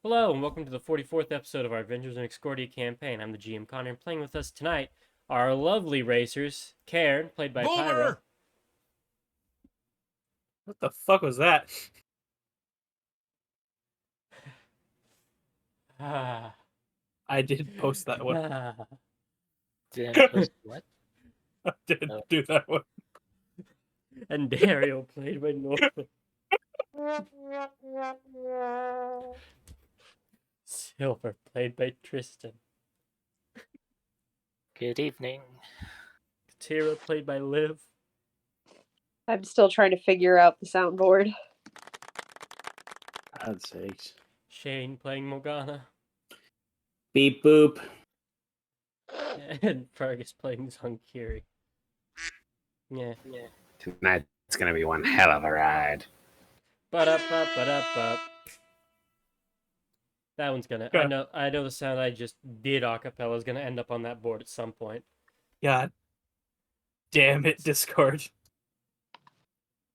Hello, and welcome to the 44th episode of our Adventures in Excordia campaign. I'm the GM Connor, and playing with us tonight are our lovely racers, Karen, played by Pyro. Boomer! What the fuck was that? Ah, I did post that one. Didn't post what? I didn't do that one. and Dario, played by Norfolk. Silver, played by Tristan. Good evening. Katira, played by Liv. I'm still trying to figure out the soundboard. God's sakes. Shane, playing Morgana. Beep boop. And Fergus, playing Zonkiri. Yeah. Tonight's gonna be one hell of a ride. Ba-da-ba-ba-da-ba. That one's gonna. Yeah. I know the sound I just did a cappella is gonna end up on that board at some point. God damn it, Discord.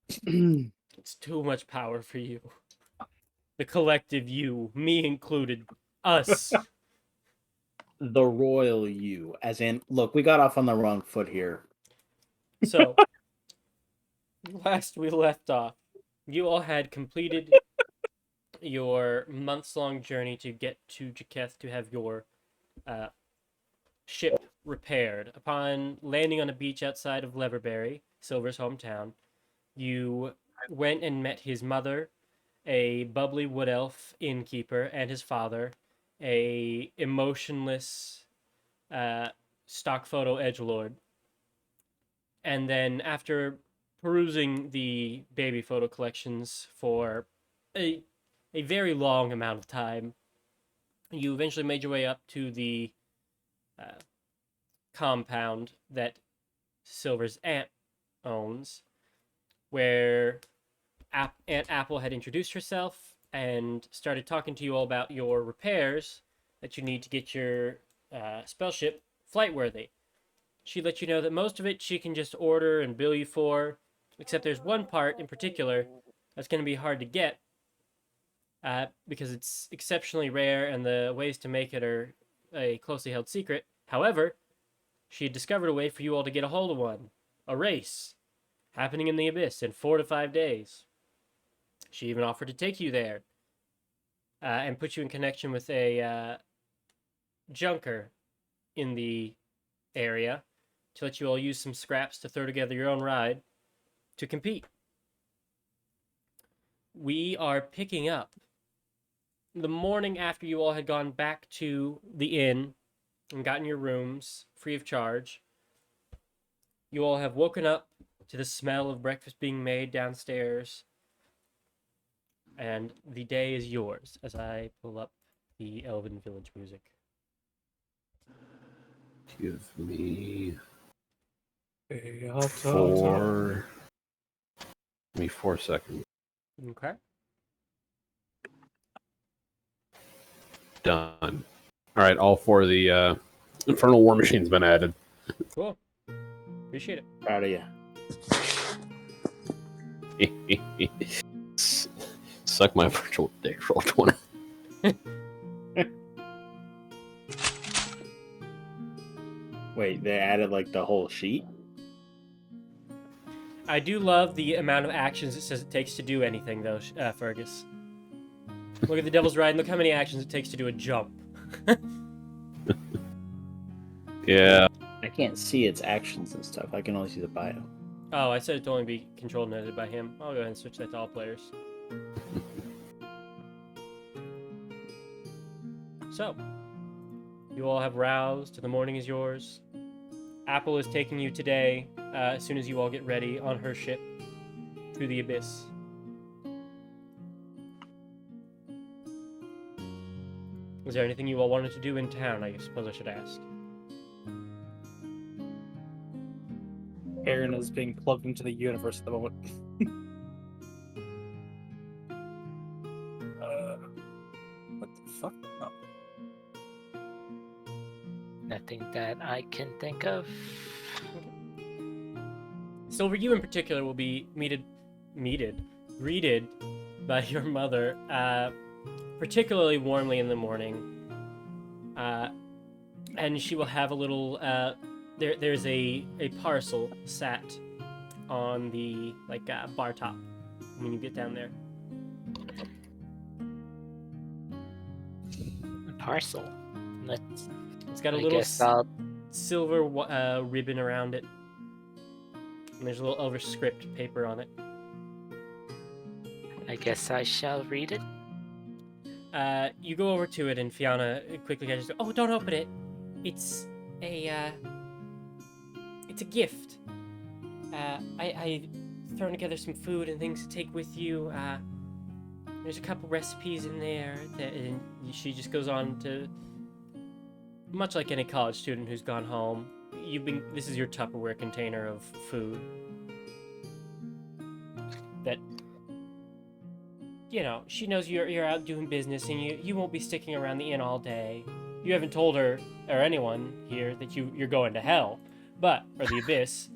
It's too much power for you. The collective you, me included, us. The royal you. As in, look, we got off on the wrong foot here. So, last we left off, you all had completed your months-long journey to get to Jaketh to have your ship repaired. Upon landing on a beach outside of Leverberry, Silver's hometown, you went and met his mother, a bubbly wood elf innkeeper, and his father, a emotionless stock photo edgelord. And then after perusing the baby photo collections for a very long amount of time, you eventually made your way up to the compound that Silver's aunt owns, where Aunt Apple had introduced herself and started talking to you all about your repairs that you need to get your spell ship flight-worthy. She let you know that most of it she can just order and bill you for, except there's one part in particular that's going to be hard to get because it's exceptionally rare and the ways to make it are a closely held secret. However, she had discovered a way for you all to get a hold of one. A race happening in the Abyss in 4 to 5 days. She even offered to take you there and put you in connection with a junker in the area to let you all use some scraps to throw together your own ride to compete. We are picking up the morning after you all had gone back to the inn and gotten your rooms free of charge. You all have woken up to the smell of breakfast being made downstairs, and the day is yours as I pull up the Elven Village music. Give me Give 4 seconds. Okay. Done. All right, all 4 of the Infernal War Machine's been added. Cool. Appreciate it. Proud of you. Suck my virtual dick, roll 20. Wait, they added like the whole sheet? I do love the amount of actions it says it takes to do anything, though, Fergus. Look at the Devil's Ride and look how many actions it takes to do a jump. Yeah. I can't see its actions and stuff. I can only see the bio. Oh, I said it to only be controlled and edited by him. I'll go ahead and switch that to all players. So, you all have roused, the morning is yours. Apple is taking you today, as soon as you all get ready, on her ship through the Abyss. Was there anything you all wanted to do in town, I suppose I should ask? Aaron is being plugged into the universe at the moment. What the fuck? Oh. Nothing that I can think of. Silver, you in particular will be greeted by your mother particularly warmly in the morning. And she will have a little. There's a parcel sat on the bar top when you get down there. A parcel. Let's. It's got a I little guess I'll. silver ribbon around it, and there's a little overscript paper on it. I guess I shall read it. You go over to it, and Fiona quickly goes, "Oh, don't open it. It's a gift. I thrown together some food and things to take with you. There's a couple recipes in there." And she just goes on to, much like any college student who's gone home, this is your Tupperware container of food. That, she knows you're out doing business and you won't be sticking around the inn all day. You haven't told her or anyone here that you're going to hell, or the abyss.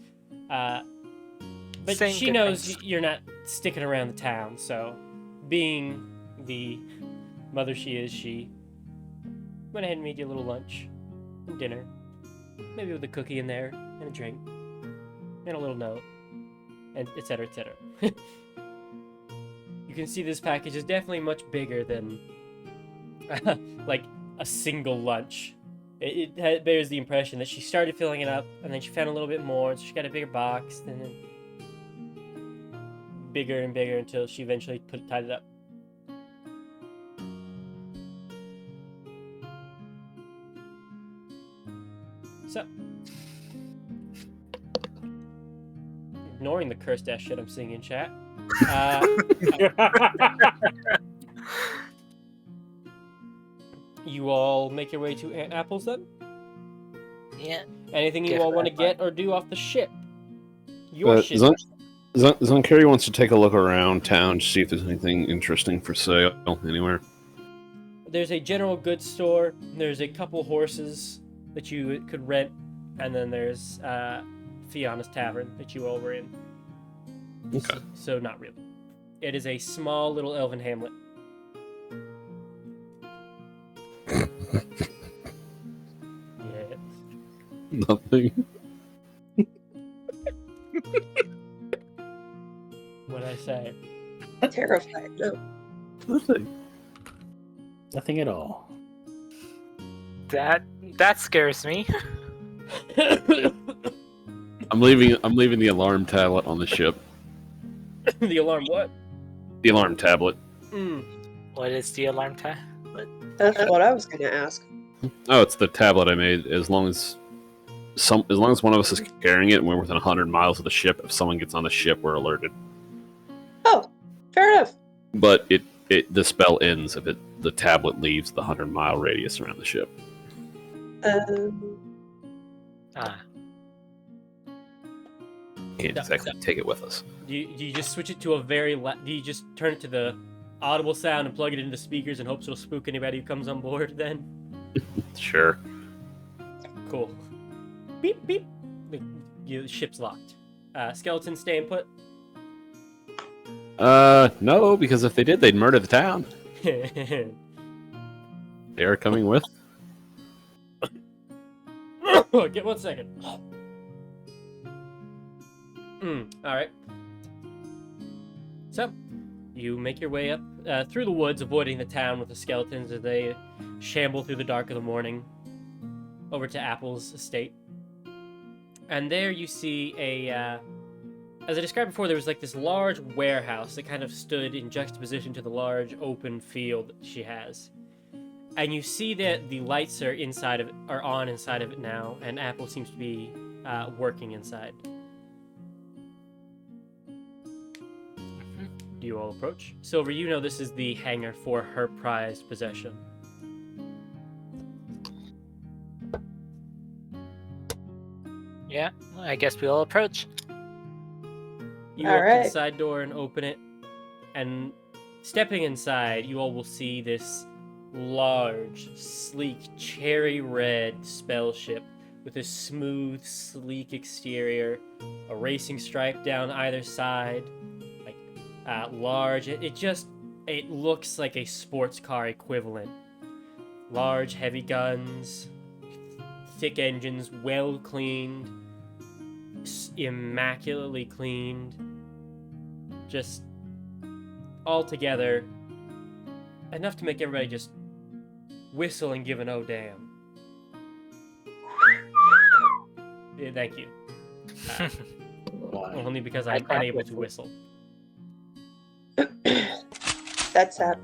But Same she knows difference. you're not sticking around the town, so being the mother she is, she went ahead and made you a little lunch and dinner. Maybe with a cookie in there, and a drink, and a little note, and et cetera, et cetera. You can see this package is definitely much bigger than like a single lunch. It bears the impression that she started filling it up, and then she found a little bit more, so she got a bigger box, and then bigger and bigger until she eventually tied it up. So, ignoring the cursed ass shit I'm seeing in chat, you all make your way to Aunt Apple's then? Yeah. Anything you Gift all want to wrap, get or do off the ship? Your ship. Zonkeri wants to take a look around town to see if there's anything interesting for sale anywhere. There's a general goods store. There's a couple horses that you could rent, and then there's Fiona's Tavern that you all were in. Okay. So not really. It is a small little elven hamlet. Yes. Nothing. What'd I say? Terrified. No. Nothing. Nothing at all. That scares me. I'm leaving the alarm tablet on the ship. The alarm what? The alarm tablet. What is the alarm time? That's what I was going to ask. Oh, it's the tablet I made. As long as one of us is carrying it and we're within 100 miles of the ship, if someone gets on the ship, we're alerted. Oh, fair enough. But the spell ends if the tablet leaves the 100-mile radius around the ship. Can't exactly take it with us. Do you just switch it to a very... do you just turn it to the audible sound and plug it into the speakers and hope it'll spook anybody who comes on board then? Sure. Cool. Beep, beep. The ship's locked. Skeletons staying put? No, because if they did, they'd murder the town. They are coming with. Get 1 second. Alright. So, you make your way up through the woods, avoiding the town with the skeletons as they shamble through the dark of the morning, over to Apple's estate. And there you see as I described before, there was like this large warehouse that kind of stood in juxtaposition to the large open field that she has. And you see that the lights are on inside of it now, and Apple seems to be working inside. Do you all approach? Silver, you know this is the hangar for her prized possession. Yeah, I guess we'll approach. You All open right. the side door and open it, and stepping inside, you all will see this large, sleek, cherry red spell ship with a smooth, sleek exterior, a racing stripe down either side, like large. It just it looks like a sports car equivalent. Large, heavy guns, thick engines, well cleaned, immaculately cleaned. Just all together, enough to make everybody just whistle and give an oh damn. Yeah, thank you. Why? Only because I I'm can't unable to whistle. whistle. That's sad.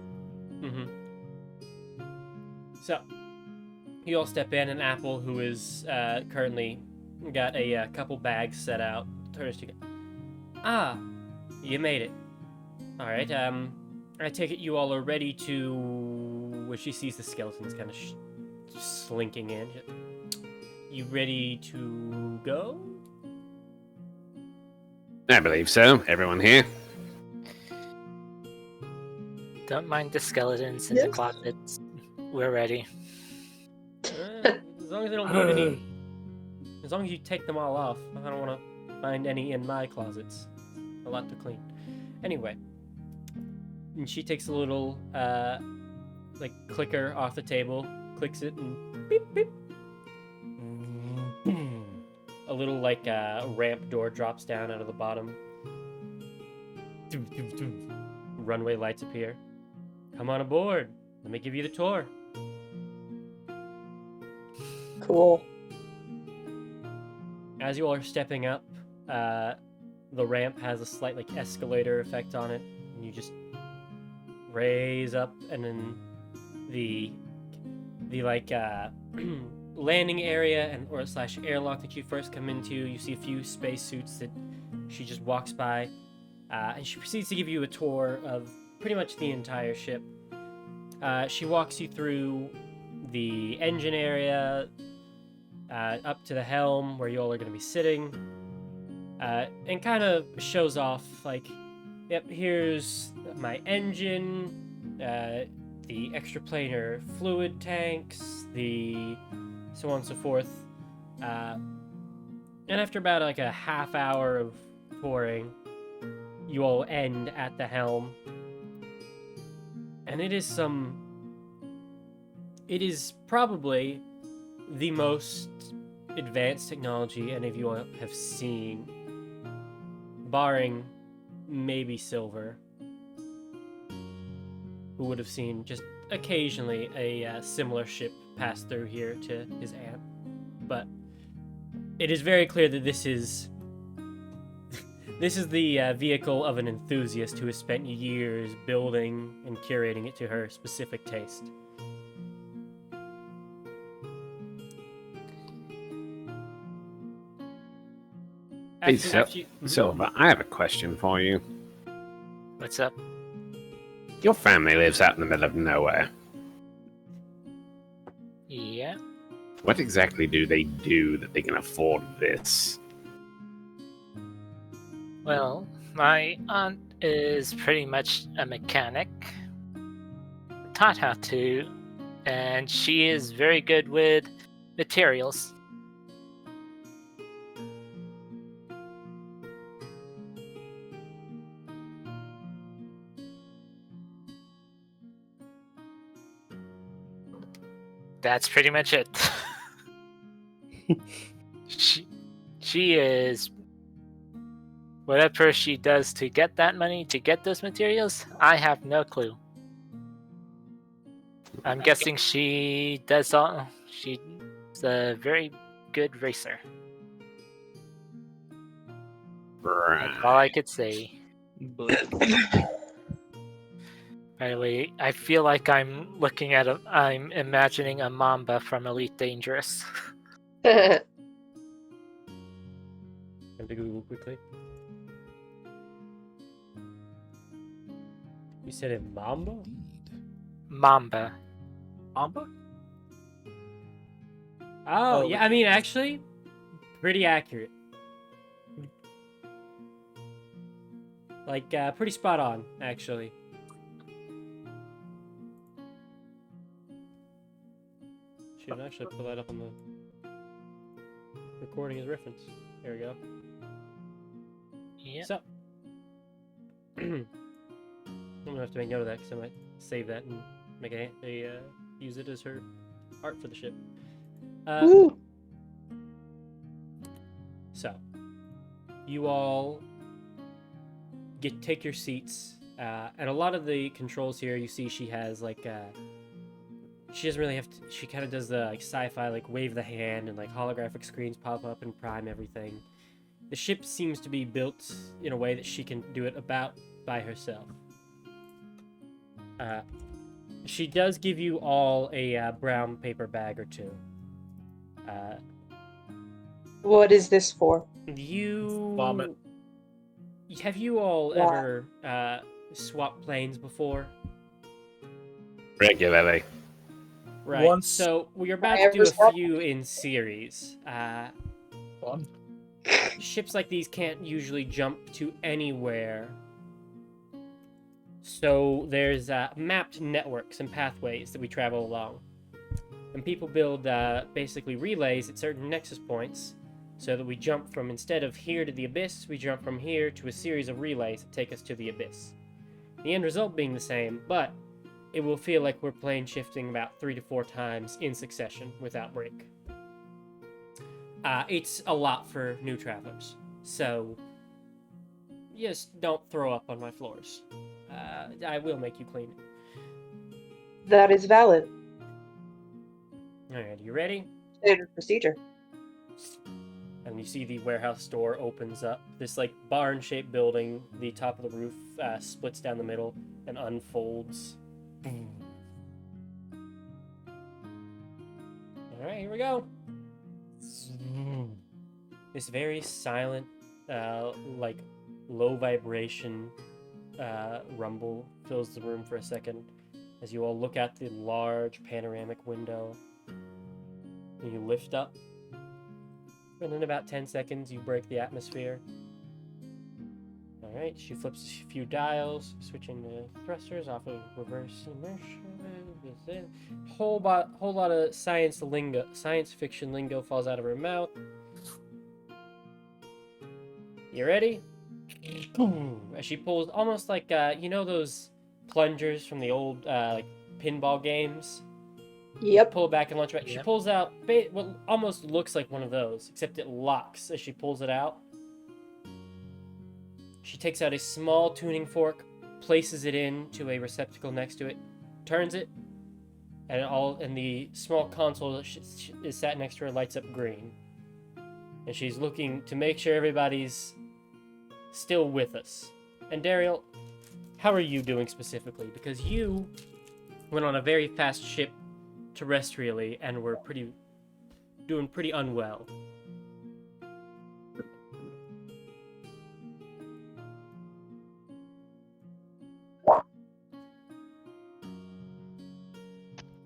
Mm-hmm. So, you all step in, and Apple, who is currently got a couple bags set out, turns to you. Ah, you made it. All right. I take it you all are ready to. Where she sees the skeletons kind of slinking in. You ready to go? I believe so. Everyone here? Don't mind the skeletons in the Yes. closets. We're ready. As long as they don't put any. As long as you take them all off. I don't want to find any in my closets. A lot to clean. Anyway. And she takes a little, like, clicker off the table, clicks it, and beep, beep. A little, like, ramp door drops down out of the bottom. Runway lights appear. Come on aboard. Let me give you the tour. Cool. As you all are stepping up, the ramp has a slight, like, escalator effect on it, and you just raise up, and then the like landing area and or slash airlock that you first come into, you see a few spacesuits that she just walks by, and she proceeds to give you a tour of pretty much the entire ship. She walks you through the engine area, up to the helm where you all are going to be sitting, and kind of shows off, like, yep, here's my engine, the extraplanar fluid tanks, the so on and so forth. And after about like a half hour of touring, you all end at the helm. And it is probably the most advanced technology any of you all have seen, barring maybe Silver, who would have seen just occasionally a similar ship pass through here to his aunt. But it is very clear that this is the vehicle of an enthusiast who has spent years building and curating it to her specific taste. Hey, After you- Silver, I have a question for you. What's up? Your family lives out in the middle of nowhere. Yeah. What exactly do they do that they can afford this? Well, my aunt is pretty much a mechanic. Taught how to, and she is very good with materials. That's pretty much it. she is whatever she does to get that money, to get those materials, I have no clue. I'm guessing she does all. She's a very good racer. That's all I could say. By the way, I feel like I'm I'm imagining a Mamba from Elite Dangerous. Have to Google quickly. You said a Mamba? Mamba. Amba? Oh, Oh, yeah, I mean, actually, pretty accurate. Like, pretty spot on, actually. Should actually pull that up on the recording as reference. There we go. Yeah. So, I'm gonna have to make note of that because I might save that and make use it as her art for the ship. Woo! So, you all take your seats, and a lot of the controls here, you see she has like she doesn't really have to. She kind of does the like sci-fi like wave the hand and like holographic screens pop up and prime everything. The ship seems to be built in a way that she can do it about by herself. She does give you all a brown paper bag or two. What is this for? You Vomit. Have you all Yeah. ever swapped planes before? Regularly. Right. Once. So we're about I to do ever a swapped? few in series. Fun. Ships like these can't usually jump to anywhere. So there's mapped networks and pathways that we travel along. And people build basically relays at certain nexus points so that we jump from, instead of here to the abyss, we jump from here to a series of relays that take us to the abyss. The end result being the same, but it will feel like we're plane shifting about 3 to 4 times in succession without break. It's a lot for new travelers, so just don't throw up on my floors. I will make you clean it. That is valid. Alright, you ready? Standard procedure. And you see the warehouse door opens up. This like barn-shaped building, the top of the roof splits down the middle and unfolds. Alright, here we go. This very silent, like low vibration rumble fills the room for a second as you all look out the large panoramic window. And you lift up. And in about 10 seconds, you break the atmosphere. Alright, she flips a few dials, switching the thrusters off of reverse immersion. Whole lot of science fiction lingo falls out of her mouth. You ready? As she pulls, almost like, you know those plungers from the old like pinball games? Yep. Pull it back and launch back. She Yep. pulls out what almost looks like one of those, except it locks as she pulls it out. She takes out a small tuning fork, places it into a receptacle next to it, turns it, and the small console that is sat next to her lights up green. And she's looking to make sure everybody's still with us. And Daryl, how are you doing specifically? Because you went on a very fast ship terrestrially and were doing pretty unwell.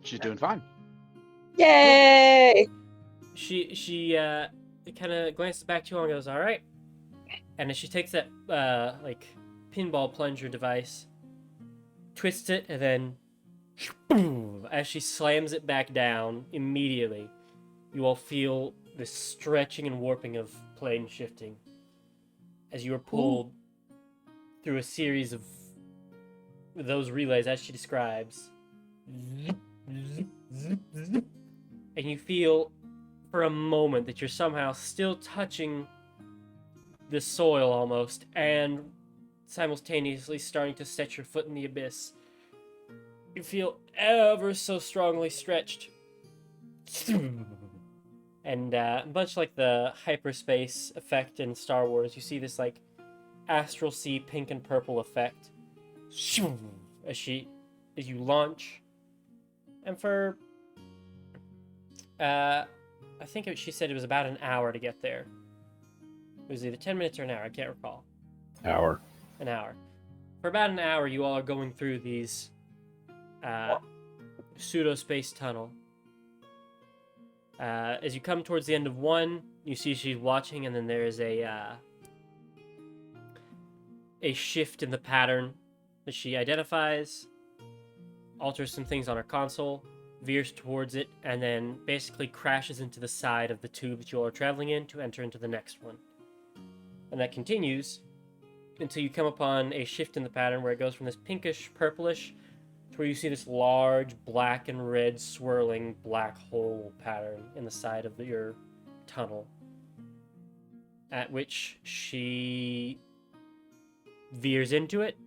She's doing fine. Yay! She kind of glances back to you and goes, "All right." And as she takes that like pinball plunger device, twists it, and then boom, as she slams it back down immediately, you all feel this stretching and warping of plane shifting as you are pulled through a series of those relays as she describes. And you feel for a moment that you're somehow still touching the soil almost, and simultaneously starting to set your foot in the abyss. You feel ever so strongly stretched. And much like the hyperspace effect in Star Wars, you see this like astral sea pink and purple effect as you launch. And for I think she said it was about an hour to get there. It was either 10 minutes or an hour, I can't recall. Hour. An hour. For about an hour, you all are going through these pseudo-space tunnel. As you come towards the end of one, you see she's watching, and then there is a shift in the pattern that she identifies, alters some things on her console, veers towards it, and then basically crashes into the side of the tube that you all are traveling in to enter into the next one. And that continues until you come upon a shift in the pattern where it goes from this pinkish purplish to where you see this large black and red swirling black hole pattern in the side of your tunnel, at which she veers into it,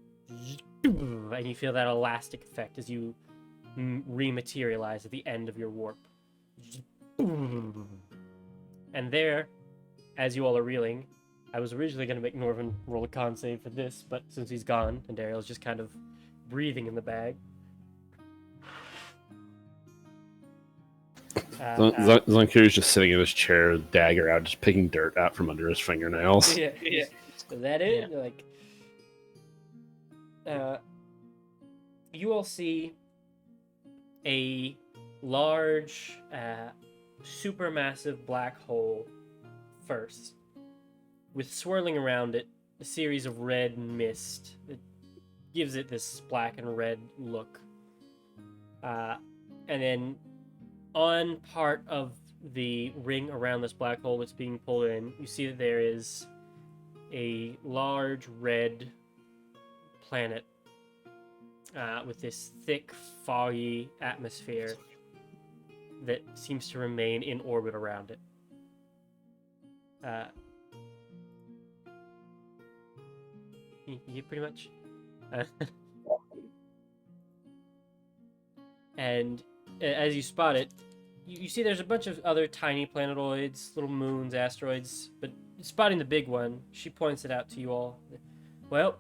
and you feel that elastic effect as you rematerialize at the end of your warp. And there, as you all are reeling, I was originally going to make Norvin roll a con save for this, but since he's gone and Daryl's just kind of breathing in the bag. Zonkir's just sitting in his chair, dagger out, just picking dirt out from under his fingernails. Yeah. Is that it? Yeah. Like, you all see a large, supermassive black hole first, with swirling around it a series of red mist that gives it this black and red look. And then on part of the ring around this black hole that's being pulled in, you see that there is a large red planet with this thick, foggy atmosphere that seems to remain in orbit around it. You pretty much. And as you spot it, you see there's a bunch of other tiny planetoids, little moons, asteroids, but spotting the big one, she points it out to you all. Well,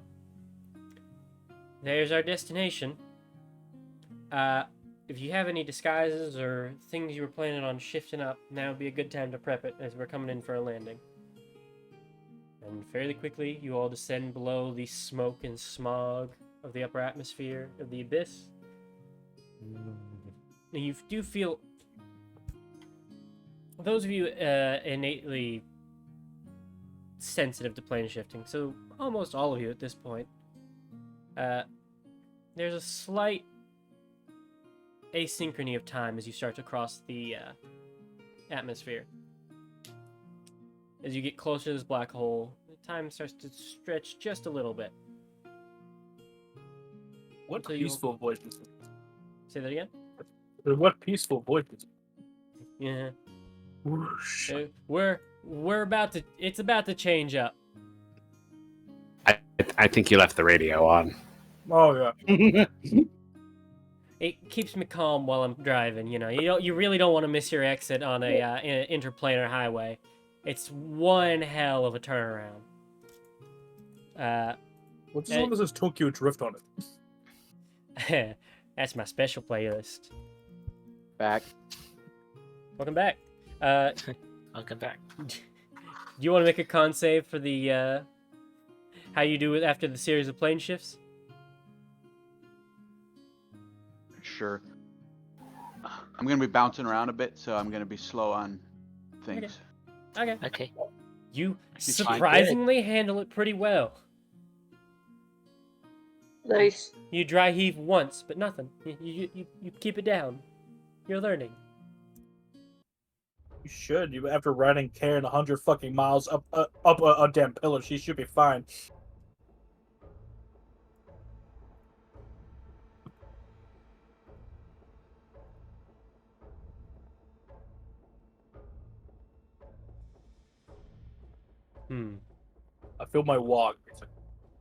there's our destination. If you have any disguises or things you were planning on shifting up, now would be a good time to prep it as we're coming in for a landing. And fairly quickly, you all descend below the smoke and smog of the upper atmosphere of the abyss. And you do feel, those of you innately sensitive to plane shifting, so almost all of you at this point, there's a slight asynchrony of time as you start to cross the atmosphere. As you get closer to this black hole, the time starts to stretch just a little bit. What Until you- peaceful voices. Say that again? What peaceful voices. Yeah. Whoosh. We're about to, it's about to change up. I think you left the radio on. Oh yeah. It keeps me calm while I'm driving, you know. You really don't want to miss your exit on a interplanar highway. It's one hell of a turnaround. What's this one that says Tokyo Drift on it? That's my special playlist. Back. Welcome back. Welcome back. Do you want to make a con save for the how you do it after the series of plane shifts? Sure. I'm gonna be bouncing around a bit, so I'm gonna be slow on things. Okay. Okay. You She's fine. surprisingly handle it pretty well. Nice. You dry heave once, but nothing. You keep it down. You're learning. You should. You after riding carrying 100 fucking miles up a damn pillar, she should be fine. I feel my walk.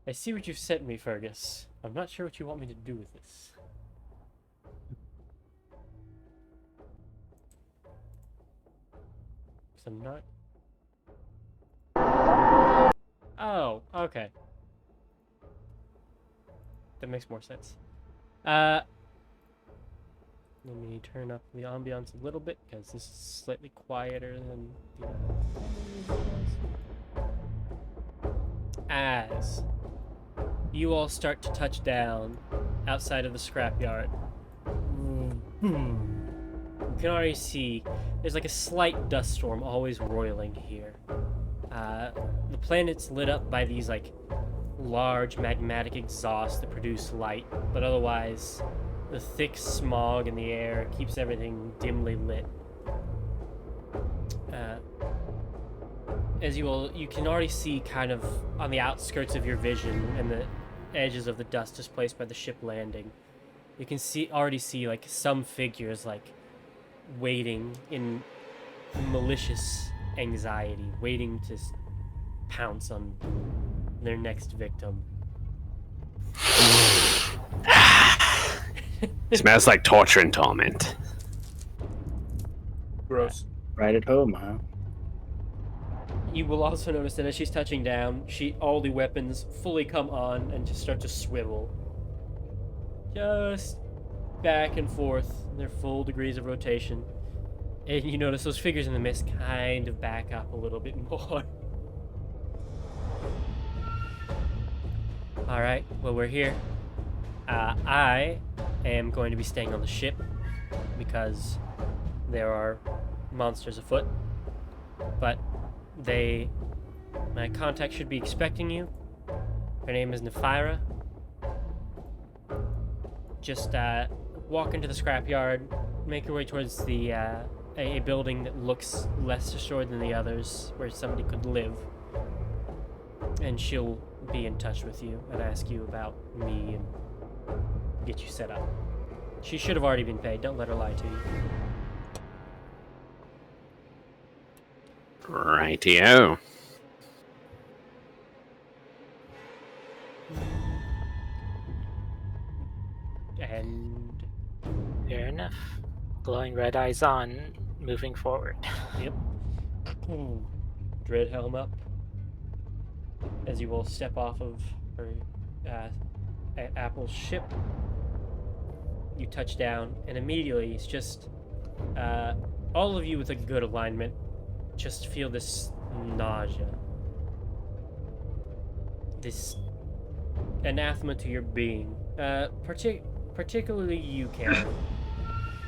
I see what you've sent me, Fergus. I'm not sure what you want me to do with this. I'm not. Oh, okay. That makes more sense. Let me turn up the ambiance a little bit because this is slightly quieter than the other. As you all start to touch down outside of the scrapyard, you can already see there's like a slight dust storm always roiling here. The planet's lit up by these like large magmatic exhausts that produce light, but otherwise the thick smog in the air keeps everything dimly lit. as you can already see kind of on the outskirts of your vision and the edges of the dust displaced by the ship landing. You can already see like some figures like waiting in malicious anxiety, waiting to pounce on their next victim. Smells like torture and torment. Gross. Right at home, huh? You will also notice that as she's touching down, all the weapons fully come on and just start to swivel. Just back and forth in their full degrees of rotation. And you notice those figures in the mist kind of back up a little bit more. Alright, well, we're here. I am going to be staying on the ship because there are monsters afoot. But my contact should be expecting you. Her name is Nephira. Just walk into the scrapyard, make your way towards the a building that looks less destroyed than the others, where somebody could live. And she'll be in touch with you and ask you about me and get you set up. She should have already been paid. Don't let her lie to you. Rightio. And Fair enough. Glowing red eyes on, moving forward. yep. Dread helm up. As you will step off of her Apple's ship. You touch down, and immediately it's just all of you with a good alignment just feel this nausea, this anathema to your being. Particularly you, Karen,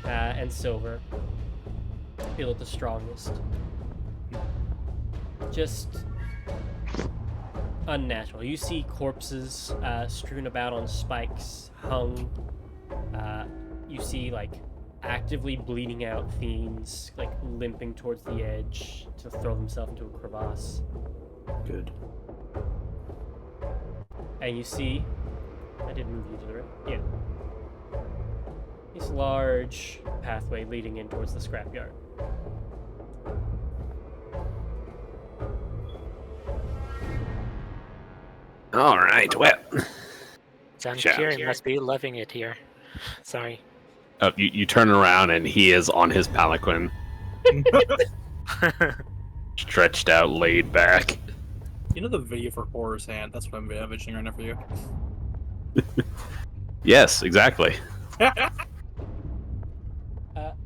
and Silver, feel it the strongest. Just unnatural. You see corpses strewn about on spikes, hung. You see like actively bleeding out fiends, like limping towards the edge to throw themselves into a crevasse. Good. And you see, I did move you to the right. Yeah. This large pathway leading in towards the scrapyard. All right, well. Zankieri must be loving it here. Sorry. You turn around and he is on his palanquin, stretched out, laid back. You know the video for Horror's Hand? That's what I'm envisioning right now for you. Yes, exactly.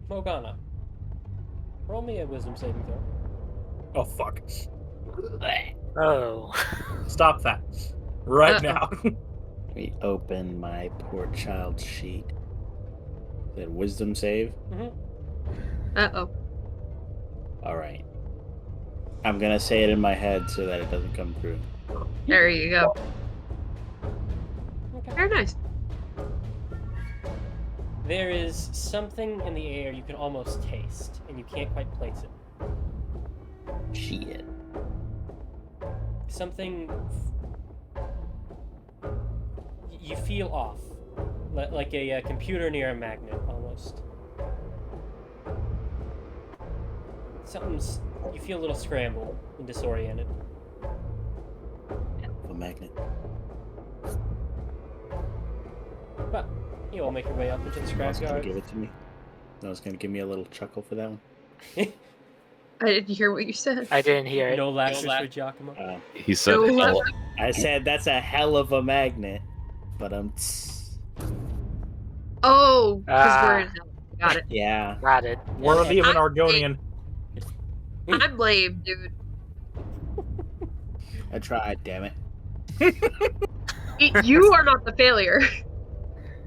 Morgana, roll me a wisdom saving throw. Oh, fuck. Oh. Stop that. Right now. Let me open my poor child's sheet. Is it wisdom save? Uh-oh. Alright. I'm gonna say it in my head so that it doesn't come through. There you go. Okay. Very nice. There is something in the air you can almost taste, and you can't quite place it. Shit. Something you feel off, like a computer near a magnet, almost. You feel a little scrambled and disoriented. A magnet. But you all make your way up into the No one's gonna give scrapyard. it to me. No one's gonna give me a little chuckle for that one. I didn't hear what you said. I didn't hear it. No lashes for Giacomo. He said, No, hell, I said that's a hell of a magnet, but Oh, because we're in hell. Got it. yeah. Got it. Worthy of an I'm Argonian. I'm lame, dude. I tried, damn it. You are not the failure.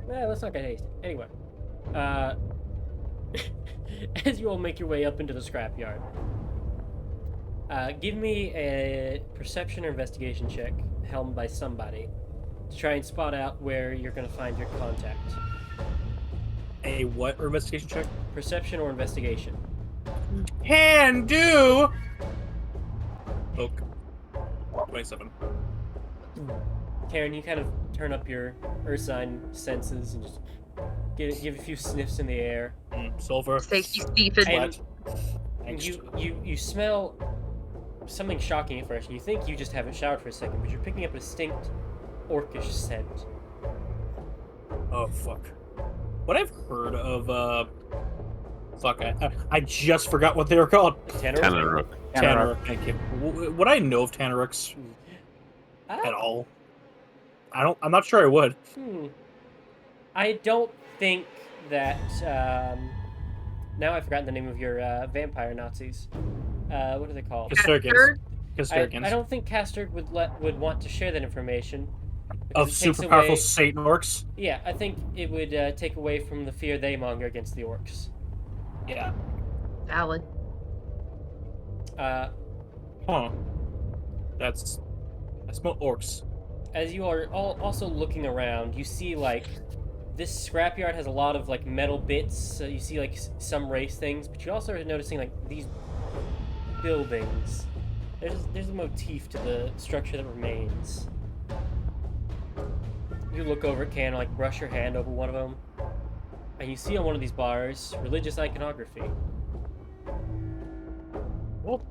Well, let's not get hasty. Anyway, as you all make your way up into the scrapyard, give me a perception or investigation check, helmed by somebody, to try and spot out where you're going to find your contact. A what investigation check? Perception or investigation. Can do! Oak. 27. Karen, you kind of turn up your Ursine senses and just give a few sniffs in the air. Silver. Steaky Stephen. And Angst. you smell something shocking at first. You think you just haven't showered for a second, but you're picking up a distinct orcish scent. Oh, fuck. What I've heard of, fuck, I just forgot what they were called. Tanner? Tanner, thank you. Would I know of Tannerooks at all? I'm not sure I would. I don't think that, now I've forgotten the name of your, vampire Nazis. What are they called? Casturgans. I don't think Castor would want to share that information. Of because it takes super powerful away- Satan orcs? Yeah, I think it would take away from the fear they monger against the orcs. Yeah. Valid. Huh. I smell orcs. As you are also looking around, you see like this scrapyard has a lot of like metal bits. So you see like some race things, but you also are noticing like these buildings. There's a motif to the structure that remains. You look over at Can, like brush your hand over one of them, and you see on one of these bars religious iconography. Well,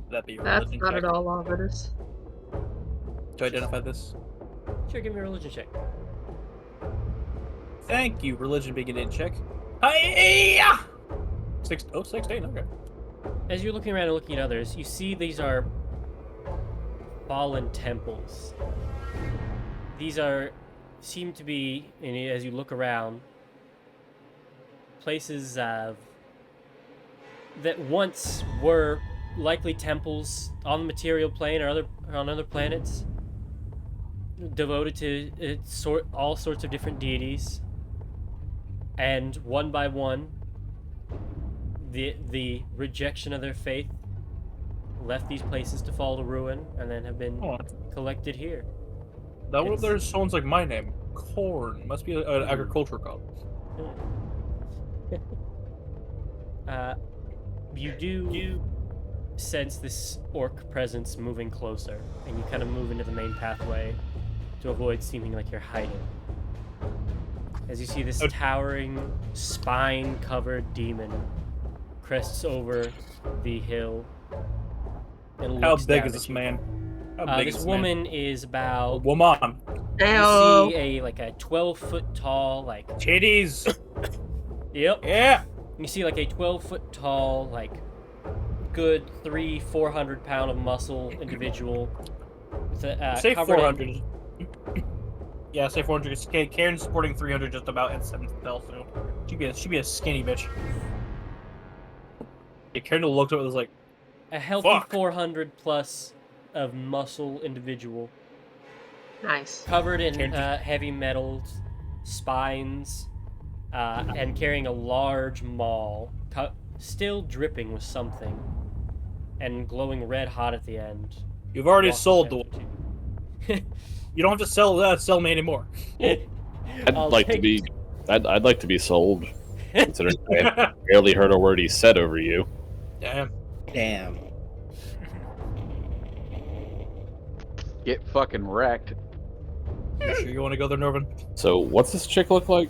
that'd be a That's religion not check. at all ominous. To identify this. Sure, give me a religion check. Thank you, religion beginning check. Hi-ya! 16, okay. As you're looking around and looking at others, you see these are fallen temples. These seem to be, as you look around, places that once were likely temples on the material plane or on other planets, devoted to all sorts of different deities, and one by one, the rejection of their faith left these places to fall to ruin, and then have been collected here. That one there sounds like my name. Corn. Must be an agricultural college. You do sense this orc presence moving closer, and you kind of move into the main pathway to avoid seeming like you're hiding. As you see this towering, spine-covered demon crests over the hill and How looks big down is at this you. man? How big is This this man? woman is about... Woman. You Ew. see a 12-foot tall, like... Titties. Yep. Yeah. You see like a 12-foot tall, like good 400 pound of muscle individual. With a, Say covered 400. Yeah, say 400. Karen's supporting 300 just about at 7th bell, so she'd be a skinny bitch. Yeah, Karen looked up and was like, a healthy Fuck. 400 plus of muscle individual, Nice. covered in Karen heavy metals, spines, and carrying a large maul, still dripping with something, and glowing red hot at the end. "You've already Walking sold the. down to you. You don't have to sell me anymore." I'd I'll like to take- be. I'd like to be sold, considering I have barely heard a word he said over you. Damn. Damn. Get fucking wrecked. You sure you want to go there, Norvin? So, what's this chick look like?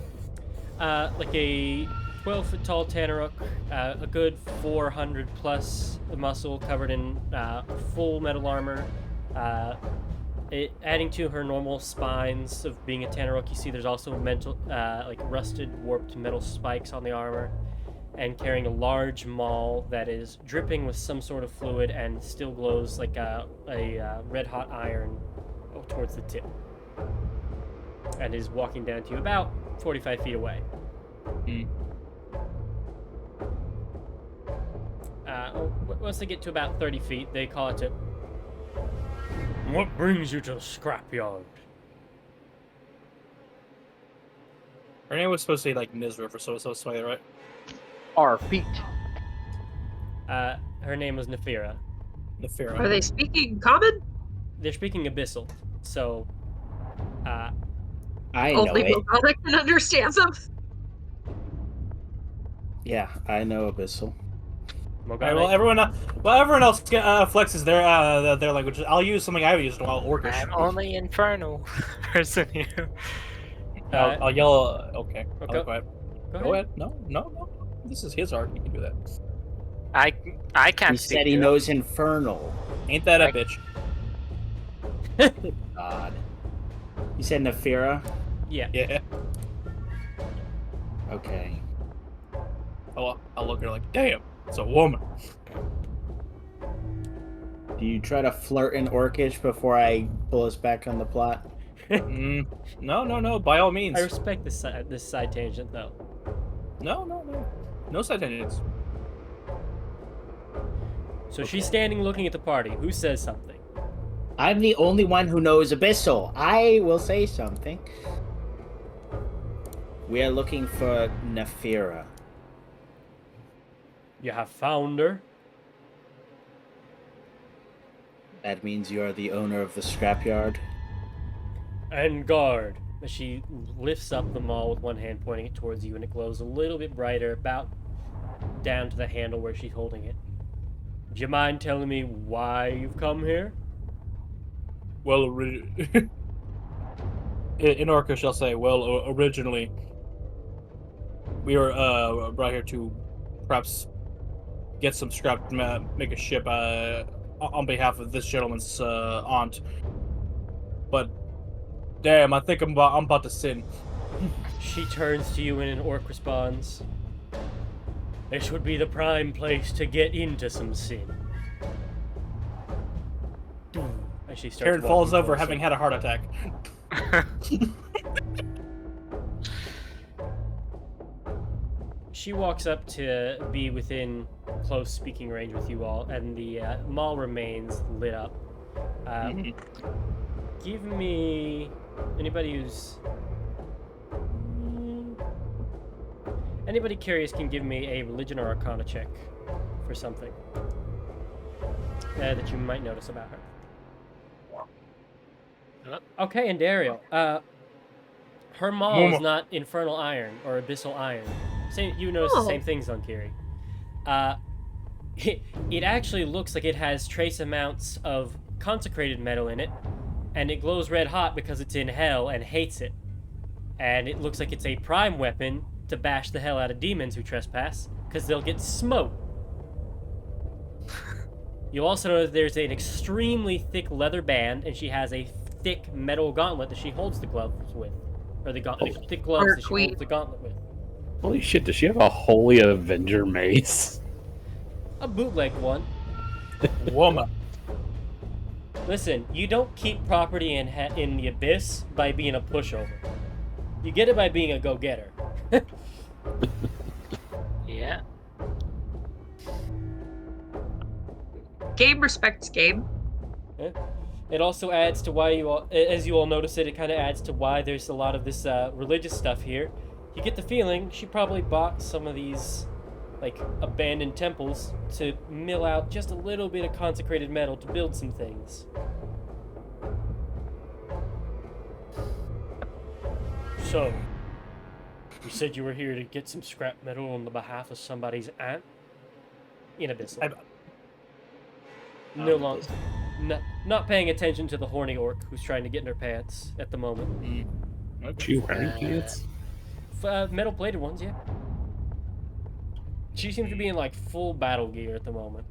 Like a 12-foot tall Tanaruk, a good 400 plus muscle, covered in full metal armor. Adding to her normal spines of being a Tanaruk, you see there's also like rusted, warped metal spikes on the armor, and carrying a large maul that is dripping with some sort of fluid and still glows like a red-hot iron towards the tip, and is walking down to you about 45 feet away. Once they get to about 30 feet, they call it to... What brings you to the scrapyard? Her name was supposed to be like Nizra for so right? Our feet. Her name was Nefira. Nefera. Are they speaking common? They're speaking Abyssal, so... I know Only it. Bogana can understand them. Yeah, I know Abyssal. Alright, well, everyone else flexes their language. I'll use something I've used a while, Orcish. I'm only infernal person here. I'll yell. Okay. I'll Okay. be quiet. Go Go ahead. ahead. No. This is his art. He can do that. I can't He speak said he to knows infernal. Ain't that a Like- bitch? God. You said Nefira? Yeah. Yeah. Okay. I'll look at her like, damn, it's a woman. Do you try to flirt in Orcish before I pull us back on the plot? No. By all means. I respect this side tangent though. No side tangents. So she's standing looking at the party. Who says something? I'm the only one who knows Abyssal. I will say something. We are looking for Nefira. You have found her. That means you are the owner of the Scrapyard. And guard. As she lifts up the maul with one hand, pointing it towards you, and it glows a little bit brighter, about down to the handle where she's holding it. Do you mind telling me why you've come here? Well, in Orcish, I'll say, well, originally, we were brought here to perhaps get some scrap to make a ship on behalf of this gentleman's aunt. But damn, I think I'm about to sin. She turns to you and an orc responds, "This would be the prime place to get into some sin." And she starts Karen falls walking over, closer. having had a heart attack. She walks up to be within close speaking range with you all, and the mall remains lit up. Give me anybody who's anybody curious can give me a religion or arcana check for something that you might notice about her. Okay, and Dario, her maul is not infernal iron or abyssal iron. You notice the same things on Kiri. It actually looks like it has trace amounts of consecrated metal in it, and it glows red hot because it's in hell and hates it. And it looks like it's a prime weapon to bash the hell out of demons who trespass, because they'll get smoked. You'll also know that there's an extremely thick leather band, and she has a thick metal gauntlet that she holds the gloves with. Or the thick gloves that she holds the gauntlet with. Holy shit, does she have a Holy Avenger mace? A bootleg one. Woman. Listen, you don't keep property in the Abyss by being a pushover. You get it by being a go-getter. Yeah. Game respects game. It also adds to why you all, as you all notice it kind of adds to why there's a lot of this religious stuff here. You get the feeling she probably bought some of these, like, abandoned temples to mill out just a little bit of consecrated metal to build some things. So, you said you were here to get some scrap metal on the behalf of somebody's aunt? In Abyssal. No longer. Not paying attention to the horny orc who's trying to get in her pants at the moment. She wearing pants? Metal plated ones, yeah. She seems to be in like full battle gear at the moment.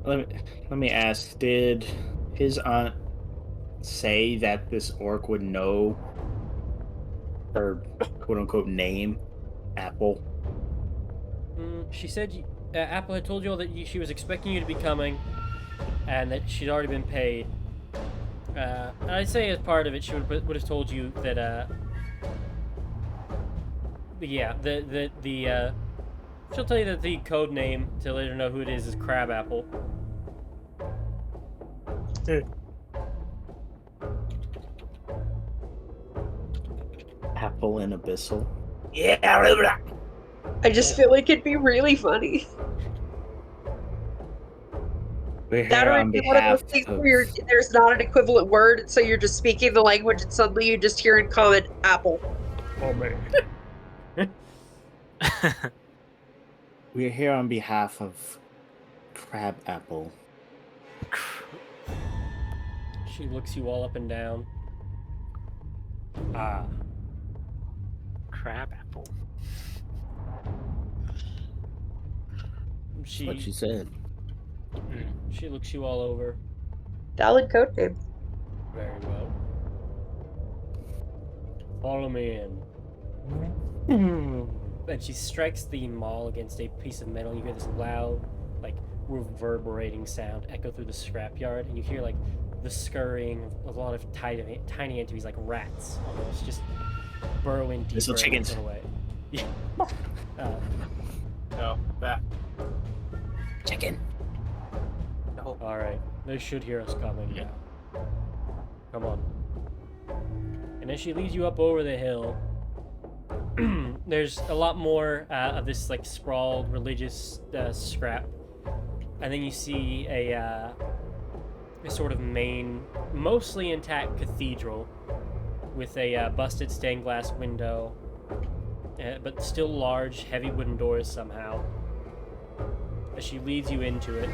Let me ask, did his aunt say that this orc would know her quote unquote name, Apple? She said Apple had told you all that she was expecting you to be coming, and that she'd already been paid. I'd say as part of it, she would have told you that. Yeah, she'll tell you that the code name to let her know who it is Crab Apple. Apple and Abyssal. Yeah. I just feel like it'd be really funny. We're That here would on be one of behalf those things of... where there's not an equivalent word, so you're just speaking the language and suddenly you just hear in common apple. Oh man. We're here on behalf of Crab Apple. She looks you all up and down. Ah, Crab apple. That's what she said. she looks you all over. Valid code name. Very well. Follow me in. And she strikes the maul against a piece of metal. You hear this loud, like, reverberating sound echo through the scrapyard, and you hear, like, the scurrying of a lot of tiny entities, like rats, almost, just burrowing deeper Little chickens. away. Yeah. No, that. Chicken. No. Alright, they should hear us coming now. Come on. And as she leads you up over the hill, there's a lot more of this like sprawled religious scrap, and then you see a sort of main, mostly intact cathedral with a busted stained glass window, but still large, heavy wooden doors somehow. As she leads you into it,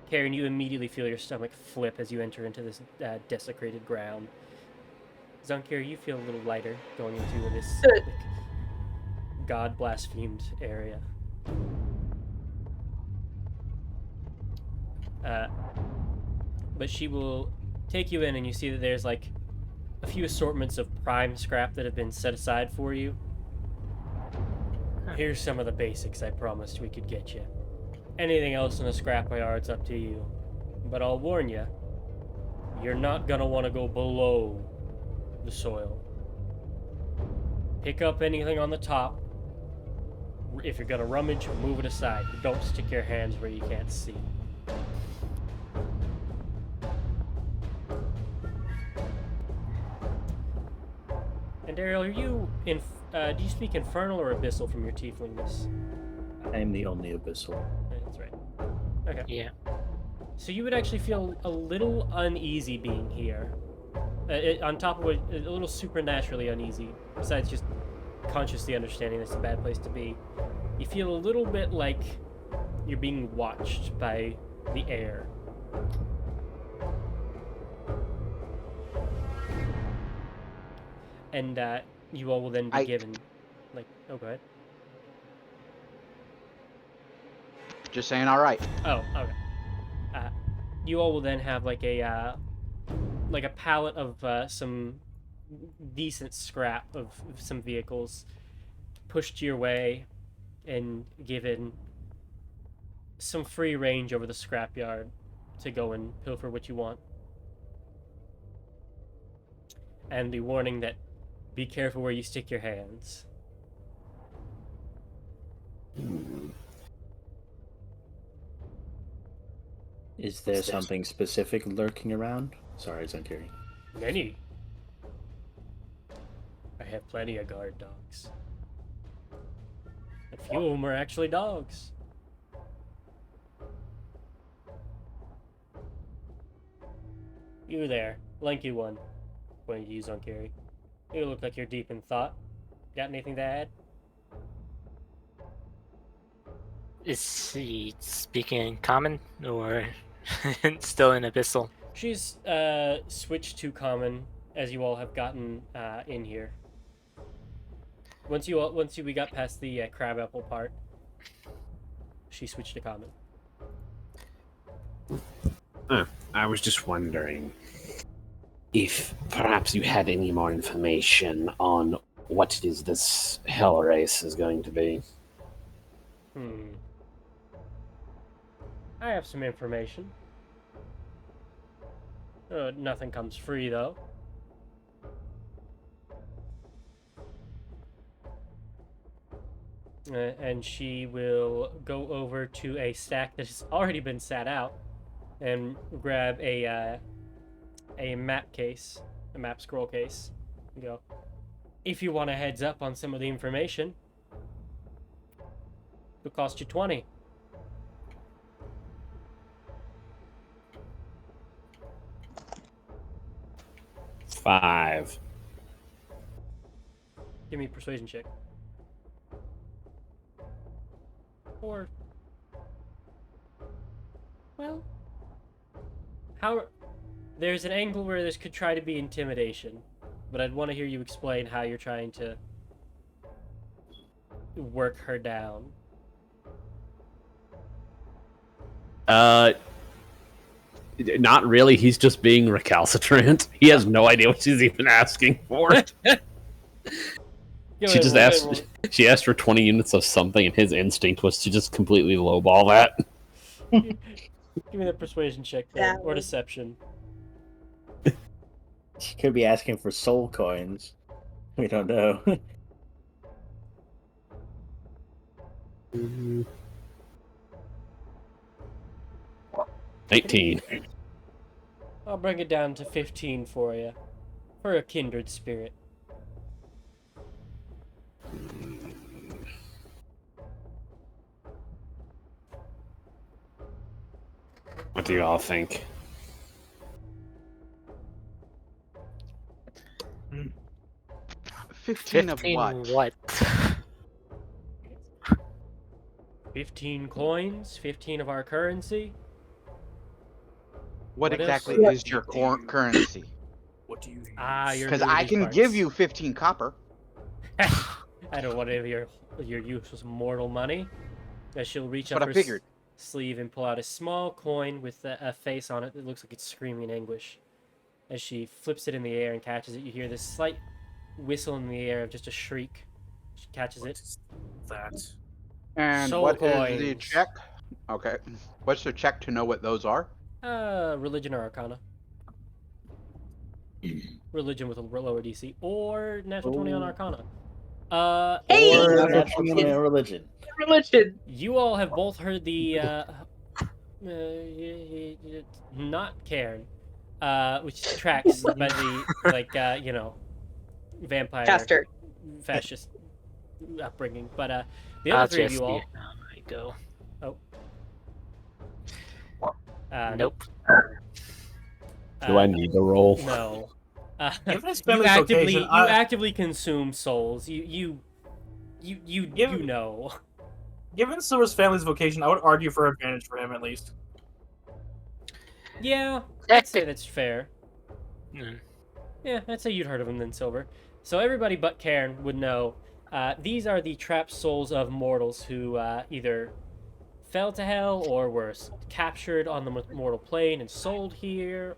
Karen, you immediately feel your stomach flip as you enter into this desecrated ground. Zunkir, you feel a little lighter going into this Good. like, God-blasphemed area. But she will take you in, and you see that there's like a few assortments of prime scrap that have been set aside for you. Here's some of the basics I promised we could get you. Anything else in the scrapyard's up to you. But I'll warn you, you're not gonna want to go below the soil. Pick up anything on the top. If you're gonna rummage, move it aside. Don't stick your hands where you can't see. And Daryl, are you in? Do you speak Infernal or Abyssal from your tieflingness? I am the only abyssal. That's right. Okay. Yeah. So you would actually feel a little uneasy being here. On top of it, a little supernaturally uneasy, besides just consciously understanding it's a bad place to be. You feel a little bit like you're being watched by the air. And you all will then be given, like, oh, go ahead. Just saying, all right. Oh, okay. You all will then have like a pallet of some decent scrap of some vehicles pushed your way and given some free range over the scrapyard to go and pilfer what you want. And the warning that be careful where you stick your hands. Is there something specific lurking around? Sorry, Zunkiri. Many. I have plenty of guard dogs. A few of them are actually dogs. You there, lanky one. Pointing to you, Zunkiri. You look like you're deep in thought. Got anything to add? Is he speaking in common or still in abyssal? She's switched to common as you all have gotten in here. Once we got past the crab apple part, she switched to common. I was just wondering if perhaps you had any more information on what it is this hell race is going to be. I have some information. Nothing comes free, though. And she will go over to a stack that has already been sat out and grab a map case, a map scroll case, and go, if you want a heads up on some of the information, it'll cost you 20. $5. Give me a persuasion check. Or, well, how? There's an angle where this could try to be intimidation, but I'd want to hear you explain how you're trying to work her down. Not really. He's just being recalcitrant. He has no idea what she's even asking for. She just asked. She asked for 20 units of something, and his instinct was to just completely lowball that. Give me the persuasion check then, or deception. She could be asking for soul coins. We don't know. 18. I'll bring it down to 15 for you, for a kindred spirit. What do you all think? Mm. 15 of what? 15 coins, 15 of our currency. What What exactly else? is your currency? What do you? You're Because doing I these can parts. give you 15 copper. I don't want any of your useless mortal money. As she'll reach That's up what her I figured. sleeve and pull out a small coin with a face on it that looks like it's screaming in anguish. As she flips it in the air and catches it, you hear this slight whistle in the air of just a shriek. She catches it. That. And Soul what is the coins. check? Okay. What's the check to know what those are? Religion or Arcana. Religion with a lower DC, or natural 20 on Ooh. Arcana. Hey! Or or natural 20 on religion. Religion. you all have both heard the not Cairn, which tracks by the vampire Caster. fascist upbringing. But the other three of you all, I go. nope. Do I need to roll? No. Given his You family's actively location, actively consume souls. You know. Given Silver's family's vocation, I would argue for advantage for him at least. Yeah, I'd say that's fair. Mm. Yeah, I'd say you'd heard of him then, Silver. So everybody but Cairn would know. These are the trapped souls of mortals who either fell to hell or were captured on the mortal plane and sold here,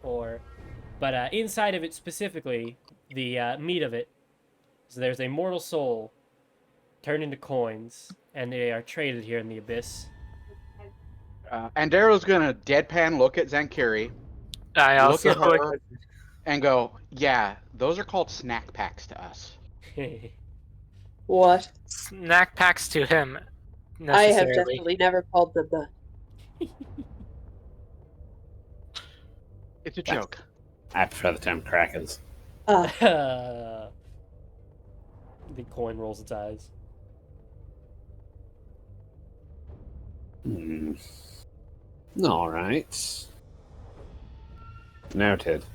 but inside of it specifically, the meat of it, so there's a mortal soul turned into coins, and they are traded here in the abyss. And Daryl's gonna deadpan look at Zankiri, I look also at her, and go, "Yeah, those are called snack packs to us." What? snack packs to him. I have Necessarily. definitely never called them that. It's a joke. I prefer the term crackers. The coin rolls its eyes. All right. Noted.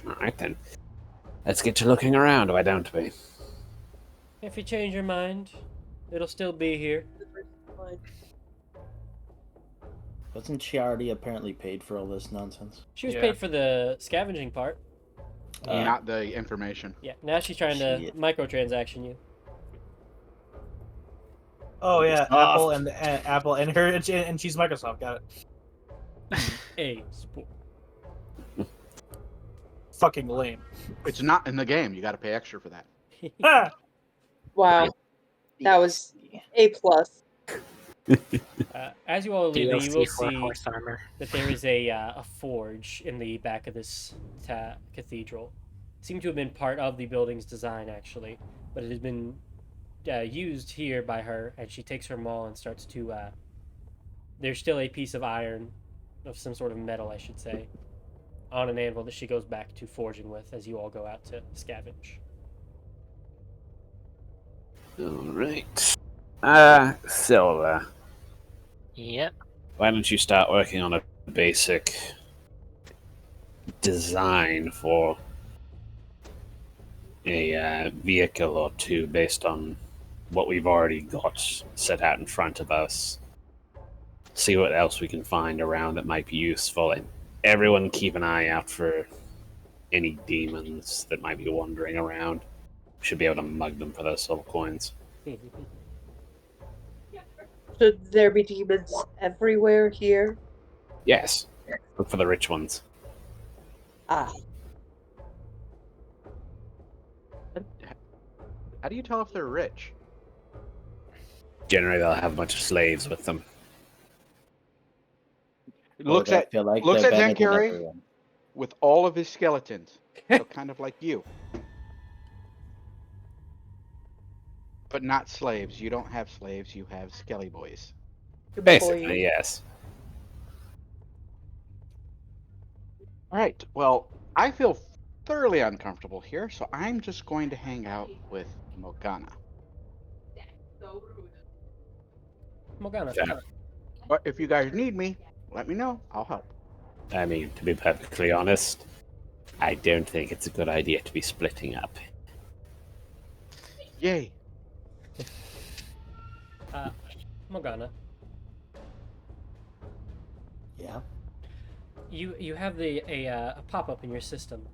All right then. Let's get to looking around, why don't we? If you change your mind, it'll still be here. Wasn't she already apparently paid for all this nonsense? She was Yeah. paid for the scavenging part. Not the information. Yeah, now she's trying to Shit. microtransaction you. Oh yeah, Microsoft. Apple and her and she's Microsoft. Got it. A sport. Fucking lame. It's not in the game. You got to pay extra for that. Ah! Wow. That was A+. As you all leave, you DLC will for see horse armor. that there is a forge in the back of this cathedral. It seemed to have been part of the building's design, actually, but it has been used here by her, and she takes her maul and starts to... there's still a piece of iron, of some sort of metal, I should say, on an anvil that she goes back to forging with as you all go out to scavenge. All right. Silver, Yep. why don't you start working on a basic design for a vehicle or two based on what we've already got set out in front of us. See what else we can find around that might be useful. And everyone keep an eye out for any demons that might be wandering around. We should be able to mug them for those soul coins. Should there be demons everywhere here? Yes. Look for the rich ones. Ah, How do you tell if they're rich? Generally, they'll have a bunch of slaves with them. Looks Or they at feel like looks they're at better than Zankari everyone. with all of his skeletons. So kind of like you. But not slaves. You don't have slaves, you have skelly boys. Basically, yes. Alright, well, I feel thoroughly uncomfortable here, so I'm just going to hang out with Morgana. Morgana. Yeah. But if you guys need me, let me know. I'll help. I mean, to be perfectly honest, I don't think it's a good idea to be splitting up. Yay. Morgana. Yeah. You have a pop up in your system.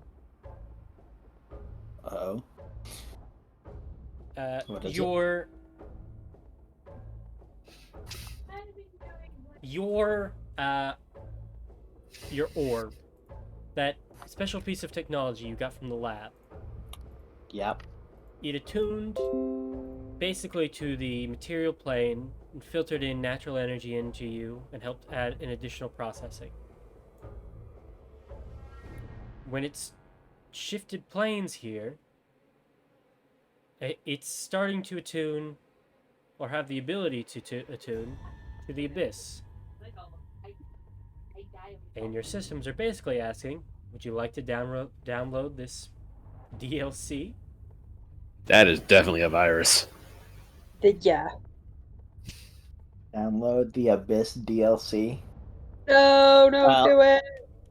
Uh-oh. What is it? Your orb, that special piece of technology you got from the lab. Yep. It attuned basically to the material plane and filtered in natural energy into you and helped add an additional processing. When it's shifted planes here, it's starting to attune or have the ability to attune to the abyss. And your systems are basically asking, would you like to download this DLC? That is definitely a virus. yeah. Download the Abyss DLC. No, don't Well, do it.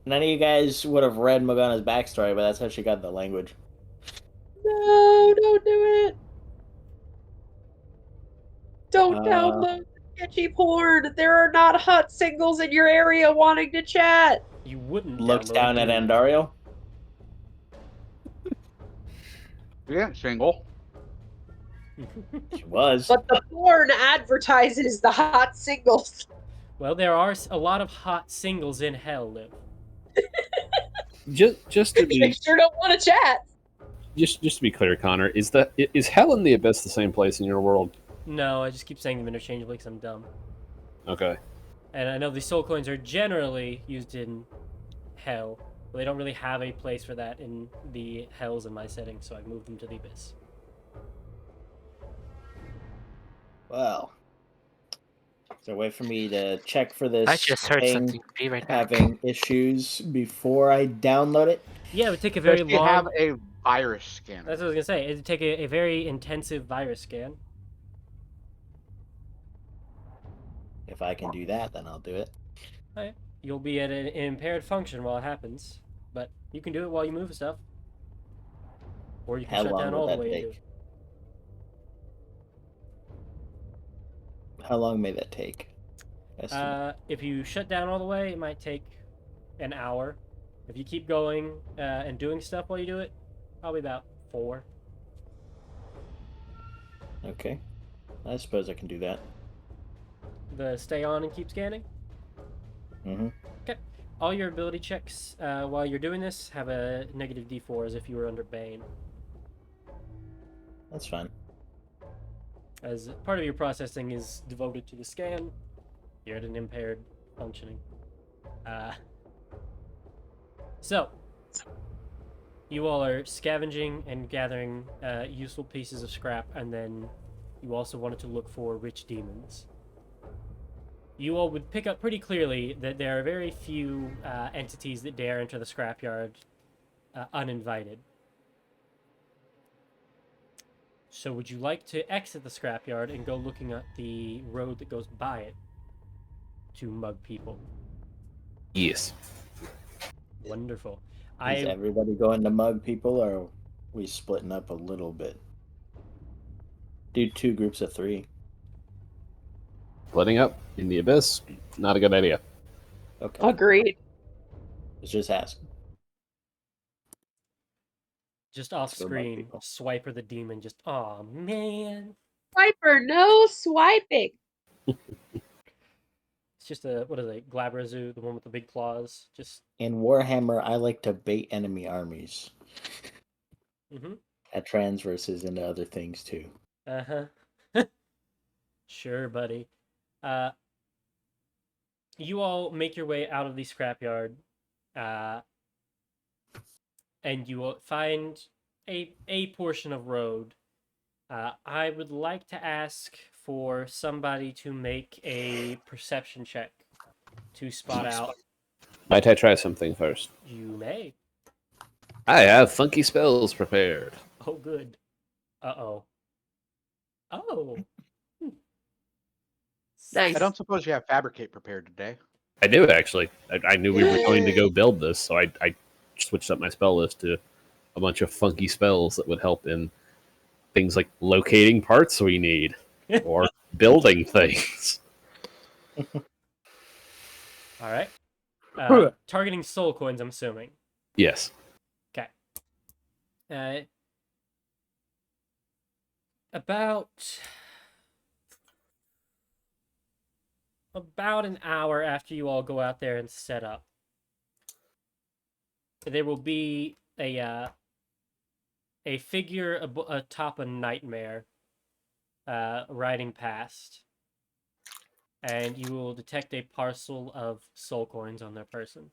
None of you guys would have read Morgana's backstory, but that's how she got the language. No, don't do it. Don't Uh, download sketchy porn. There are not hot singles in your area wanting to chat. You wouldn't Looks download down at Doom. Andario. Yeah, single. She was. But the porn advertises the hot singles. Well, there are a lot of hot singles in hell, Liv. Just to You be sure don't want to chat. just to be clear, Connor, is hell and the abyss the same place in your world? No, I just keep saying them interchangeably because I'm dumb. Okay. And I know the soul coins are generally used in hell, but they don't really have a place for that in the hells in my setting, so I moved them to the abyss. Well. Is there a way for me to check for this I just heard thing something. Be right back. having issues before I download it? Yeah, it would take a very Does she long... have a virus scanner? That's what I was going to say. It would take a very intensive virus scan. If I can do that, then I'll do it. You'll be at an impaired function while it happens, but you can do it while you move stuff. Or you can How shut long down would all the that way and do take? it. How long may that take? Estimate. If you shut down all the way, it might take an hour. If you keep going and doing stuff while you do it, probably about 4. Okay. I suppose I can do that. The stay on and keep scanning. Mm-hmm. Okay. All your ability checks while you're doing this have a negative D4 as if you were under Bane. That's fine. As part of your processing is devoted to the scan, you're at an impaired functioning. So, you all are scavenging and gathering useful pieces of scrap, and then you also wanted to look for rich demons. You all would pick up pretty clearly that there are very few entities that dare enter the scrapyard uninvited. So would you like to exit the scrapyard and go looking at the road that goes by it to mug people? Yes. Wonderful. Is everybody going to mug people, or are we splitting up a little bit? Do 2 groups of 3. Splitting up in the abyss, not a good idea. Okay. Agreed. Let's just ask. Just off Let's go mug screen, people. Swiper the demon just, aw, man. Swiper, no swiping. It's just a, what is it, Glabrazu, the one with the big claws. Just, In Warhammer, I like to bait enemy armies. That transverses into other things too. uh-huh. Sure, buddy. You all make your way out of the scrapyard, and you will find a portion of road. I would like to ask for somebody to make a perception check to spot out. Might I try something first? You may. I have funky spells prepared. Oh, good. Uh-oh. Oh. Nice. I don't suppose you have Fabricate prepared today. I do, actually. I knew we were going to go build this, so I switched up my spell list to a bunch of funky spells that would help in things like locating parts we need or building things. All right. Targeting soul coins, I'm assuming. Yes. Okay. About an hour after you all go out there and set up, there will be a figure atop a nightmare riding past, and you will detect a parcel of soul coins on their person.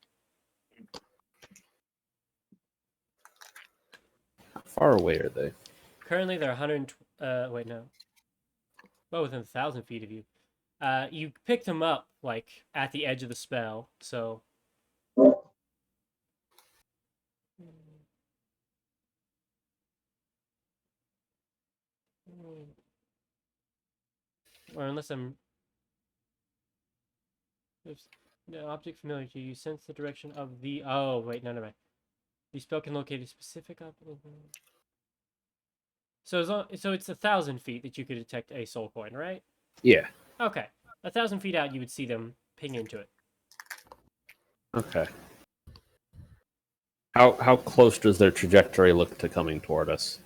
How far away are they? Currently, they're 100. Wait, no. Well, within 1,000 feet of you. You picked them up like at the edge of the spell, so. Or unless I'm. If the object familiar to you, sense the direction of the. Oh wait, no. The spell can locate a specific object. So it's 1,000 feet that you could detect a soul coin, right? Yeah. Okay, 1,000 feet out, you would see them ping into it. Okay. How close does their trajectory look to coming toward us?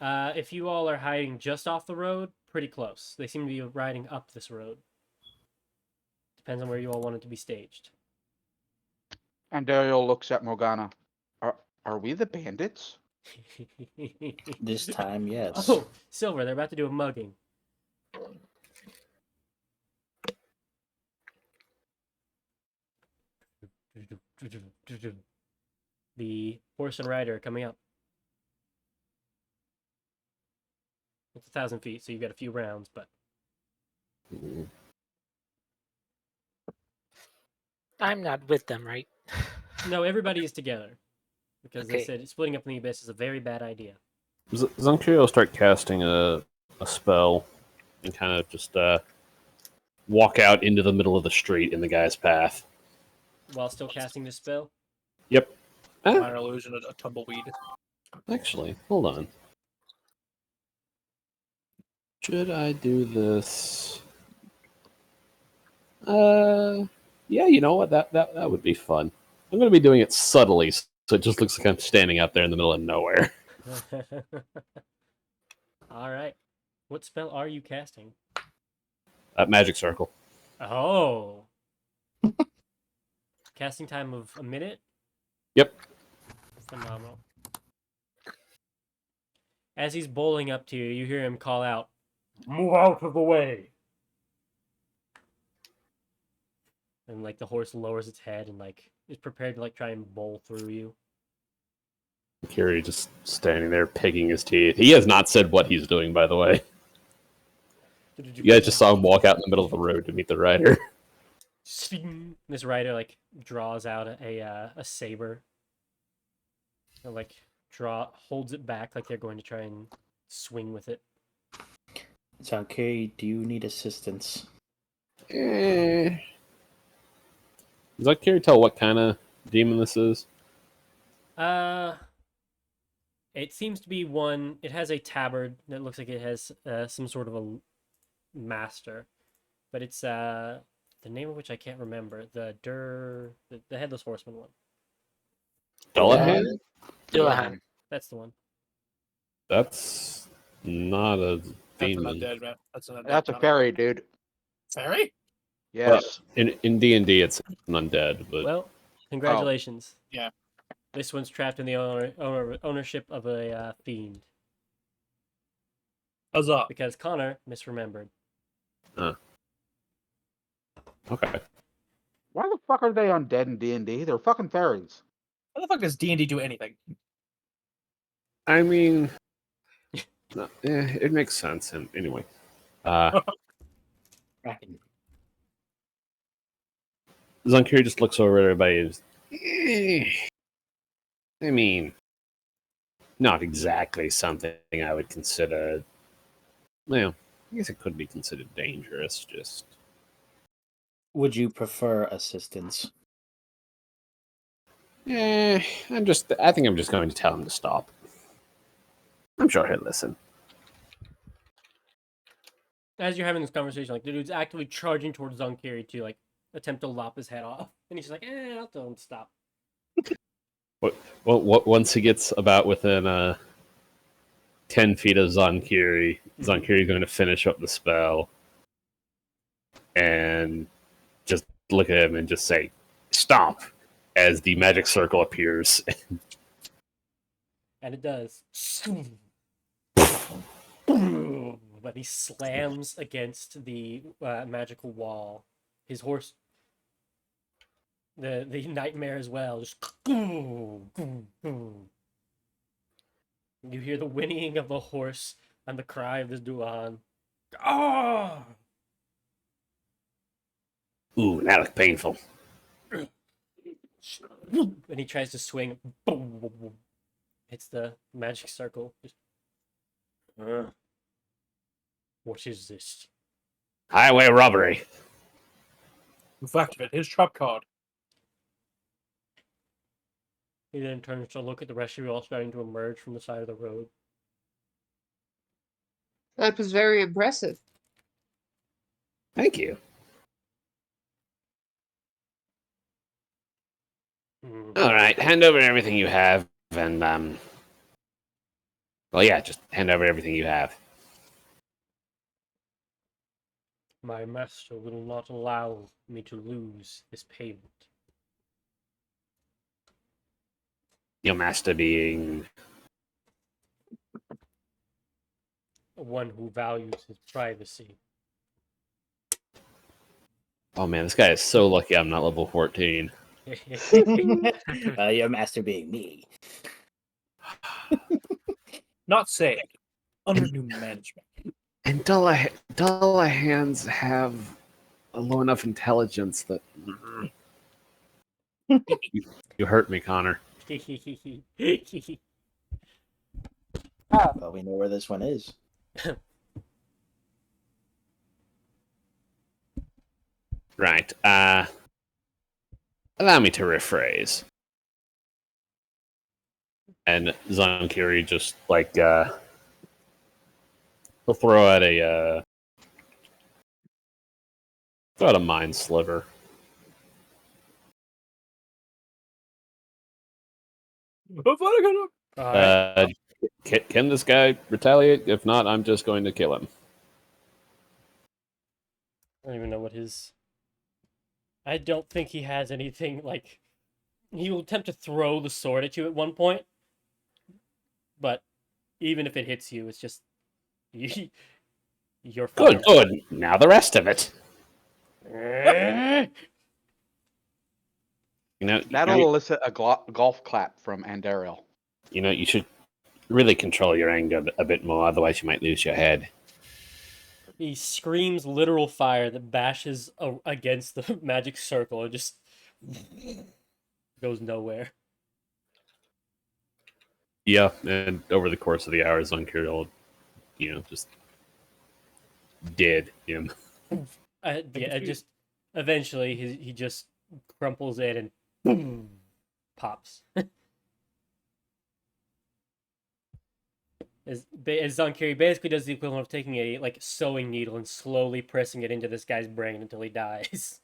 If you all are hiding just off the road, pretty close. They seem to be riding up this road. Depends on where you all want it to be staged. And Dario looks at Morgana. Are we the bandits? This time, yes. Oh, Silver, they're about to do a mugging. The horse and rider coming up. It's 1,000 feet, so you've got a few rounds, but I'm not with them, right? no, everybody is together because they Okay. said splitting up in the abyss is a very bad idea. Zunkrio will start casting a spell and kind of just walk out into the middle of the street in the guy's path. While still casting this spell. Yep. Minor illusion, a tumbleweed. Actually, hold on. Should I do this? Yeah, you know what? That would be fun. I'm going to be doing it subtly, so it just looks like I'm standing out there in the middle of nowhere. All right. What spell are you casting? Magic Circle. Oh. Casting time of a minute? Yep. Phenomenal. As he's bowling up to you, you hear him call out, "Move out of the way!" And like the horse lowers its head and like is prepared to like try and bowl through you. Kiri just standing there picking his teeth. He has not said what he's doing, by the way. You guys just saw him walk out in the middle of the road to meet the rider. This rider like draws out a saber. And like holds it back like they're going to try and swing with it. So, Kiri, do you need assistance? Does that Kiri tell what kind of demon this is? It seems to be one. It has a tabard that looks like it has some sort of a master, but it's the name of which I can't remember. The headless horseman one. Dullahan? Dillahan. That's the one. That's not a That's an demon. undead, man. That's an undead. That's a not fairy, dude. Fairy? Yes. In D&D, it's an undead, but Well, congratulations. Yeah. This one's trapped in the ownership of a fiend Huzzah. because Connor misremembered. okay. Why the fuck are they undead in D&D? They're fucking fairies. How the fuck does D&D do anything? I mean, it makes sense. And anyway, Zunkiri just looks over at everybody and I mean, not exactly something I would consider. Well, I guess it could be considered dangerous. Just Would you prefer assistance? I think I'm just going to tell him to stop. I'm sure he'll listen. As you're having this conversation, like the dude's actively charging towards Zonkiri to like attempt to lop his head off, and he's just like, I'll tell him to stop." Well, once he gets about within 10 feet of Zonkiri, Zonkiri's going to finish up the spell and just look at him and just say, "Stomp," as the magic circle appears. And it does. But he slams against the magical wall. His horse, the nightmare as well, just. You hear the whinnying of a horse and the cry of this Duan. Ah! Ooh, that looks painful. And he tries to swing. Hits the magic circle. Just, what is this? Highway robbery. Move activate his trap card. He then turns to look at the rest of you all starting to emerge from the side of the road. That was very impressive. Thank you. All right, hand over everything you have, and well, yeah, just hand over everything you have. My master will not allow me to lose this payment. Your master being One who values his privacy. Oh man, this guy is so lucky I'm not level 14. Your master being me. Not saying. Under new management. And Dullahans have a low enough intelligence that you hurt me, Connor. Well, we know where this one is. Right. Allow me to rephrase. And Zonkiri just he'll throw out a mind sliver. Can this guy retaliate? If not, I'm just going to kill him. I don't even know what his. I don't think he has anything like. He will attempt to throw the sword at you at one point, but even if it hits you, it's just you're fine. Good. Now the rest of it. That'll elicit a golf clap from Andariel. You should really control your anger a bit more, otherwise you might lose your head. He screams literal fire that bashes against the magic circle and just goes nowhere. Yeah, and over the course of the hours, Unkirill, just dead him. Just eventually he just crumples in and boom, pops. As Zonkiri basically does the equivalent of taking a like sewing needle and slowly pressing it into this guy's brain until he dies.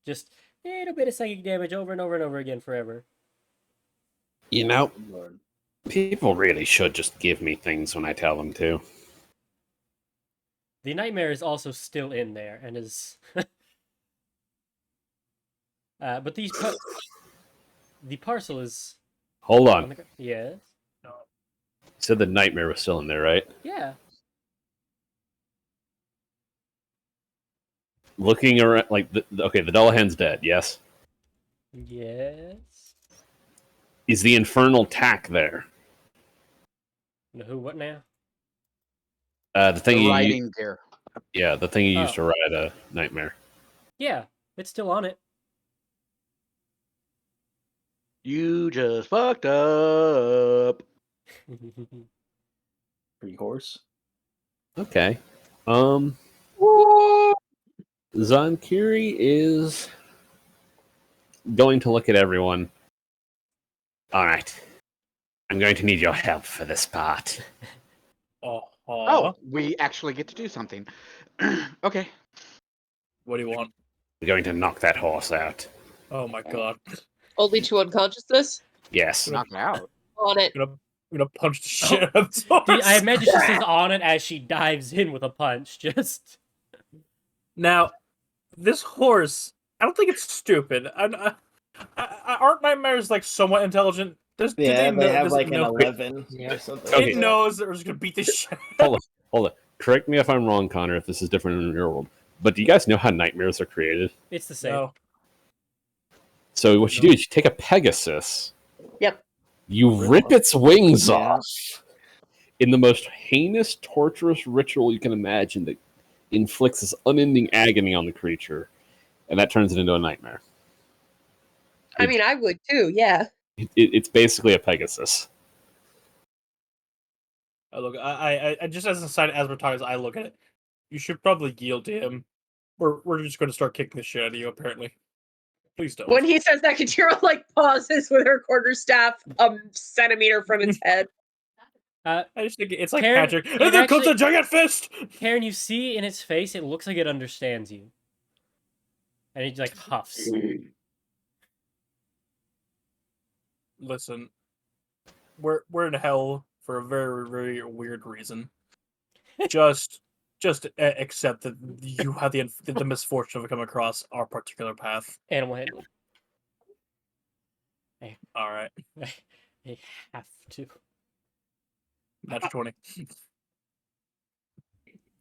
Just a little bit of psychic damage over and over and over again forever. You know, Lord. people really should just give me things when I tell them to. The nightmare is also still in there and is. But the parcel is. Hold On on. the yes. You said the nightmare was still in there, right? Yeah. Looking around, like, okay, the Dullahan's dead, yes? Yes. Is the infernal tack there? No, who? What now? The thing The you riding gear. yeah, the thing you used Oh. to ride a nightmare. Yeah, it's still on it. You just fucked up. Free horse. Okay. Zonkiri is going to look at everyone. All right. I'm going to need your help for this part. Oh, we actually get to do something. Okay. What do you want? We're going to knock that horse out. Oh my god. Only to unconsciousness? Yes. Knock it out. On it. I'm gonna punch the shit out of this horse. I imagine she stays on it as she dives in with a punch. Just Now, this horse, I don't think it's stupid. Aren't nightmares like somewhat intelligent? Do Yeah, they have does like it an know? 11 Yeah. or something. Okay. It knows that we're just gonna beat this shit. Hold on. Correct me if I'm wrong, Connor, if this is different in your world. But do you guys know how nightmares are created? it's the same. No. So what you do is you take a Pegasus. Yep. You rip its wings Yeah. off in the most heinous, torturous ritual you can imagine that inflicts this unending agony on the creature, and that turns it into a nightmare. I mean, I would too, yeah. It's basically a Pegasus. I just as a side, as we're talking, I look at it. You should probably yield to him. We're just going to start kicking the shit out of you. Apparently, please don't. When he says that, Katira like pauses with her quarterstaff a centimeter from its head. I just think it's like Karen, Patrick. it And there comes actually- a giant fist. Karen, you see in its face, it looks like it understands you, and it like huffs. Listen, we're in hell for a very, very weird reason. Just accept that you had the misfortune of coming across our particular path. Animal head. All right, They have to. natural 20.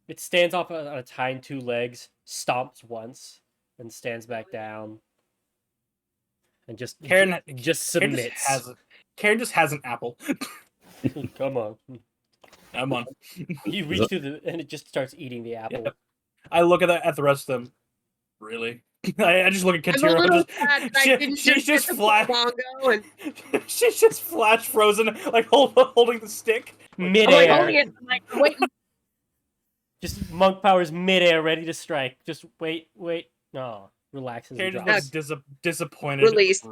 It stands up on its hind two legs, stomps once, and stands back down, and just Karen just Karen submits. Karen just has an apple. Come on. I'm on. You reach through and it just starts eating the apple. Yeah. I look at the rest of them. Really? I just look at I'm a Katira. little Just, sad that I didn't she's get just the flat. bongo and She's just flash frozen, like holding the stick. I'm Midair. like holding it. I'm like, wait. Just monk powers midair, ready to strike. Just wait. No, relaxes and Karen just drops. looks disappointed. Release.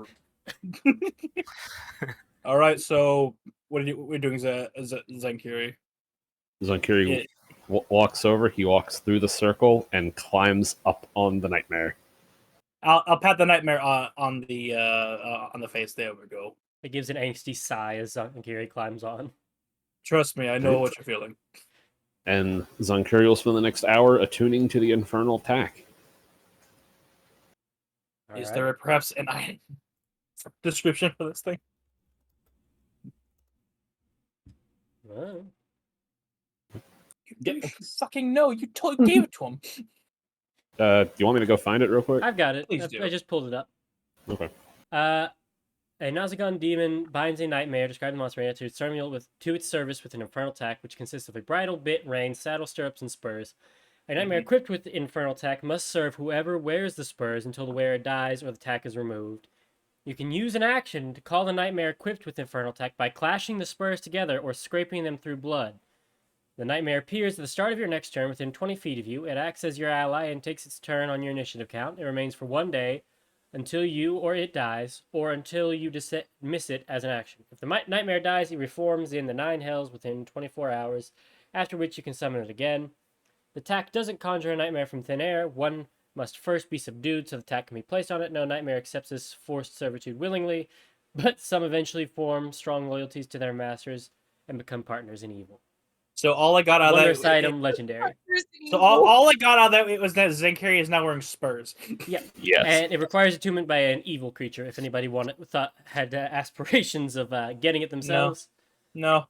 All right, so what are we doing, Zankiri? Zonkiri walks over, he walks through the circle, and climbs up on the nightmare. I'll pat the nightmare on the face. There we go. It gives an angsty sigh as Zonkiri climbs on. Trust me, I know what you're feeling. And Zonkiri will spend the next hour attuning to the infernal attack. Is Alright. there perhaps an description for this thing? Oh. Fucking no! You gave it to him. Do you want me to go find it real quick? I've got it. Please do. I just pulled it up. Okay. A Nazagon demon binds a nightmare, describing the monster to its terminal to its service with an infernal attack, which consists of a bridle, bit, rein, saddle, stirrups, and spurs. A nightmare equipped with the infernal attack must serve whoever wears the spurs until the wearer dies or the attack is removed. You can use an action to call the nightmare equipped with infernal attack by clashing the spurs together or scraping them through blood. The nightmare appears at the start of your next turn within 20 feet of you. It acts as your ally and takes its turn on your initiative count. It remains for 1 day until you or it dies, or until you miss it as an action. If the nightmare dies, it reforms in the 9 hells within 24 hours, after which you can summon it again. The attack doesn't conjure a nightmare from thin air. One must first be subdued so the attack can be placed on it. No nightmare accepts this forced servitude willingly, but some eventually form strong loyalties to their masters and become partners in evil. So all I got out of Wondrous that. item, legendary. So all I got out of that was that Zenkiri is now wearing spurs. Yeah. Yes. And it requires attunement by an evil creature. If anybody had aspirations of getting it themselves. No,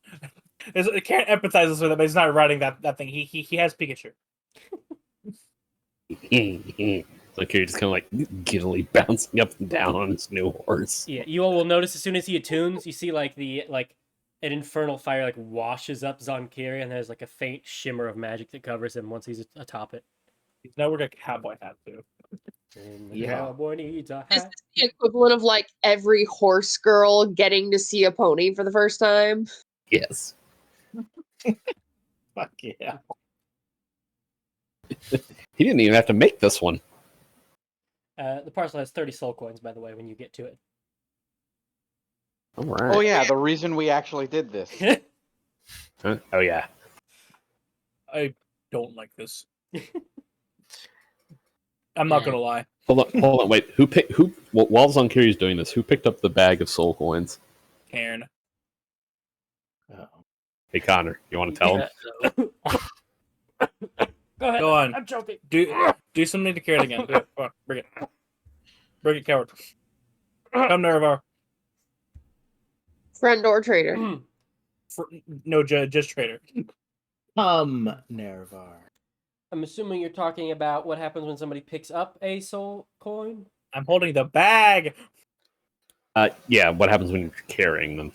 I can't empathize with him, but he's not riding that thing. He has Pikachu. Like you're just kind of like giddily bouncing up and down on his new horse. Yeah, you all will notice as soon as he attunes, you see an infernal fire washes up Zonkiri, and there's a faint shimmer of magic that covers him once he's atop it. He's now wearing a cowboy hat too. And the Yeah. cowboy needs a Is hat. this the equivalent of every horse girl getting to see a pony for the first time? Yes. Fuck yeah. He didn't even have to make this one. The parcel has 30 soul coins, by the way, when you get to it. All right. Oh yeah, the reason we actually did this. Huh? Oh yeah. I don't like this. I'm not gonna lie. Hold on, wait. While Zonkiri's doing this, who picked up the bag of soul coins? Karen. Hey Connor, you want to tell him? Go ahead. Go on. I'm joking. Do something to Karen again. Do it. Come on, bring it. Bring it, coward. Come, Nerevar. Friend or traitor? No, just traitor. Nerevar. I'm assuming you're talking about what happens when somebody picks up a soul coin. I'm holding the bag. Yeah. What happens when you're carrying them?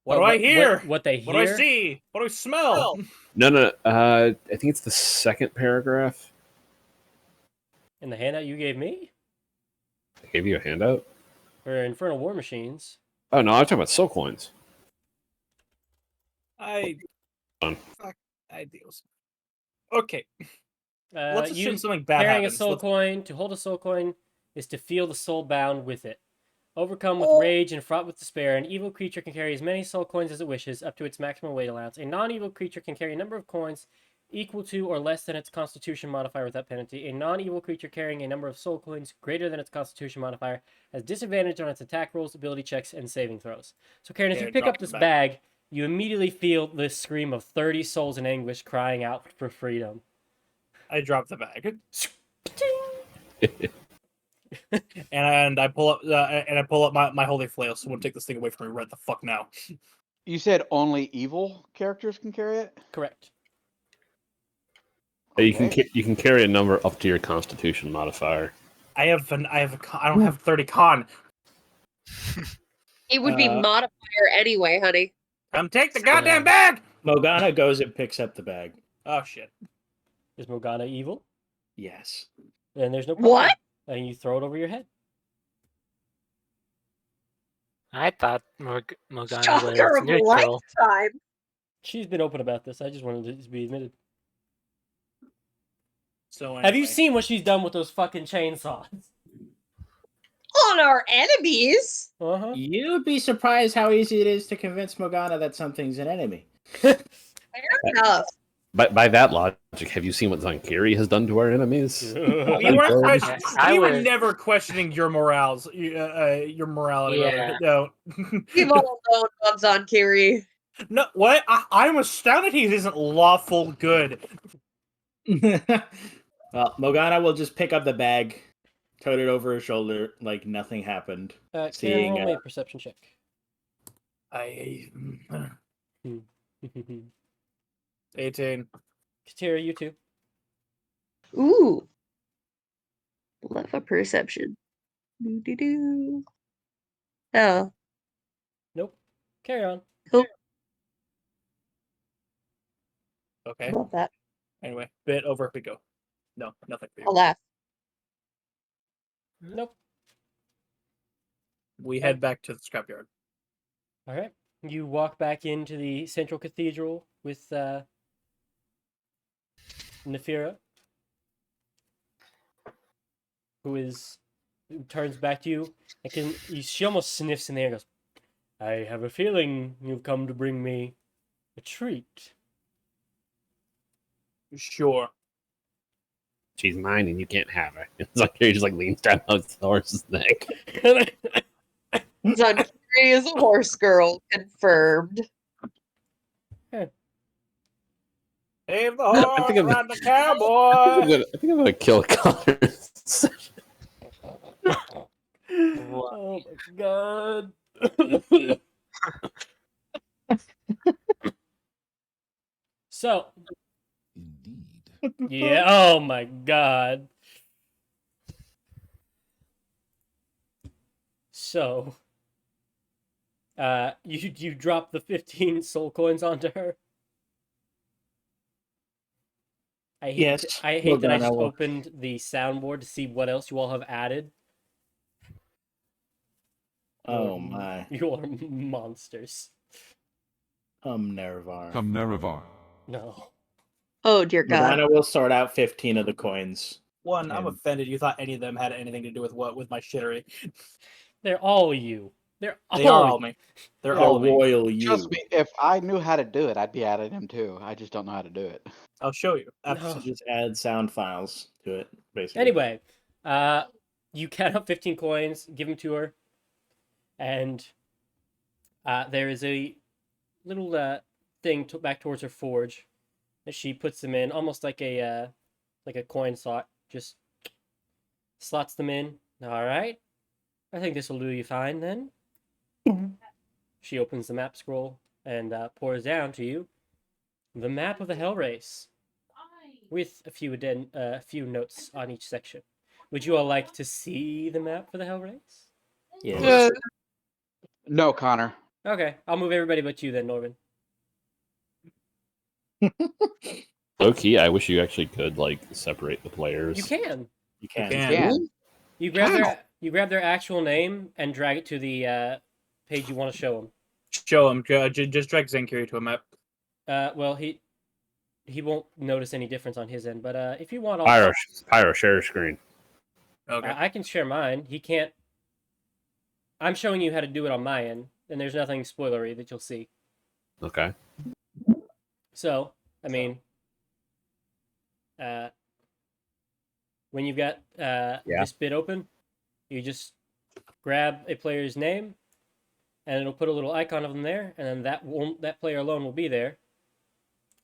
What do I hear? What they hear? What do I see? What do I smell? No. I think it's the second paragraph. In the handout you gave me? I gave you a handout. For Infernal War Machines. Oh no, I'm talking about soul coins. Fuck ideals. Okay, let's assume something bad carrying happens. a soul Let's- coin, to hold a soul coin, is to feel the soul bound with it. Overcome with Oh. rage and fraught with despair, an evil creature can carry as many soul coins as it wishes, up to its maximum weight allowance. A non-evil creature can carry a number of coins equal to or less than its constitution modifier without penalty. A non-evil creature carrying a number of soul coins greater than its constitution modifier has disadvantage on its attack rolls, ability checks, and saving throws. So Karen, as Yeah, you pick drop up the this bag. bag, you immediately feel this scream of 30 souls in anguish crying out for freedom. I drop the bag, and I pull up my holy flail. Someone take this thing away from me right the fuck now. You said only evil characters can carry it? Correct. You can Okay. you can carry a number up to your constitution modifier. I don't have 30 con. It would be modifier anyway, honey. Come take the goddamn bag. Morgana goes and picks up the bag. Oh shit. Is Morgana evil? Yes. Then there's no problem. What? And you throw it over your head. I thought Morgana Shocker was of neutral. lifetime. She's been open about this. I just wanted it to be admitted. So Have you anyway. seen what she's done with those fucking chainsaws? On our enemies. Uh-huh. You'd be surprised how easy it is to convince Morgana that something's an enemy. Fair enough. By that logic, have you seen what Zonkiri has done to our enemies? We weren't question- I we were would- never questioning your your morality. Yeah. No. We've all known Bubs on Kiri. No, what? I'm astounded he isn't lawful good. Well, Morgana will just pick up the bag, tote it over her shoulder like nothing happened. Karen, Seeing, roll me a perception check. 18. Katira, you too. Ooh. Love a perception. Doo-doo-doo. Oh. Nope. Carry on. Okay. Love that. Anyway, bit over we go. No, nothing for you. I'll laugh. Nope. We head back to the scrapyard. All right. You walk back into the central cathedral with Nefira, who is turns back to you. She almost sniffs in the air and goes, I have a feeling you've come to bring me a treat. Sure. She's mine and you can't have her. It's like he just like leans down on the horse's neck. Zuncury is a horse girl, confirmed. Save the I horse, think I'm- ride the I cowboy. think I'm gonna kill Connor. Oh my god. So, Indeed. yeah, oh my god. So, you drop the 15 soul coins onto her. I hate Yes, I well hate that I done, I just will. opened the soundboard to see what else you all have added. Oh my. You are monsters. Nervar. Come Nerevar. No. Oh dear God. Morgana will sort out 15 of the coins. One, I'm And- offended. You thought any of them had anything to do with what? With my shittery. They're all you. They're They are all all me. They're A all me. royal you. Trust me, if I knew how to do it, I'd be adding him too. I just don't know how to do it. I'll show you. No. So just add sound files to it, basically. Anyway, you count up 15 coins, give them to her, and there is a little thing back towards her forge that she puts them in, almost like a coin slot. Just slots them in. All right, I think this will do you fine then. She opens the map scroll and pours down to you the map of the Hell Race, with a few notes on each section. Would you all like to see the map for the Hell Race? Yeah. No, Connor. Okay, I'll move everybody but you then, Norman. Low key, I wish you actually could like separate the players. You can. You can. Can. You grab their actual name and drag it to the page you want to show them. Show him. Just drag Zenkiri to a map. Well, he won't notice any difference on his end, but if you want, Pyro, share screen. Okay. I can share mine. He can't. I'm showing you how to do it on my end, and there's nothing spoilery that you'll see. Okay. So, I mean, when you've got this bit open, you just grab a player's name, and it'll put a little icon of them there, and then that player alone will be there.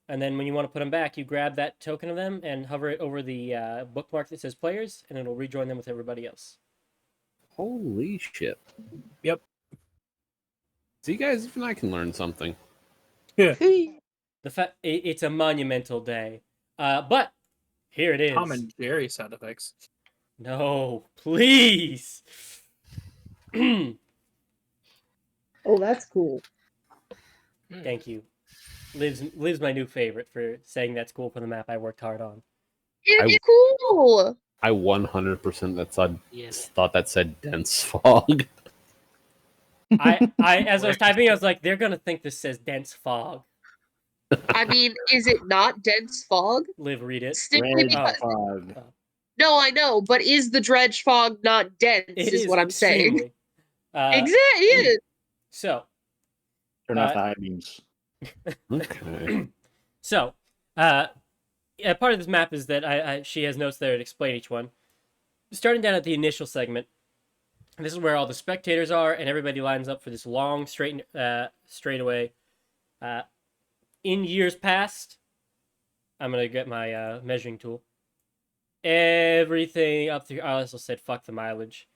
And then when you want to put them back, you grab that token of them and hover it over the bookmark that says players, and it'll rejoin them with everybody else. Holy shit. Yep. See, guys, even I can learn something. It's a monumental day. But here it is. Tom and Jerry sound effects. No, please. Oh, that's cool. Thank you. Liv's my new favorite for saying that's cool for the map I worked hard on. It's cool. I 100% Yes. thought that said dense fog. I as I was typing, I was like, they're gonna think this says dense fog. I mean, is it not dense fog? Liv, read it. Simply Red because... fog. No, I know, but is the dredge fog not dense? It is what I'm saying. extremely. Exactly. Yeah. So, Turn off the high beams. Okay. So, part of this map is that she has notes there that explain each one. Starting down at the initial segment, this is where all the spectators are, and everybody lines up for this long straightaway. In years past, I'm gonna get my measuring tool. Everything up through, I also said fuck the mileage.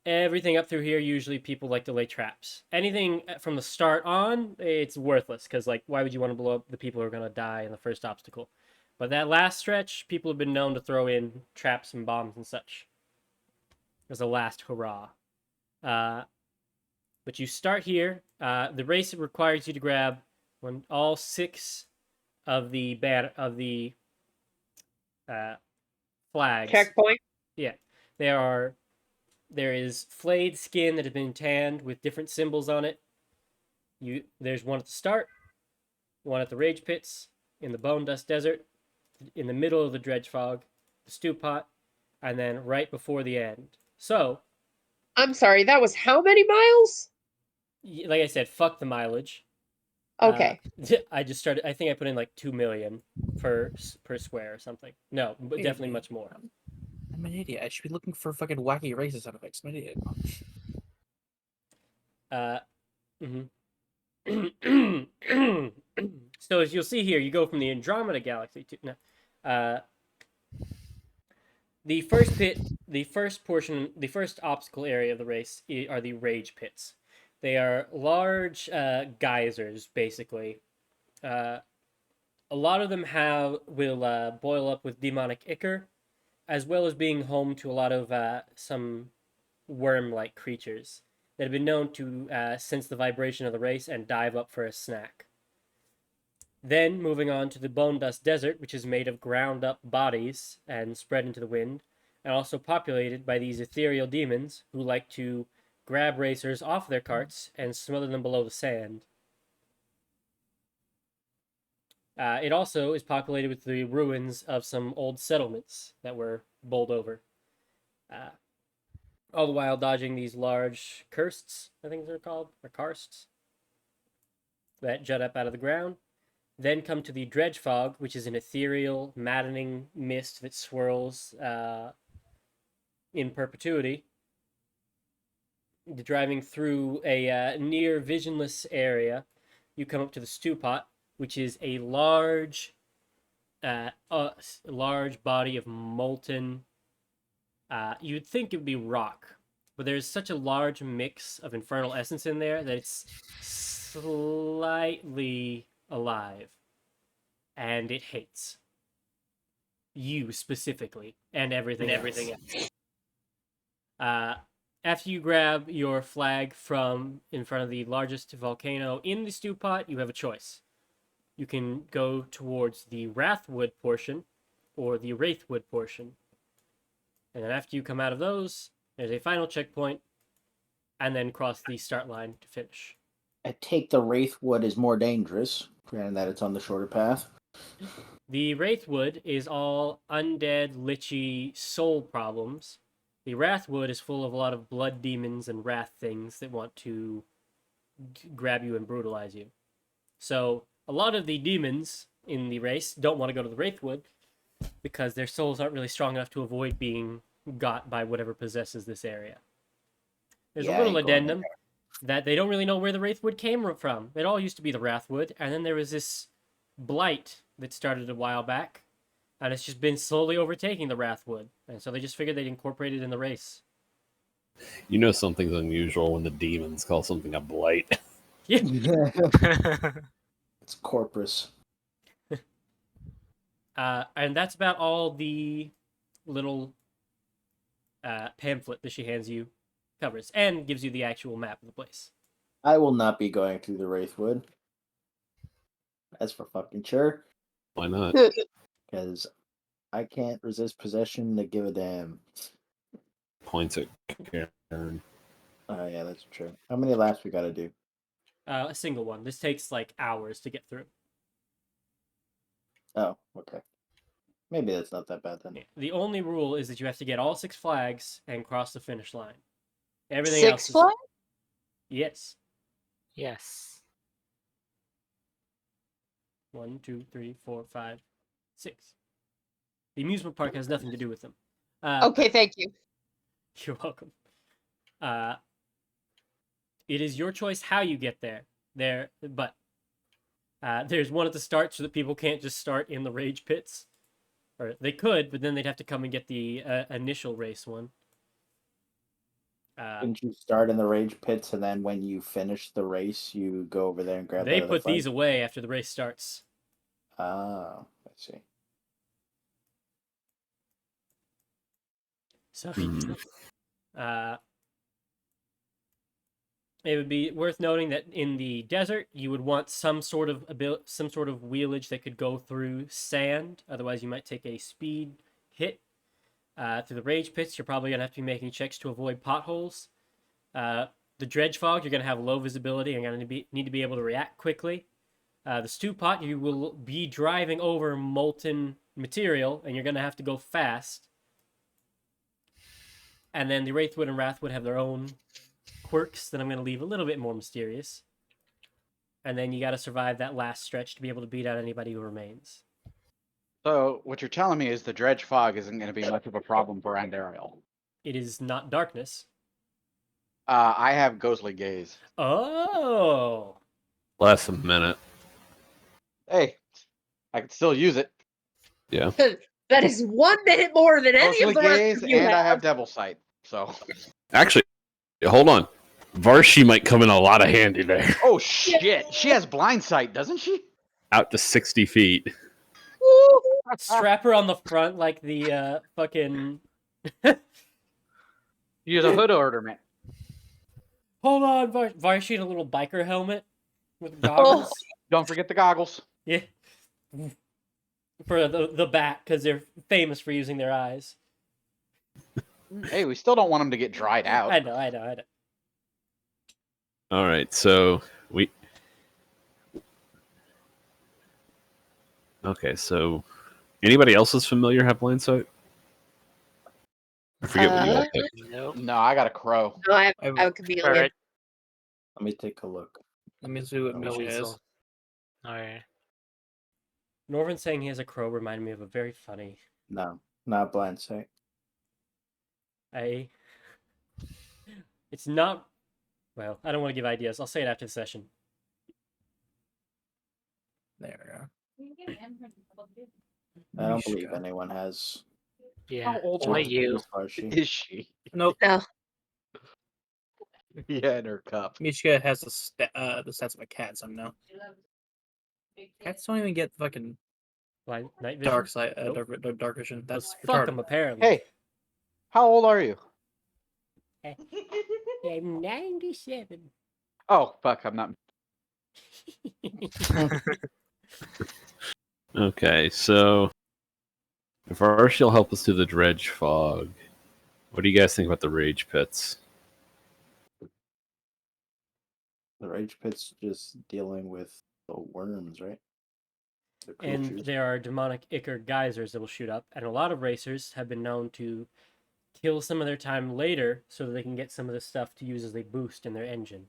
Everything up through here, usually people like to lay traps. Anything from the start on, it's worthless, because like, why would you want to blow up the people who are going to die in the first obstacle? But that last stretch, people have been known to throw in traps and bombs and such as a last hurrah. But you start here. The race requires you to grab all 6 of the flags. Checkpoint. Yeah, there is flayed skin that has been tanned with different symbols on it. There's one at the start, one at the rage pits, in the bone dust desert, in the middle of the dredge fog, the stew pot, and then right before the end. So, I'm sorry, that was how many miles? like I said, fuck the mileage. Okay. I just started. I think I put in like 2 million per square or something. No, but definitely much more. I'm an idiot. I should be looking for fucking wacky racist sound effects. I'm an idiot. So as you'll see here, you go from the Andromeda Galaxy to the first pit, the first portion, the first obstacle area of the race are the rage pits. They are large geysers, basically. A lot of them will boil up with demonic ichor, as well as being home to a lot of some worm-like creatures that have been known to sense the vibration of the race and dive up for a snack. Then, moving on to the Bone Dust Desert, which is made of ground up bodies and spread into the wind, and also populated by these ethereal demons who like to grab racers off their carts and smother them below the sand. It also is populated with the ruins of some old settlements that were bowled over. All the while dodging these large kirsts, I think they're called, or karsts, that jut up out of the ground. Then come to the dredge fog, which is an ethereal, maddening mist that swirls in perpetuity. Driving through a near visionless area, you come up to the stew pot, which is a large body of molten. You'd think it would be rock, but there's such a large mix of infernal essence in there that it's slightly alive, and it hates you specifically and everything else. After you grab your flag from in front of the largest volcano in the stew pot, you have a choice. You can go towards the Wrathwood portion or the Wraithwood portion. And then after you come out of those, there's a final checkpoint, and then cross the start line to finish. I take the Wraithwood is more dangerous, granted that it's on the shorter path. The Wraithwood is all undead, lichy, soul problems. The Wrathwood is full of a lot of blood demons and wrath things that want to grab you and brutalize you. So, a lot of the demons in the race don't want to go to the Wraithwood because their souls aren't really strong enough to avoid being got by whatever possesses this area. There's a little addendum that they don't really know where the Wraithwood came from. It all used to be the Wrathwood, and then there was this blight that started a while back, and it's just been slowly overtaking the Wrathwood, and so they just figured they'd incorporate it in the race. You know something's unusual when the demons call something a blight. Yeah. It's Corpus. And that's about all the little pamphlet that she hands you covers, and gives you the actual map of the place. I will not be going through the Wraithwood. That's for fucking sure. Why not? Because I can't resist possession to give a damn. Points at Karen. Oh, yeah, that's true. How many laps we gotta do? A single one. This takes like hours to get through. Oh, okay. Maybe that's not that bad then. The only rule is that you have to get all 6 flags and cross the finish line. Everything else Six is... Flags? Yes. Yes. 1, 2, 3, 4, 5, 6. The amusement park has nothing to do with them. Okay, thank you. You're welcome. It is your choice how you get there. But there's one at the start so that people can't just start in the rage pits. Or they could, but then they'd have to come and get the initial race one. Didn't you start in the rage pits and then when you finish the race, you go over there and grab They that other put flag? these away after the race starts. Ah, I see. So, it would be worth noting that in the desert, you would want some sort of wheelage that could go through sand. Otherwise, you might take a speed hit. Through the rage pits, you're probably going to have to be making checks to avoid potholes. The dredge fog, you're going to have low visibility and going to need to be able to react quickly. The stew pot, you will be driving over molten material, and you're going to have to go fast. And then the Wraithwood and Wrathwood have their own quirks that I'm going to leave a little bit more mysterious. And then you got to survive that last stretch to be able to beat out anybody who remains. So what you're telling me is the dredge fog isn't going to be much of a problem for Andariel. It is not darkness. I have ghostly gaze. Oh! Less than a minute. Hey, I can still use it. Yeah. That is 1 minute more than any Ghostly of the rest gaze, of you and I have. have devil sight. So. Actually, hold on. Varshi might come in a lot of handy there. Oh shit! She has blind sight, doesn't she? Out to 60 feet. Woo! Strap her on the front like the fucking... Use a hood ornament. Hold on, Varshi in a little biker helmet with goggles. Don't forget the goggles. Yeah. For the bat, because they're famous for using their eyes. Hey, we still don't want them to get dried out. I know. All right, so we... Okay, so anybody else's familiar have blind sight? I forget what you all picked. Nope. No, I got a crow. No, I I have have a chameleon. Alright. Let me take a look. Let me see what No Misha has. weasel. Alright. Norvin saying he has a crow reminded me of a very funny... No, not blind sight. It's not... Well, I don't want to give ideas. I'll say it after the session. There I don't Mishka. believe anyone has. Yeah. How old Only are you. Varshi. Is she? Nope. No. Yeah, in her cup. Mishka has the stats of a cat somehow. Cats don't even get fucking Blind night vision? dark side, Nope. dark vision. That's Fuck retarded. them, apparently. Hey, how old are you? I'm 97. Oh, fuck, I'm not. Okay, so Varshi will help us through the dredge fog. What do you guys think about the rage pits? The rage pit's just dealing with the worms, right? The And creatures. there are demonic ichor geysers that will shoot up, and a lot of racers have been known to kill some of their time later so that they can get some of the stuff to use as a boost in their engine.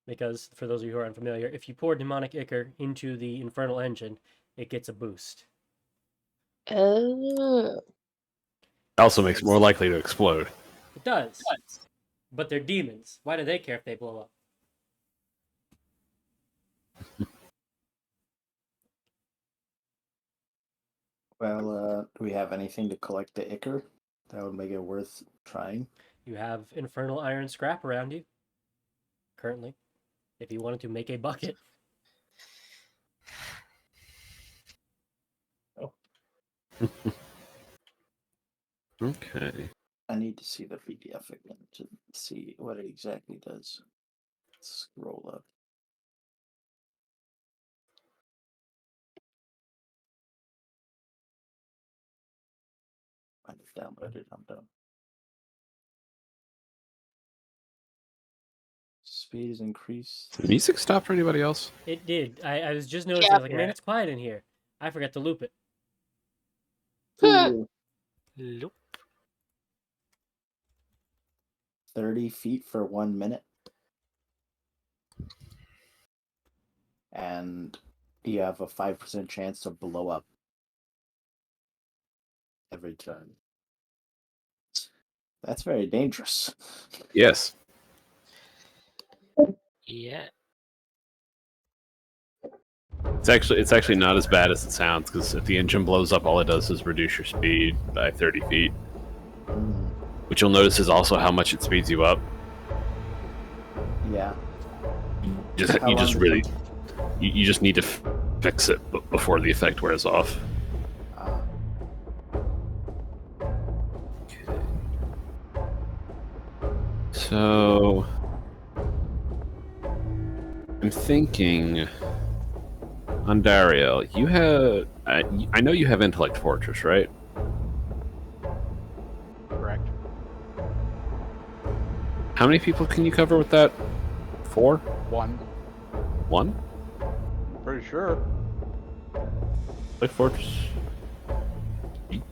Because, for those of you who are unfamiliar, if you pour demonic ichor into the infernal engine, it gets a boost. Oh. It also makes it more likely to explode. It does. But they're demons. Why do they care if they blow up? Well, do we have anything to collect the ichor? That would make it worth trying. You have infernal iron scrap around you, currently, if you wanted to make a bucket. Okay. I need to see the PDF again to see what it exactly does. Scroll up. I just downloaded. I'm done. Speed is increased. Did music stop for anybody else? It did. I was just noticing, Yeah. I was like, man, it's quiet in here. I forgot to loop it. Ooh, Loop. 30 feet for 1 minute. And you have a 5% chance to blow up every turn. That's very dangerous. Yes. Yeah. It's actually not as bad as it sounds, because if the engine blows up, all it does is reduce your speed by 30 feet. Which you'll notice is also how much it speeds you up. Yeah. You How long just does really, it- you just need to fix it before the effect wears off. So I'm thinking, Andariel, you have. I know you have Intellect Fortress, right? Correct. How many people can you cover with that? 4? One. One? Pretty sure. Like Fortress. You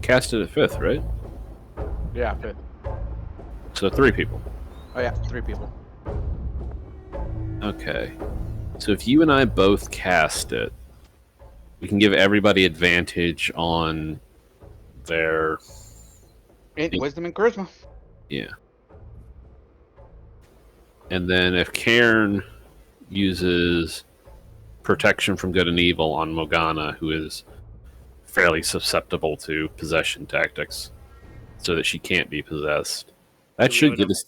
cast it at 5th, right? Yeah, 5th. So 3 people. Oh yeah, 3 people. Okay. So if you and I both cast it, we can give everybody advantage on their... Wisdom and charisma. Yeah. And then if Cairn uses protection from good and evil on Morgana, who is fairly susceptible to possession tactics, so that she can't be possessed. That Do we should have give enough us...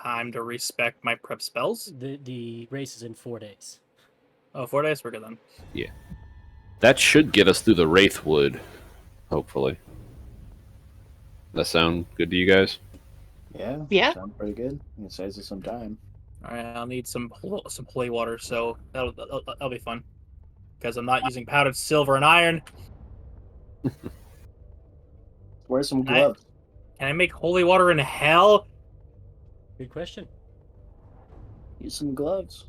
time to respec my prep spells. The race is in 4 days. Oh, 4 days? We're good then. That should get us through the Wraithwood, hopefully. That sound good to you guys? Yeah. Yeah. Sounds pretty good. It saves us some time. Alright, I'll need some holy water, so that'll be fun. Because I'm not using powdered silver and iron. Where's some gloves? Can I make holy water in hell? Good question. Use some gloves.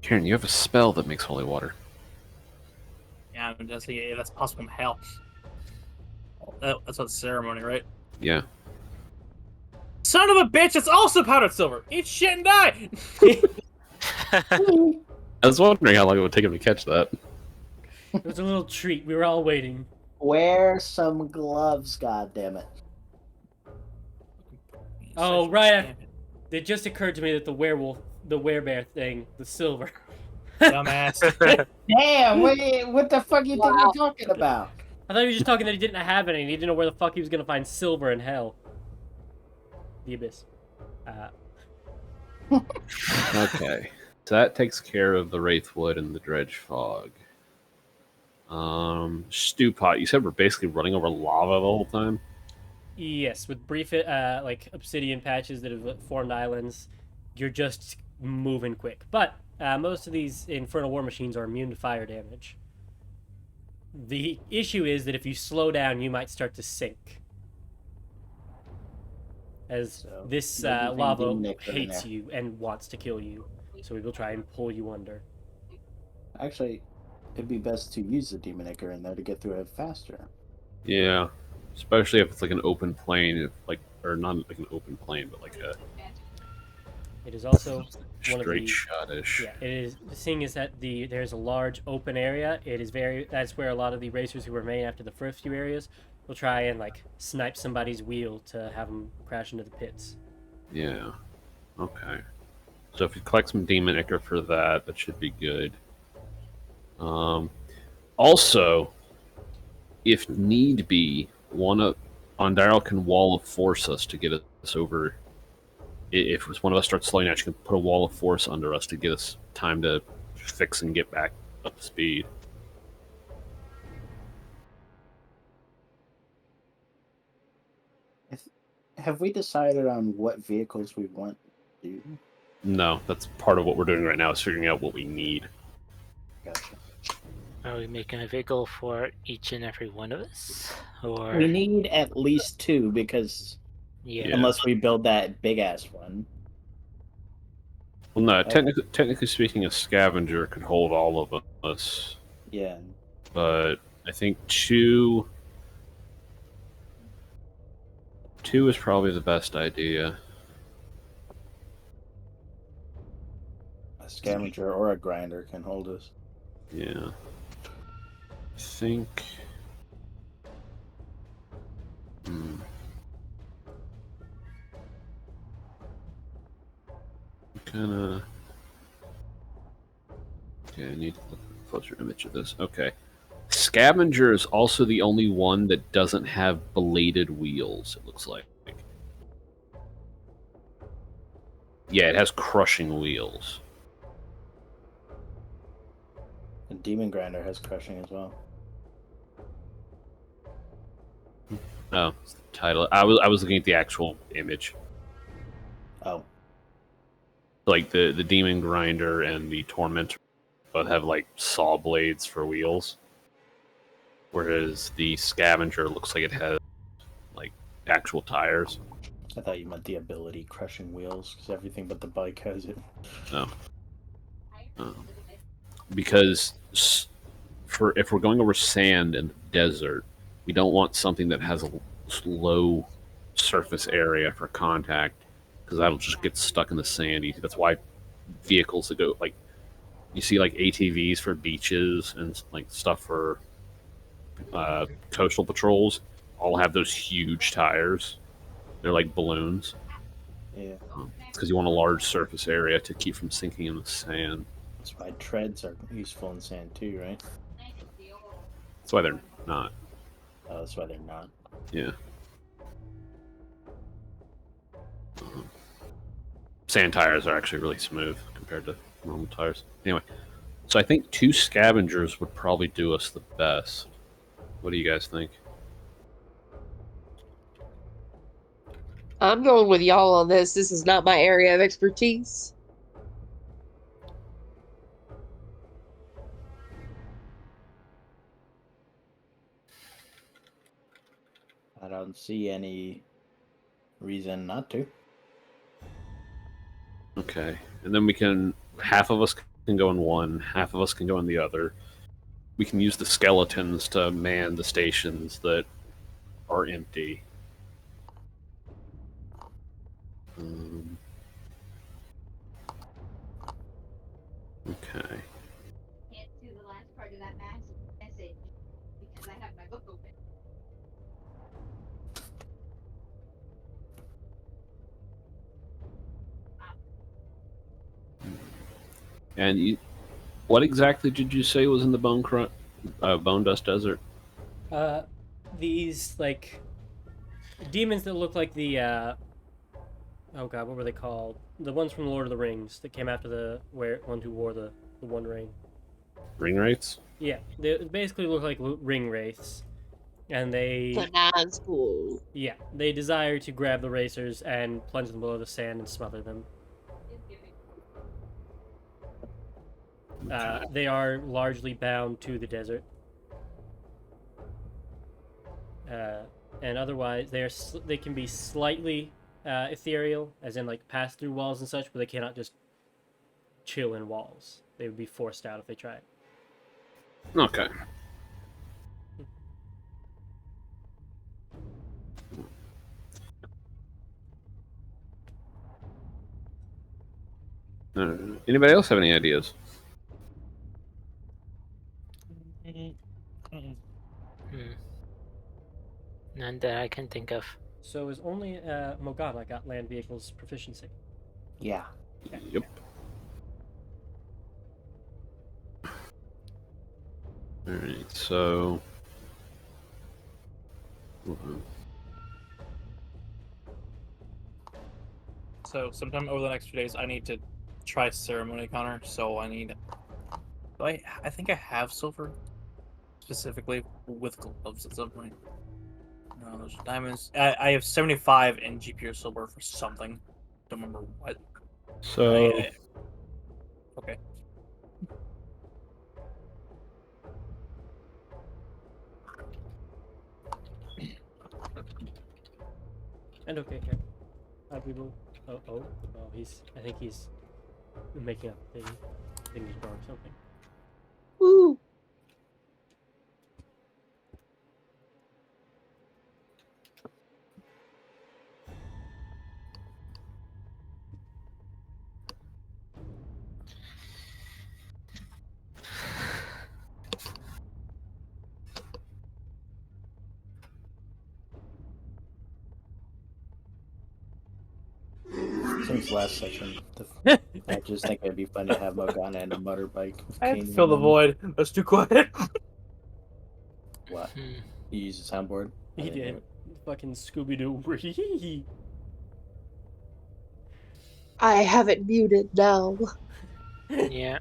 Karen, you have a spell that makes holy water. Yeah, I'm just thinking, that's possible in hell. That's a ceremony, right? Yeah. Son of a bitch, it's also powdered silver! Eat shit and die! I was wondering how long it would take him to catch that. It was a little treat. We were all waiting. Wear some gloves, goddammit. Oh, right. It just occurred to me that the werebear thing, the silver. Dumbass. Damn, what the fuck you think Wow. you're talking about? I thought he was just talking that he didn't have any and he didn't know where the fuck he was gonna find silver in hell. The abyss. Okay. So that takes care of the Wraithwood and the Dredge Fog. Stew Pot, you said we're basically running over lava the whole time? Yes, with brief like obsidian patches that have formed islands, you're just moving quick. But most of these infernal war machines are immune to fire damage. The issue is that if you slow down, you might start to sink. As So, this maybe we can lava do Nick in hates there. you and wants to kill you. So we will try and pull you under. Actually, it'd be best to use the demon ichor in there to get through it faster. Yeah. Especially if it's like an open plane, or not like an open plane, but like a It is also one of straight the shot-ish. Yeah, it is. The thing is that there's a large open area. It is that's where a lot of the racers who remain after the first few areas will try and like snipe somebody's wheel to have them crash into the pits. Yeah. Okay. So if you collect some demon ichor for that, that should be good. Also, if need be, Ondaril can wall of force us to get us over. If one of us starts slowing down, she can put a wall of force under us to get us time to fix and get back up to speed. Have we decided on what vehicles we want to do? No, that's part of what we're doing right now is figuring out what we need. Gotcha. Are we making a vehicle for each and every one of us? Or We need at least 2 because yeah. Yeah. unless we build that big ass one. Well, no, Okay. technically speaking, a scavenger could hold all of us, Yeah. but I think 2 is probably the best idea. A scavenger or a grinder can hold us. Yeah. I think. Kinda. Okay, I need a closer image of this. Okay. Scavenger is also the only one that doesn't have bladed wheels, it looks like. Yeah, it has crushing wheels. The demon grinder has crushing as well. Oh, it's the title. I was looking at the actual image. Oh. Like the demon grinder and the tormentor both have like saw blades for wheels, whereas the scavenger looks like it has like actual tires. I thought you meant the ability crushing wheels, because everything but the bike has it. No. Because if we're going over sand in the desert, we don't want something that has a low surface area for contact, because that'll just get stuck in the sand easy. That's why vehicles that go like you see like ATVs for beaches and like stuff for coastal patrols all have those huge tires. They're like balloons. Yeah. It's because you want a large surface area to keep from sinking in the sand. That's why treads are useful in sand too, right? That's why they're not. Oh, that's why they're not. Yeah. Sand tires are actually really smooth compared to normal tires. Anyway, so I think 2 scavengers would probably do us the best. What do you guys think? I'm going with y'all on this. This is not my area of expertise. I don't see any reason not to. Okay. And then we can, half of us can go in one, half of us can go in the other. We can use the skeletons to man the stations that are empty. Okay. Can't do the last part of that message because I have my book open. And what exactly did you say was in the Bone Dust Desert? These like demons that look like the oh god, what were they called? The ones from Lord of the Rings that came after the one who wore the one ring. Ring wraiths? Yeah, they basically look like ring wraiths, and they That's cool. yeah they desire to grab the racers and plunge them below the sand and smother them. They are largely bound to the desert, and otherwise they can be slightly ethereal, as in like pass through walls and such, but they cannot just chill in walls. They would be forced out if they tried. Okay. Anybody else have any ideas? None that I can think of. So is only Mogana got land vehicles proficiency? Yeah. Yep. Alright, so... So sometime over the next few days, I need to try ceremony counter. So I need. I think I have silver, specifically with gloves at some point. No, those are diamonds. I have 75 in GP or silver for something. Don't remember what. So... Okay. And okay, here. We will. Oh, I think he's making up a thing. I think he's drawing something. Woo! Since last session, I just think it'd be fun to have Morgana and a motorbike. I have to fill the void. That's too quiet. What? You use the soundboard? He did. Fucking Scooby Doo. I have it muted now. Yeah.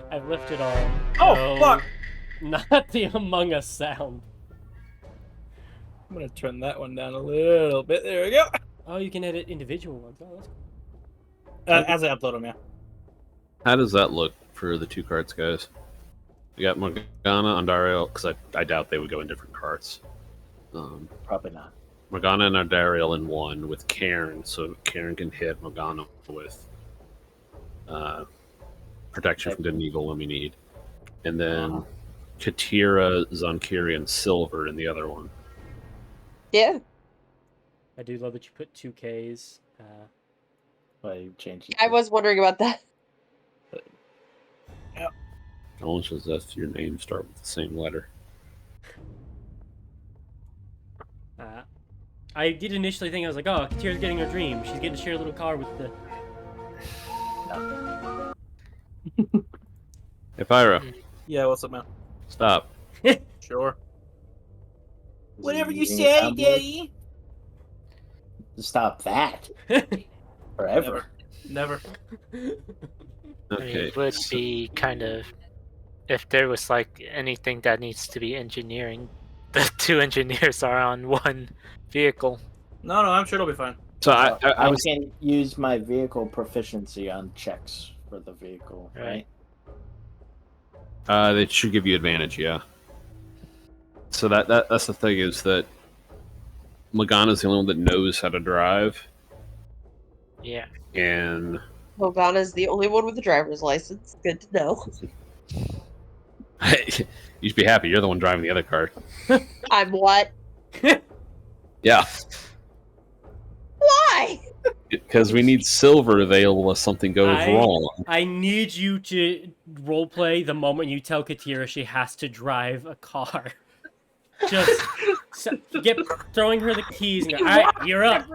I've left it on. Oh, No, fuck! Not the Among Us sound. I'm gonna turn that one down a little bit. There we go. Oh, you can edit individual ones. Oh, that's cool. As I upload them, yeah. How does that look for the 2 carts, guys? We got Morgana, Ondario, because I doubt they would go in different carts. Probably not. Morgana and Ardariel in one with Karen, so Karen can hit Morgana with protection from good and evil when we need. And then Katira, Zonkiri, and Silver in the other one. Yeah. I do love that you put 2Ks. Why you changed it? I was wondering about that. Only says that's your name start with the same letter. I did initially think, I was like, oh, Katira's getting her dream. She's getting to share a little car with the... Hey, Pyro, Yeah, what's up, man? stop. Sure. Whatever you say, Daddy. Stop that. Forever. Never. I mean, Okay. it would be kind of if there was like anything that needs to be engineering. The two engineers are on one vehicle. No, I'm sure it'll be fine. So I I was can use my vehicle proficiency on checks for the vehicle, right? that should give you advantage, yeah. So that's the thing is that Morgana's the only one that knows how to drive, Yeah. and Morgana's the only one with a driver's license. Good to know. you should be happy. You're the one driving the other car. I'm what? Yeah, Why? because we need Silver available if something goes wrong. I need you to roleplay the moment you tell Katira she has to drive a car. Just throwing her the keys and go, alright, you're up.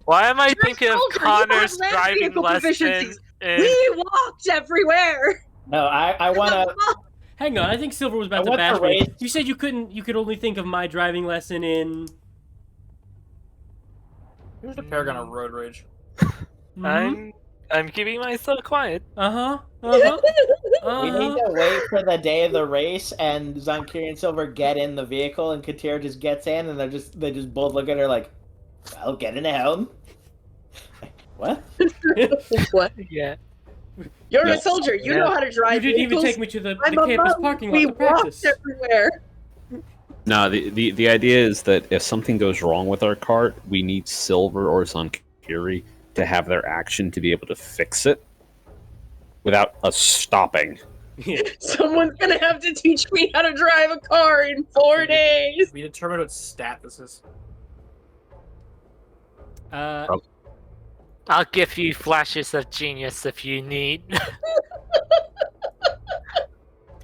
Why am I thinking of Soldier, you have Connor's land driving vehicle lessons? proficiencies. in- We walked everywhere. No, I want to. Hang on, I think Silver was about I to want bash the me. race. You said you could only think of my driving lesson in... Here's a Paragon of Road Rage. I'm keeping myself quiet. Uh-huh. We need to wait for the day of the race, and Zonkiri and Silver get in the vehicle, and Katira just gets in, and they just both look at her like, "Well, get in the helm." What? What? Yeah. You're Yeah. a soldier. You Yeah. know how to drive You didn't even vehicles. take me to the I'm campus a parking we lot to practice. walked everywhere. No, the idea is that if something goes wrong with our cart, we need Silver or Zonkiri to have their action to be able to fix it without us stopping. Yeah. Someone's gonna have to teach me how to drive a car in 4 days. We determine what stat this is. I'll give you flashes of genius if you need.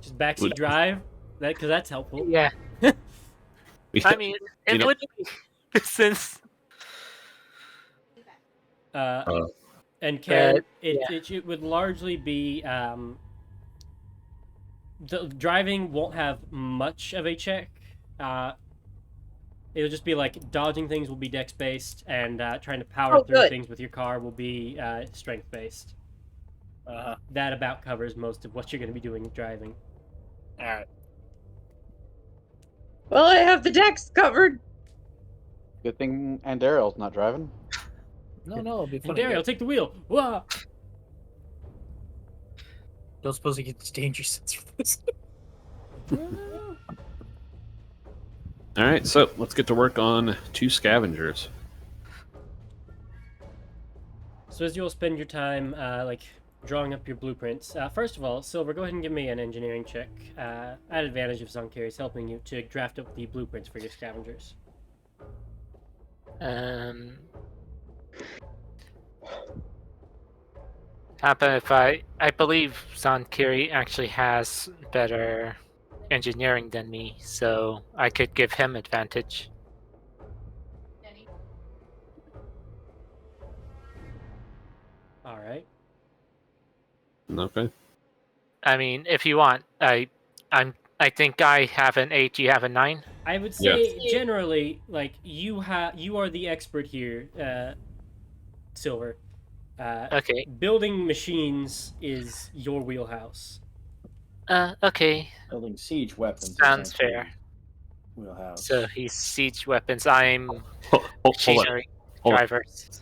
Just backseat drive? Because that's helpful. Yeah. We- I mean, You it know- would be since And Karen, yeah. it would largely be the driving won't have much of a check. It'll just be like dodging things will be dex based, and trying to power Oh, through good. things with your car will be strength based. That about covers most of what you're going to be doing driving. All right. Well, I have the decks covered. Good thing Andarel's not driving. No, it'll be And funny. Daryl, take the wheel. Whoa! Don't suppose he gets danger sense for this. All right, so let's get to work on 2 scavengers. So as you'll spend your time like drawing up your blueprints, first of all, Silver, go ahead and give me an engineering check. At advantage if Zonkiri is helping you to draft up the blueprints for your scavengers. How about if I believe Zonkiri actually has better engineering than me, so I could give him advantage. All right. Okay. I mean, if you want, I think I have an 8. You have a 9. I would say generally, like you are the expert here, Silver. Okay. Building machines is your wheelhouse. Okay. Building siege weapons. Sounds is fair. Wheelhouse. So he's siege weapons. I'm Hold on. machinery Hold on. drivers.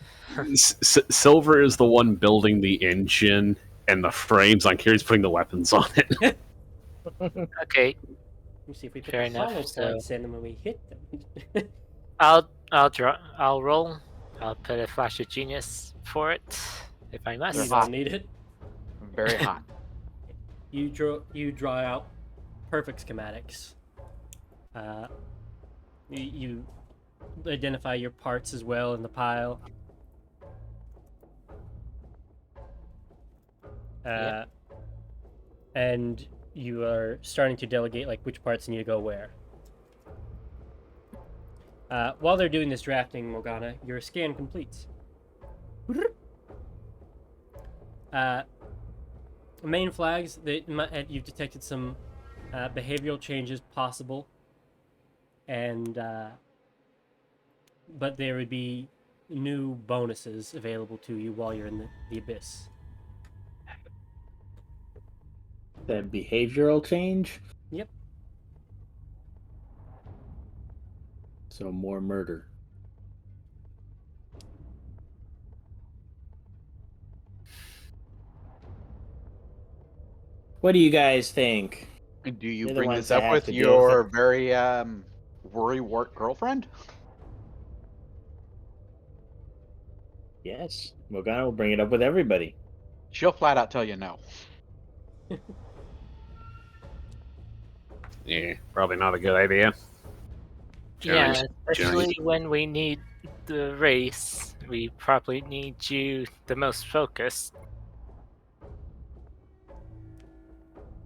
Silver is the one building the engine and the frames. Zonkiri's putting the weapons on it. Okay. Let me see if we put Fair the enough, hollow so- points in them when we hit them. I'll roll. I'll put a flash of genius for it if I You must. hot. don't need it. Very hot. You draw out perfect schematics. You identify your parts as well in the pile. Yeah. And you are starting to delegate like which parts need to go where. While they're doing this drafting, Morgana, your scan completes. Main flags that you've detected some behavioral changes possible, and but there would be new bonuses available to you while you're in the abyss. That behavioral change. Yep. So more murder. What do you guys think? Do you They're the bring ones this that up have with to deal with your it. very worrywart girlfriend? Yes, Morgana will bring it up with everybody. She'll flat out tell you no. Yeah, probably not a good idea. Yeah, Generally- especially when we need the race, we probably need you the most focused.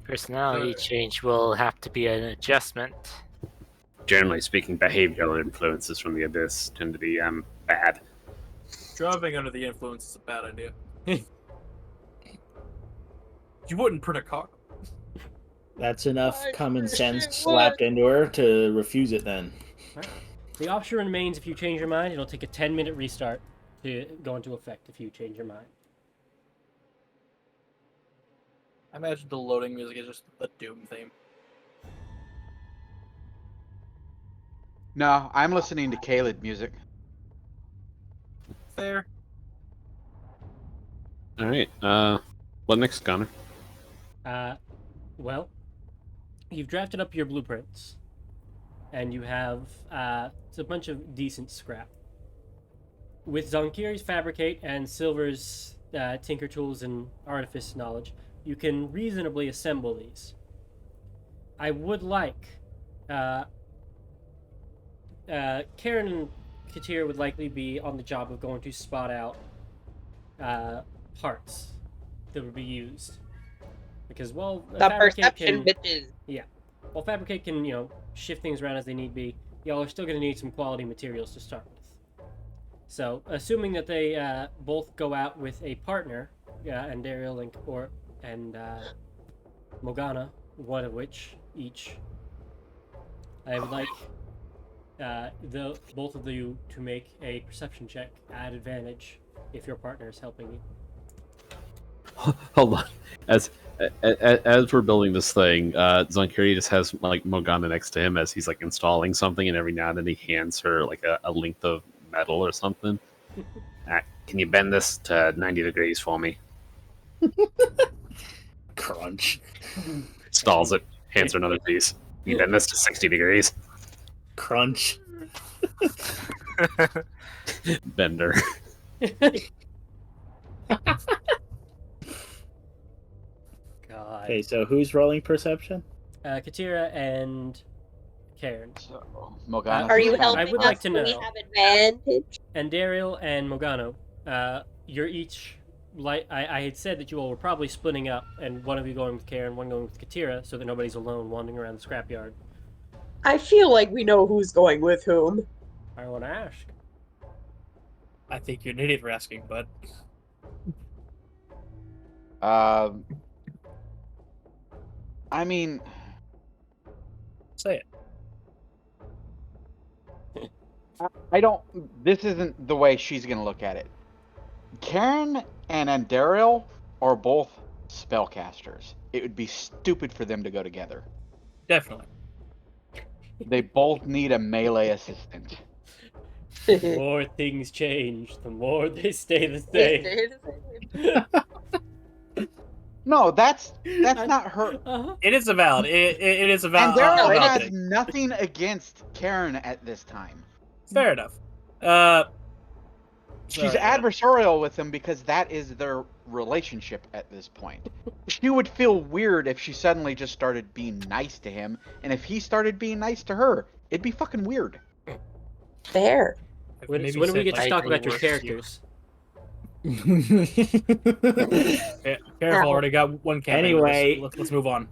Personality change will have to be an adjustment. Generally speaking, behavioral influences from the abyss tend to be bad. Driving under the influence is a bad idea. You wouldn't print a car. That's enough I common wish sense it slapped into her to refuse it then. The option remains if you change your mind, it'll take a 10-minute restart to go into effect if you change your mind. I imagine the loading music is just the Doom theme. No, I'm listening to Caleb music. Fair. All right. What next, Connor? Well, you've drafted up your blueprints, and you have it's a bunch of decent scrap. With Zonkiri's fabricate and Silver's tinker tools and artifice knowledge, you can reasonably assemble these. I would like Karen and Katir would likely be on the job of going to spot out parts that would be used. Because while The fabricate perception, can, bitches. while fabricate can, shift things around as they need be, y'all are still going to need some quality materials to start with. So, assuming that they both go out with a partner, and Daryl and Morgana, one of which each, I would like both of you to make a perception check at advantage if your partner is helping you. Hold on. As we're building this thing, Zonkiri just has like Morgana next to him as he's like installing something, and every now and then he hands her like a length of metal or something. Can you bend this to 90 degrees for me? Crunch. Stalls it, hands her another piece. Can you bend this to 60 degrees? Crunch. Bender. God. Okay, so who's rolling perception? Katira and Karen. So, Morgana. Are you I helping would us like to so we know. have advantage? And Daryl and Mogano, you're each like I had said that you all were probably splitting up, and one of you going with Karen, one going with Katira, so that nobody's alone wandering around the scrapyard. I feel like we know who's going with whom. I want to ask. I think you're an idiot for asking, bud. I mean, Say it. I don't. This isn't the way she's gonna look at it. Karen and Andariel are both spellcasters. It would be stupid for them to go together. Definitely. They both need a melee assistant. The more things change, the more they stay the same. No, that's not her. Uh-huh. It is a valid. It is a valid. Andariel valid has thing. nothing against Karen at this time. Fair enough. She's Sorry, adversarial with him because that is their relationship at this point. She would feel weird if she suddenly just started being nice to him, and if he started being nice to her, it'd be fucking weird. Fair. I've When, maybe so when do we said, get to like, talk three about your worse to you. characters? Careful, already got one campaign. Anyway. Let's move on.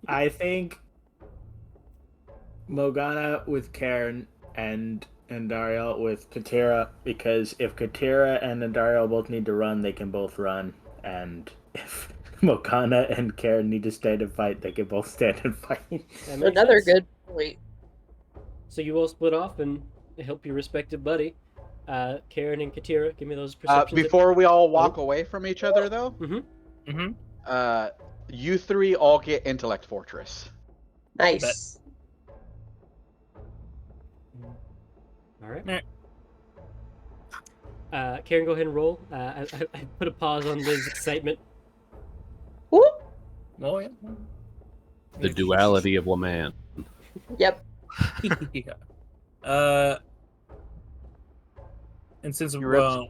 I think Morgana with Karen and Dario with Katira, because if Katira and Dario both need to run, they can both run, and if Morgana and Karen need to stand and fight, they can both stand and fight. That makes Another sense. good point. So you all split off and help your respective buddy. Karen and Katira, give me those perceptions. Before we all walk away from each other, though, you three all get Intellect Fortress. Nice. All right. Meh. Karen, go ahead and roll. I put a pause on Liv's excitement. Whoop. Oh, yeah. The duality of one man. Yep. Yeah. And since we're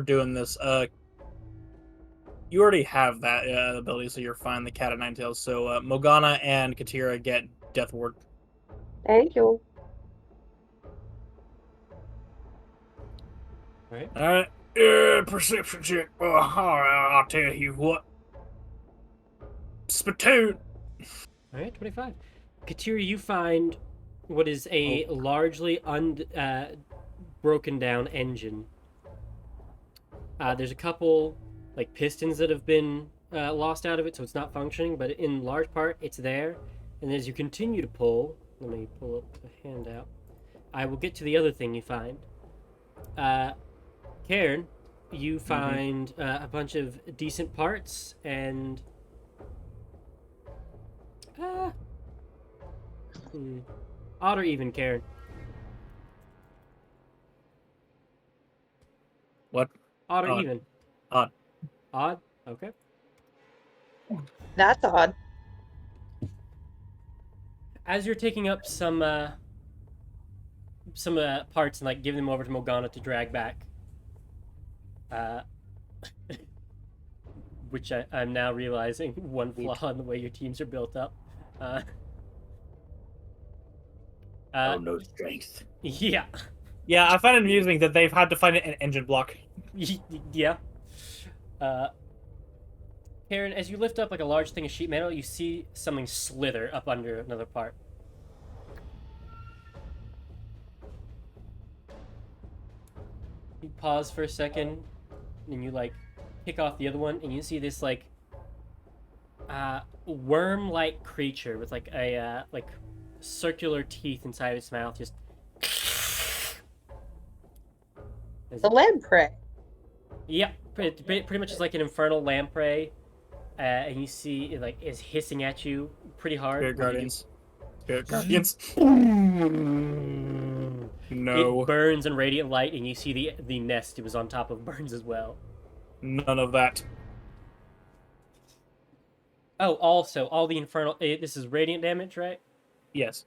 doing this, you already have that ability, so you're fine. The Cat of Nine Tails. So Morgana and Katira get Death Ward. Thank you. All right. All right. Perception check. Oh, all right, I'll tell you what. Spittoon. All right, 25. Katira, you find what is a largely broken down engine. There's a couple like pistons that have been lost out of it, so it's not functioning, but in large part it's there. And as you continue to pull, let me pull up a handout. I will get to the other thing you find. Karen, you find a bunch of decent parts and odd or even, Karen? What? Odd or Odd. even? Odd. Odd? Okay. That's odd. As you're taking up some parts and like giving them over to Morgana to drag back, which I'm now realizing one flaw in the way your teams are built up. Oh, no strength. Yeah. Yeah, I find it amusing that they've had to find an engine block. Yeah. Karen, as you lift up like a large thing of sheet metal, you see something slither up under another part. You pause for a second, and you like pick off the other one, and you see this like worm-like creature with like a like circular teeth inside its mouth, just. The lamprey. Yeah, pretty much is like an infernal lamprey, and you see it like is hissing at you pretty hard. Spirit Guardians. Spirit Guardians. No. It burns in radiant light, and you see the nest it was on top of burns as well. None of that. Oh, also, all the infernal. This is radiant damage, right? Yes.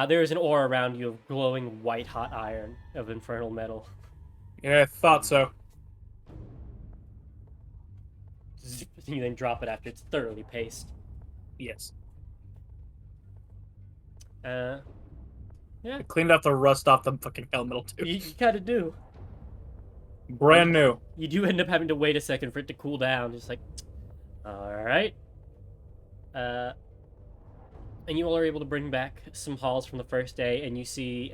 There is an aura around you of glowing white hot iron of infernal metal. Yeah, I thought so. You then drop it after it's thoroughly paced. Yes. Yeah. I cleaned out the rust off the fucking elemental too. You kind of do. Brand new. You do end up having to wait a second for it to cool down. Just like, all right. And you all are able to bring back some hauls from the first day, and you see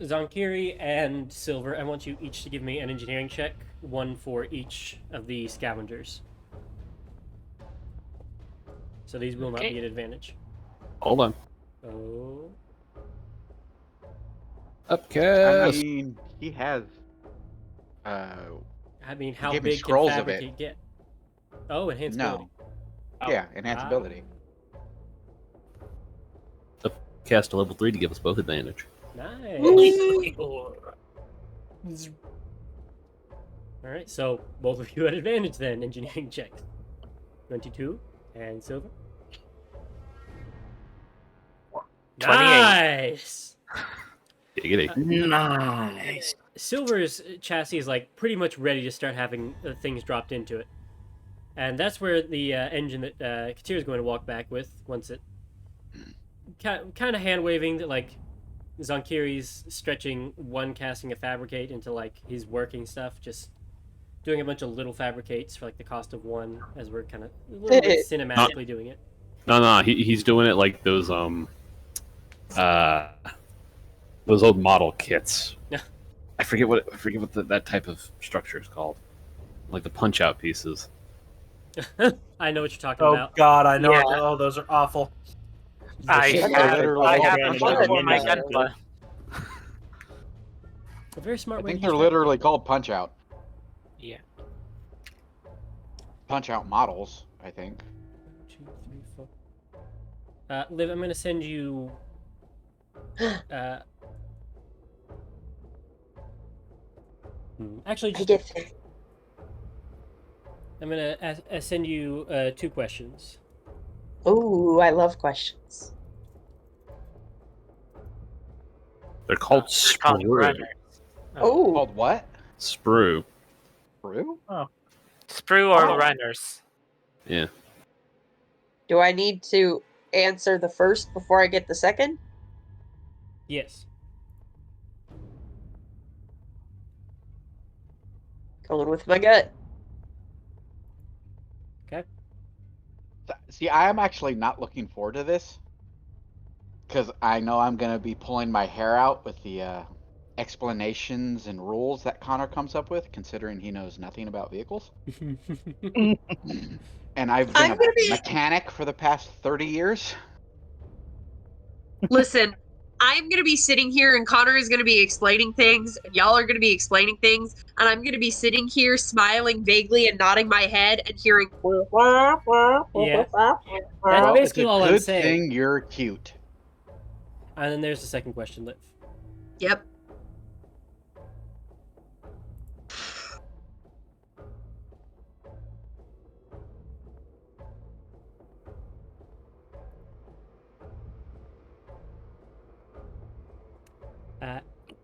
Zonkiri and Silver. I want you each to give me an engineering check, one for each of the scavengers. So these will not be an advantage. Hold on. Oh. Upcast. I mean, he has. I mean, how gave me big can scrolls of fabricate it. get? Oh, enhanced ability. No. Yeah, enhance ability. Cast a level 3 to give us both advantage. Nice. Alright, so both of you had advantage then, engineering checks. 22 and Silver. 28. Nice. Giggity. Nice. Silver's chassis is like pretty much ready to start having things dropped into it, and that's where the engine that Katira's going to walk back with once it kind of hand waving that like Zonkiri's stretching one casting of fabricate into like his working stuff, just doing a bunch of little fabricates for like the cost of one as we're kind of a little bit cinematically doing it. No, he's doing it like those old model kits. Yeah. I forget what that type of structure is called, like the punch out pieces. I know what you're talking Oh about. God, I know. Yeah. Oh, those are awful. I shit have literally I all have branded them as for my Windows. Gunpla. A very smart I way think to they're use literally called punch out. Yeah. Punch out models, I think. 2, 3, 4. Liv, I'm gonna send you. Actually, I just get 3. I'm gonna send you 2 questions. Ooh, I love questions. They're called Called sprue. runner. Oh, Called what? Sprue. Brew? Sprue or Oh. runners. Yeah. do I need to answer the first before I get the second? Yes. Going with my gut. Okay. See, I am actually not looking forward to this because I know I'm going to be pulling my hair out with the explanations and rules that Connor comes up with, considering he knows nothing about vehicles. And I've been I'm a gonna be- mechanic for the past 30 years. Listen, I'm going to be sitting here and Connor is going to be explaining things, and y'all are going to be explaining things, and I'm going to be sitting here smiling vaguely and nodding my head and hearing. Yeah. That's Well, basically it's a all I'm good saying. thing you're cute. And then there's the second question, Liv. Yep.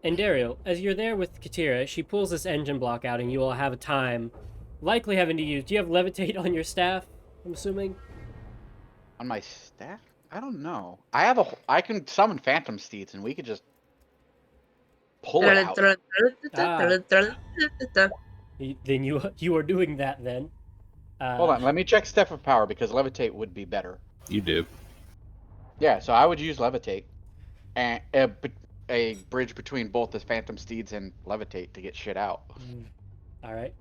And Dario, as you're there with Katira, she pulls this engine block out, and you will have a time, likely having to use. Do you have levitate on your staff? I'm assuming. On my staff? I don't know. I can summon phantom steeds, and we could just pull it out. Then you are doing that then. Hold on, let me check Step of Power because levitate would be better. You do. Yeah, so I would use levitate, and a bridge between both the phantom steeds and levitate to get shit out. All right.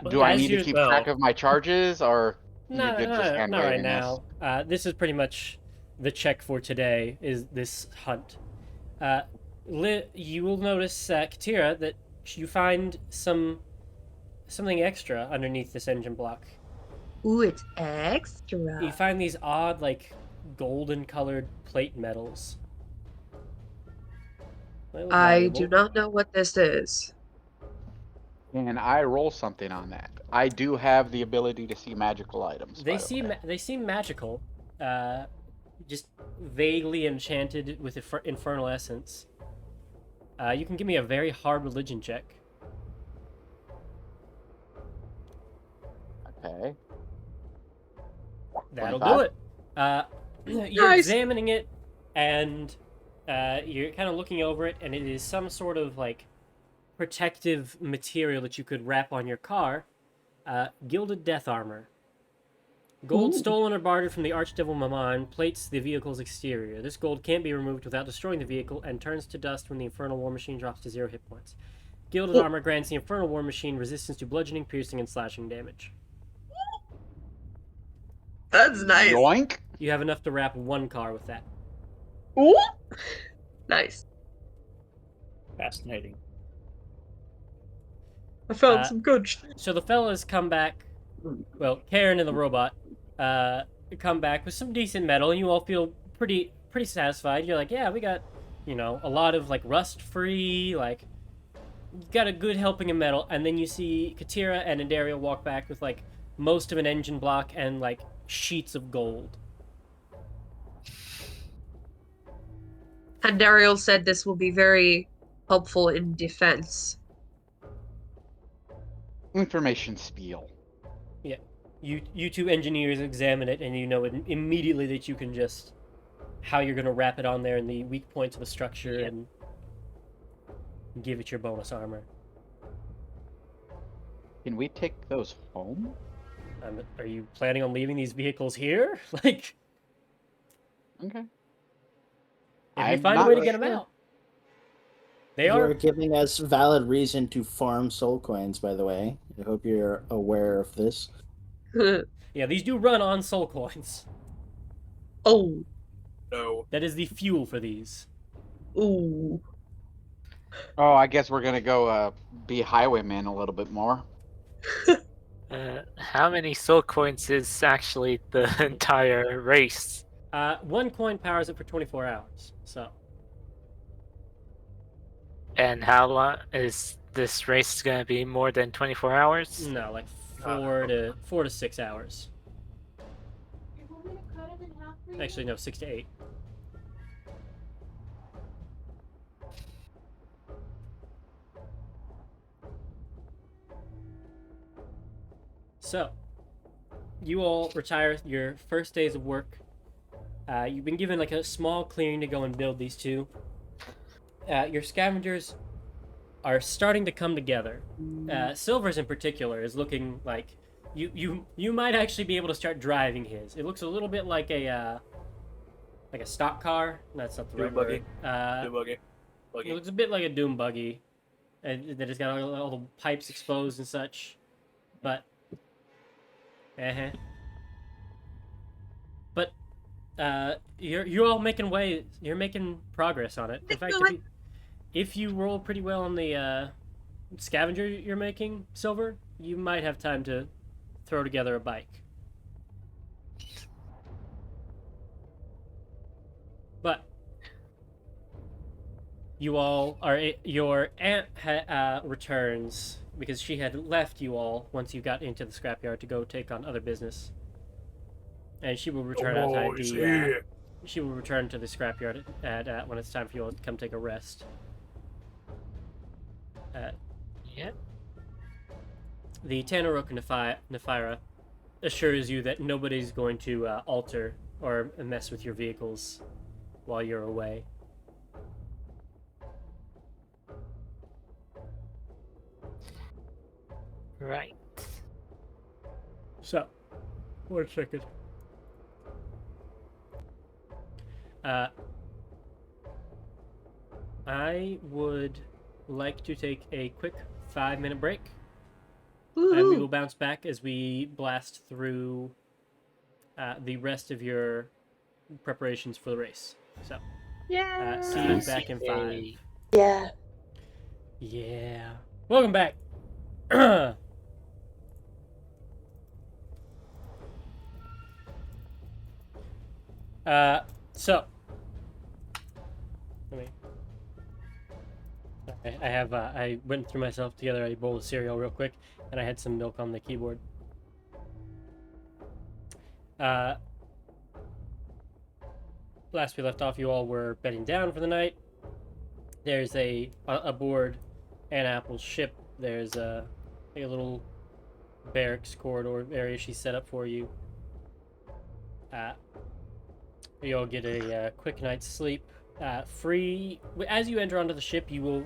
Do I as need to you're- keep track of my charges, or No, you could just hand not right waving this? now. This is pretty much the check for today. Is this hunt? You will notice, Katira, that you find something extra underneath this engine block. Ooh, it's extra. You find these odd, like, golden-colored plate metals. They look I valuable. do not know what this is. Can I roll something on that? I do have the ability to see magical items. They by the way. they seem magical, just vaguely enchanted with infernal essence. You can give me a very hard religion check. Okay. That'll 25? do it. You're Nice. examining it, and you're kind of looking over it, and it is some sort of like protective material that you could wrap on your car. Gilded death armor. Gold Ooh. stolen or bartered from the Archdevil Mammon plates the vehicle's exterior. This gold can't be removed without destroying the vehicle and turns to dust when the Infernal War Machine drops to 0 hit points. Gilded armor grants the Infernal War Machine resistance to bludgeoning, piercing, and slashing damage. That's nice. Yoink. You have enough to wrap one car with that. Ooh. Nice. Fascinating. I found Uh, some good shit. So the fellas come back, well, Karen and the robot, come back with some decent metal, and you all feel pretty satisfied. You're like, yeah, we got, a lot of, like, rust-free, like, you got a good helping of metal, and then you see Katira and Andaria walk back with, like, most of an engine block and, like, sheets of gold. Pandariel said this will be very helpful in defense. Information spiel. You two engineers examine it, and you know immediately that you can just how you're going to wrap it on there in the weak points of the structure and give it your bonus armor. Can we take those home? Are you planning on leaving these vehicles here? Like, Okay. if you I'm find a way to not get them sure. out. They You're are. giving us valid reason to farm soul coins, by the way. I hope you're aware of this. Yeah, these do run on soul coins. Oh. No. That is the fuel for these. Ooh. Oh, I guess we're gonna go be highwaymen a little bit more. How many soul coins is actually the entire race? 1 coin powers it for 24 hours. So, And how long is this race going to be? More than 24 hours? no, like 4 to 6 hours. You want me to cut it in half for you? Actually, no, 6 to 8. So, you all retire your first days of work. You've been given like a small clearing to go and build these two. Your scavengers are starting to come together. Silver's in particular is looking like you might actually be able to start driving his. It looks a little bit like a stock car. That's not the right Doom buggy. word. Doom buggy. It looks a bit like a doom buggy, and that has got all the pipes exposed and such. But, But, you're all making way. You're making progress on it. In fact, if you roll pretty well on the scavenger you're making, Silver, you might have time to throw together a bike. But you all are. Your aunt returns because she had left you all once you got into the scrapyard to go take on other business, and she will return outside the. She will return to the scrapyard at when it's time for you all to come take a rest. Yep. The Tanarok Nephira assures you that nobody's going to alter or mess with your vehicles while you're away. Right. So, 1 second. I would like to take a quick 5-minute break. And we will bounce back as we blast through the rest of your preparations for the race. So, see you back in 5. Yeah. Yeah. Welcome back. So, let me. I have. I went through myself together a bowl of cereal real quick, and I had some milk on the keyboard. Last we left off, you all were bedding down for the night. There's aboard Ann Apple's ship. There's a little barracks corridor area she set up for you. You all get a quick night's sleep. Free as you enter onto the ship, you will.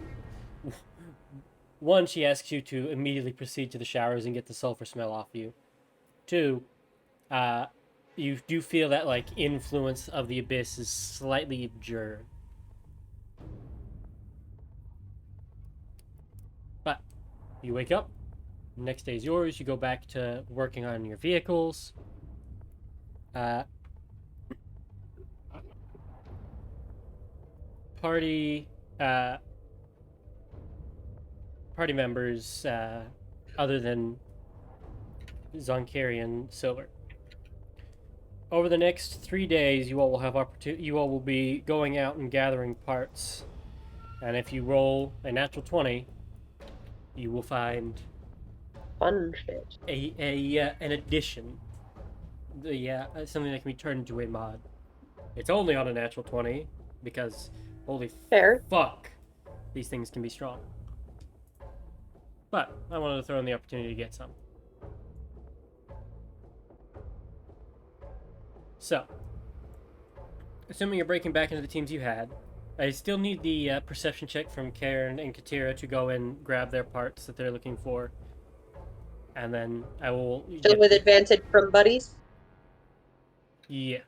One, she asks you to immediately proceed to the showers and get the sulfur smell off you. 2, you do feel that like influence of the abyss is slightly abjured. But you wake up. Next day is yours. You go back to working on your vehicles. Party members other than Zonkari and Silver. Over the next 3 days, you all will have you all will be going out and gathering parts, and if you roll a natural 20, you will find Fun shit. an addition. Something that can be turned into a mod. It's only on a natural 20 because Holy Fair. fuck. These things can be strong. But I wanted to throw in the opportunity to get some. So, assuming you're breaking back into the teams you had, I still need the perception check from Karen and Katira to go and grab their parts that they're looking for. And then I will... Still with advantage from buddies. Yeah,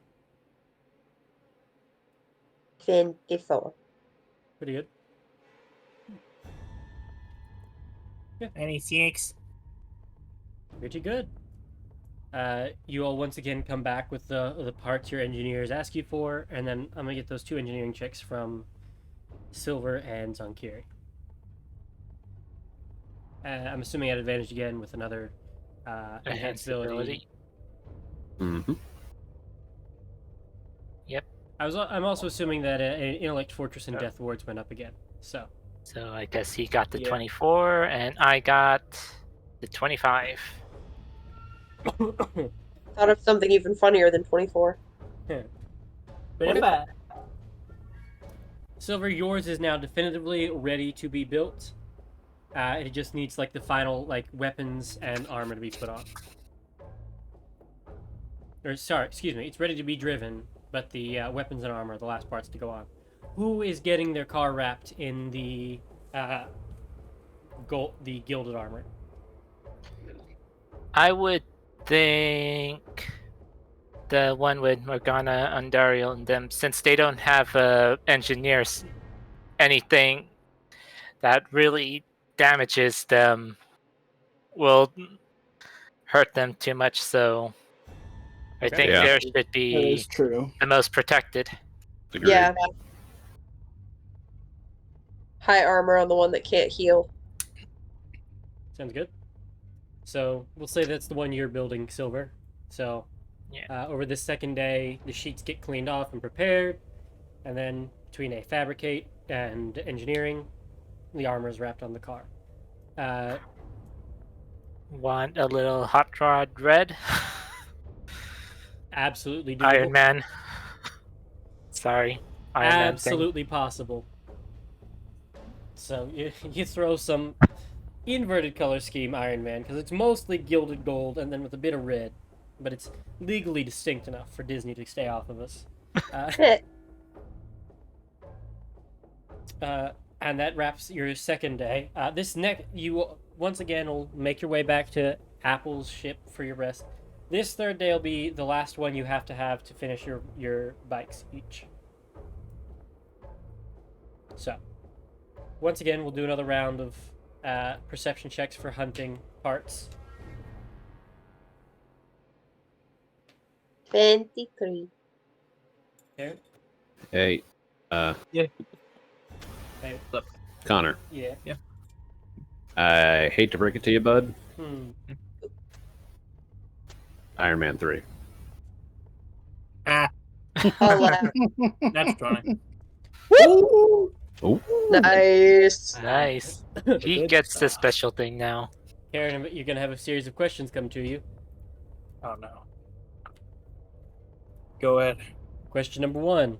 24. pretty good. 96. Pretty good. You all once again come back with the parts your engineers ask you for, and then I'm gonna get those 2 engineering checks from Silver and Zonkiri. I'm assuming at advantage again with another enhanced ability. Mm-hmm. I'm also assuming that Intellect Fortress and Death Wards went up again. So I guess he got the Yeah. 24, and I got the 25. Thought of something even funnier than 24. But Silver, yours is now definitively ready to be built. It just needs like the final weapons and armor to be put on. Or sorry, excuse me, it's ready to be driven, but the weapons and armor are the last parts to go on. Who is getting their car wrapped in the gilded armor? I would think the one with Morgana, Andariel, and them, since they don't have engineers, anything that really damages them will hurt them too much. So I Okay. think Yeah. theirs should That be is true. the most protected. Agreed. Yeah. High armor on the one that can't heal. Sounds good. So we'll say that's the one you're building, Silver. So Yeah. over this second day, the sheets get cleaned off and prepared, and then between a fabricate and engineering, the armor is wrapped on the car. Want a little hot rod red? Absolutely doable. Iron Man. Sorry. Iron Man thing. Absolutely possible. So you throw some inverted color scheme Iron Man, because it's mostly gilded gold and then with a bit of red, but it's legally distinct enough for Disney to stay off of us. And that wraps your second day. You once again will make your way back to Apple's ship for your rest. This third day will be the last one you have to finish your bikes each. So, once again, we'll do another round of perception checks for hunting parts. 23. Okay. Hey, Yeah. Hey. Connor. Yeah. I hate to break it to you, bud. Iron Man 3. Ah, that's funny. Ooh. Nice. Nice. He Good gets the stuff. special thing now. Karen, you're gonna have a series of questions come to you. Oh no. Go ahead. Question number 1.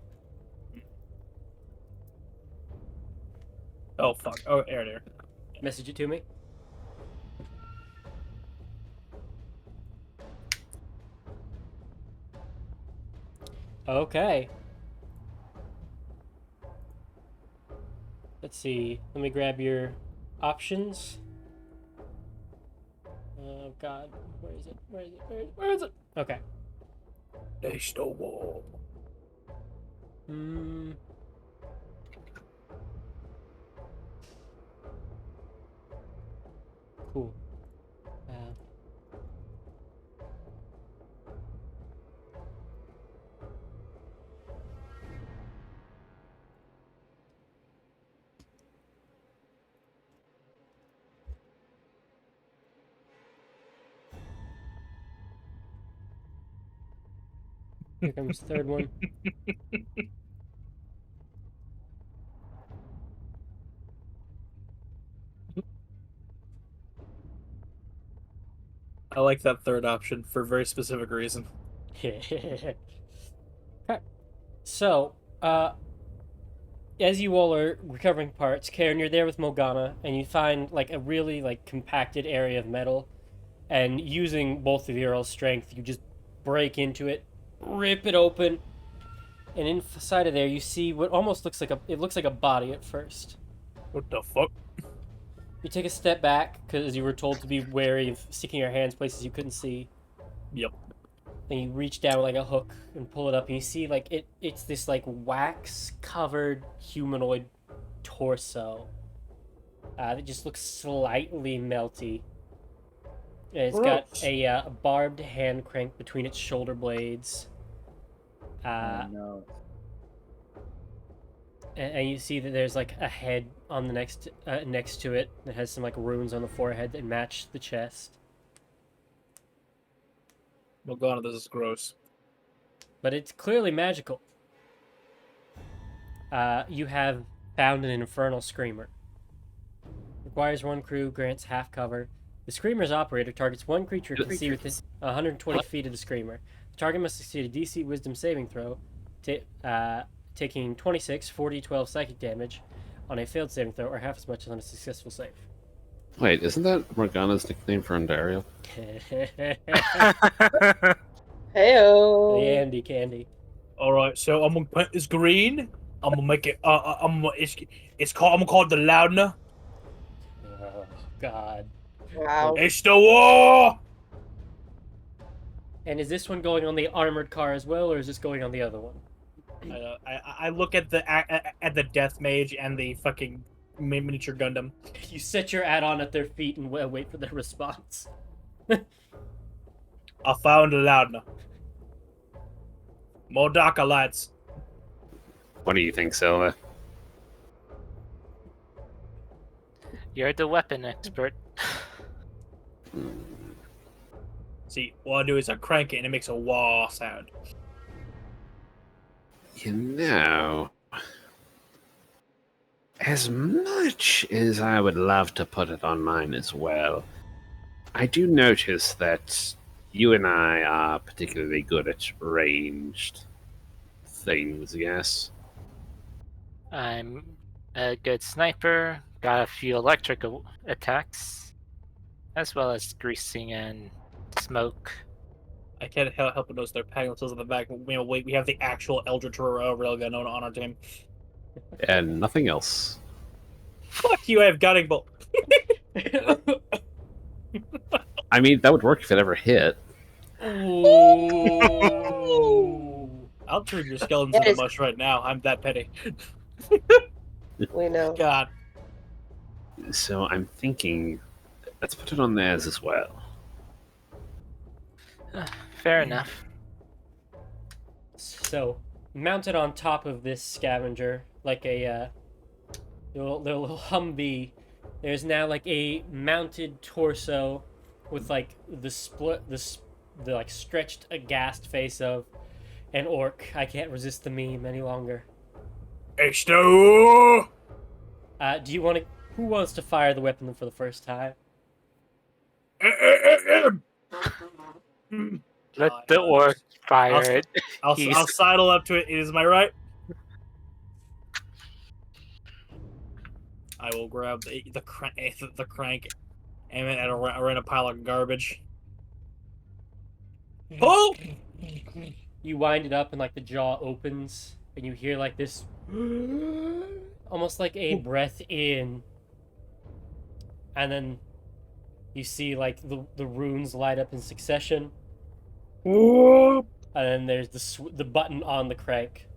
Oh fuck. Oh, there. Message it to me. Okay. Let's see. Let me grab your options. Oh god. Where is it? Where is it? Okay. They stole. Cool. Here comes the third one. I like that third option for a very specific reason. Okay. So, as you all are recovering parts, Karen, you're there with Morgana, and you find like a really like compacted area of metal, and using both of your all strength, you just break into it, rip it open, and inside of there you see what almost looks like it looks like a body at first. What the fuck? You take a step back because you were told to be wary of sticking your hands places you couldn't see. Yep. Then you reach down like a hook and pull it up, and you see like it's this like wax covered humanoid torso that just looks slightly melty. And it's got Gross. a barbed hand crank between its shoulder blades. Oh no. And you see that there's like a head on the next to it that has some like runes on the forehead that match the chest. Morgana, this is gross. But it's clearly magical. You have found an infernal screamer. Requires one crew, grants half cover. The screamer's operator targets one creature it can see within 120 feet of the screamer. The target must succeed a DC Wisdom saving throw, taking 26, 40, 12 psychic damage on a failed saving throw, or half as much as on a successful save. Wait, isn't that Morgana's nickname for Ontario? Heyo. The Andy Candy. All right, so I'm gonna paint this green. I'm gonna make it. It's called. I'm gonna call it the Loudner. Oh, God. Wow. It's the war. And is this one going on the armored car as well, or is this going on the other one? I look at the death mage and the fucking miniature Gundam. You set your add-on at their feet and wait for their response. I found a Loudner. More darker lads. What do you think, Silva? You're the weapon expert. See, what I do is I crank it and it makes a wah sound. You know, as much as I would love to put it on mine as well, I do notice that you and I are particularly good at ranged things, yes? I'm a good sniper, got a few electric attacks, as well as greasing and smoke. I can't help but notice they're patting themselves on the back. Wait, we have the actual Eldritch Railgun on our team. And nothing else. Fuck you, I have Guiding Bolt. I mean, that would work if it ever hit. Ooh. I'll turn your skeletons That into is- mush right now. I'm that petty. We know. God. So I'm thinking, let's put it on theirs as well. Fair enough. So, mounted on top of this scavenger, like a little Humvee, there's now like a mounted torso with like the like stretched, aghast face of an orc. I can't resist the meme any longer. It's the war. Do you want to? Who wants to fire the weapon for the first time? Let the orc fire it. I'll sidle up to it. Is my right? I will grab the crank, aim it at a random pile of garbage. Pull! You wind it up and like the jaw opens and you hear like this almost like a breath in, and then you see like the runes light up in succession, and then there's the button on the crank.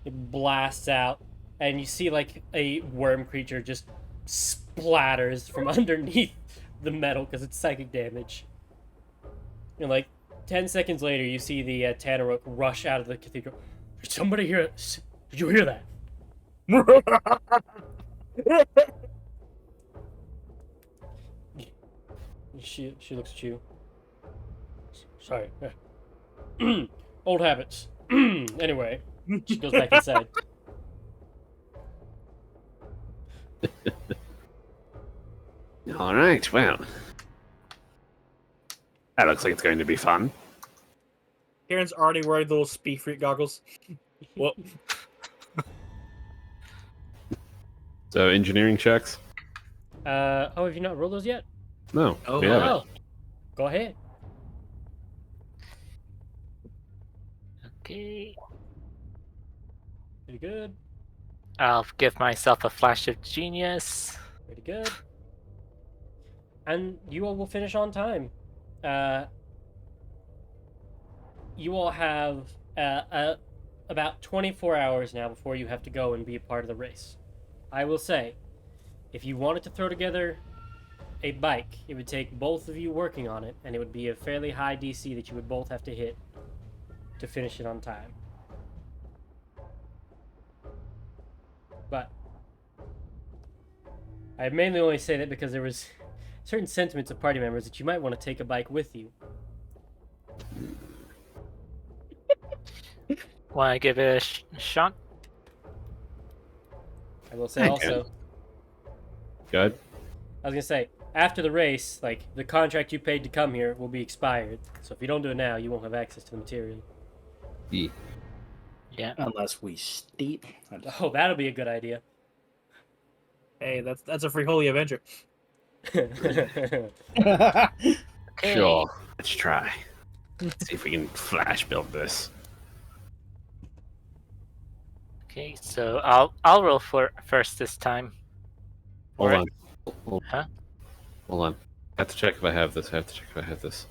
It blasts out, and you see like a worm creature just splatters from underneath the metal because it's psychic damage. And like 10 seconds later, you see the Tanarok rush out of the cathedral. Did somebody hear it? Did you hear that? She looks at you. Sorry. Old habits. Anyway, she goes back inside. All right, well, that looks like it's going to be fun. Karen's already wearing the little speed freak goggles. Well, So engineering checks? Have you not rolled those yet? No, Oh. we haven't. Oh, go ahead. Okay. Pretty good. I'll give myself a flash of genius. Pretty good. And you all will finish on time. You all have about 24 hours now before you have to go and be a part of the race. I will say, if you wanted to throw together a bike, it would take both of you working on it, and it would be a fairly high DC that you would both have to hit to finish it on time. But I mainly only say that because there was certain sentiments of party members that you might want to take a bike with you. Want to give it a shot? I will say also, Good. I was gonna say, after the race, like, the contract you paid to come here will be expired. So if you don't do it now, you won't have access to the material. Yeah. Unless we steep. Oh, that'll be a good idea. hey, that's a free Holy Avenger. Okay. Sure. Let's try. See if we can flash build this. Okay, so I'll roll for first this time. Hold Or- on. Hold Huh? Hold on. I have to check if I have this.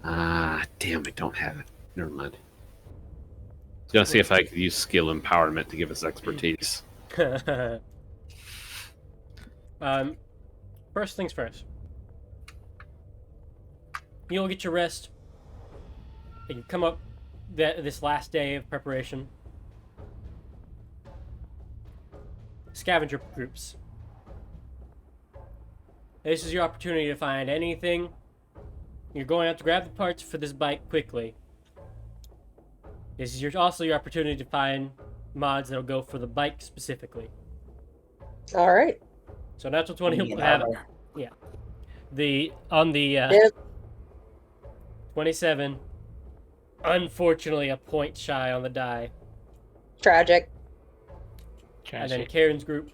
Ah, damn, I don't have it. Never mind. I was gonna see if I could use skill empowerment to give us expertise. First things first. You'll get your rest. And you come up this last day of preparation. Scavenger groups. This is your opportunity to find anything. You're going out to grab the parts for this bike quickly. This is also your opportunity to find mods that'll go for the bike specifically. All right. So natural 20 will Canyon have armor. on the Yep. 27. Unfortunately, a point shy on the die. Tragic. And then Karen's group.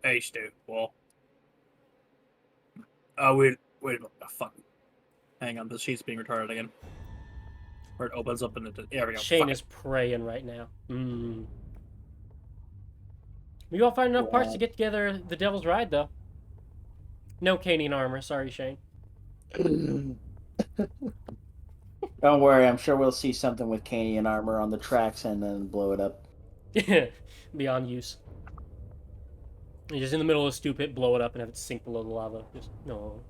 Hey, Stu. Well. Oh, wait a minute. Oh, fuck. Hang on, the sheet's being retarded again. Where it opens up and there we go. Shane Fuck is praying right now. You all find enough parts to get together the Devil's Ride, though. No Canian armor. Sorry, Shane. Don't worry, I'm sure we'll see something with Canian armor on the tracks and then blow it up. Beyond use. You're just in the middle of a stew pit, blow it up, and have it sink below the lava. Just no.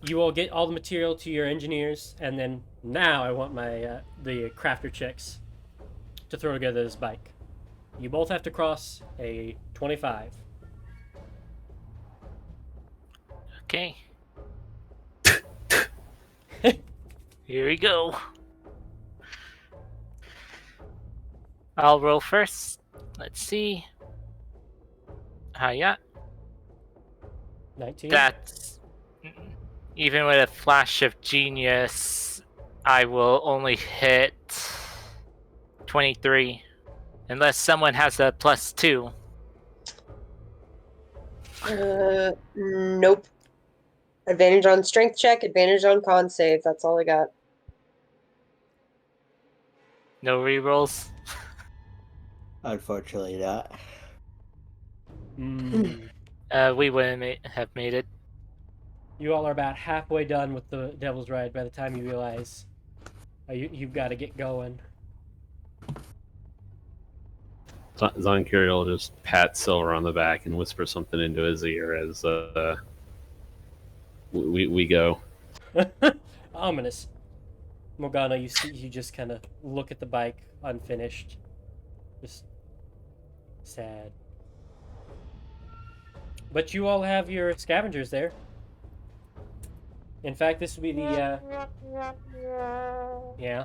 You all get all the material to your engineers, and then now I want my the crafter checks to throw together this bike. You both have to cross a 25. Okay. Here we go. I'll roll first. Let's see. Yeah. 19. That's even with a flash of genius, I will only hit 23 unless someone has a +2. Nope. Advantage on strength check, advantage on con save. That's all I got. No rerolls. Unfortunately not. We wouldn't have made it. You all are about halfway done with the Devil's Ride by the time you realize you've got to get going. Zonkiri will just pat Silver on the back and whisper something into his ear as we go. Ominous. Morgana, you just kind of look at the bike, unfinished. Just sad. But you all have your scavengers there. In fact, this would be the, yeah.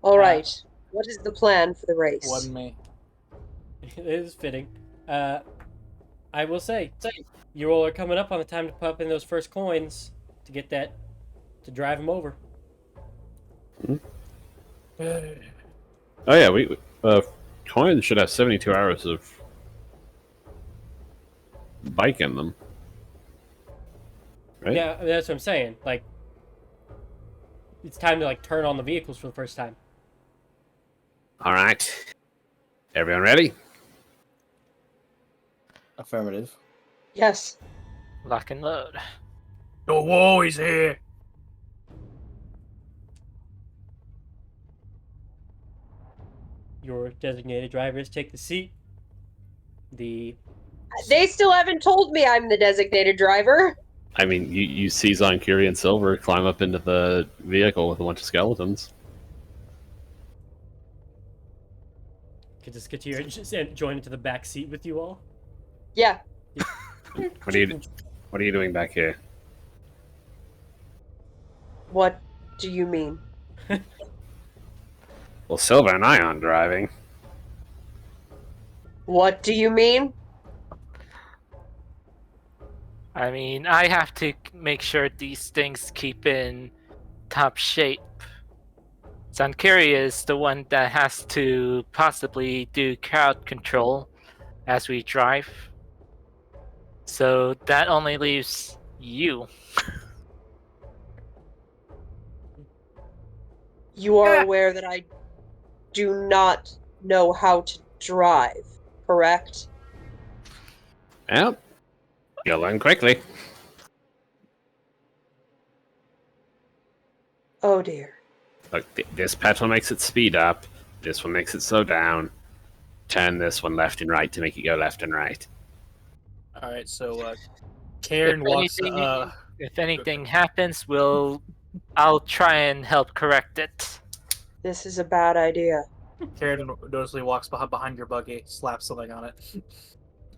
All right. What is the plan for the race? One me. It is fitting. I will say, you all are coming up on the time to pop in those first coins to get that, to drive them over. Oh yeah, we coins should have 72 hours of bike in them, right? Yeah, that's what I'm saying. Like, it's time to like turn on the vehicles for the first time. All right, everyone ready? Affirmative. Yes. Lock and load. The war is here. Your designated drivers take the seat. The They still haven't told me I'm the designated driver. I mean, you see Zonkuri and Silver climb up into the vehicle with a bunch of skeletons. could just get to your and join into the back seat with you all. Yeah. What are you doing back here? What do you mean? Well, Silver and I aren't driving. What do you mean? I mean, I have to make sure these things keep in top shape. Zankiri is the one that has to possibly do crowd control as we drive. So that only leaves you. You are aware that I do not know how to drive, correct? Yep. You'll learn quickly. Oh dear. Look, this pedal makes it speed up. This one makes it slow down. Turn this one left and right to make it go left and right. All right, so Karen walks. If anything happens, I'll try and help correct it. This is a bad idea. Karen noticeably walks behind your buggy, slaps something on it,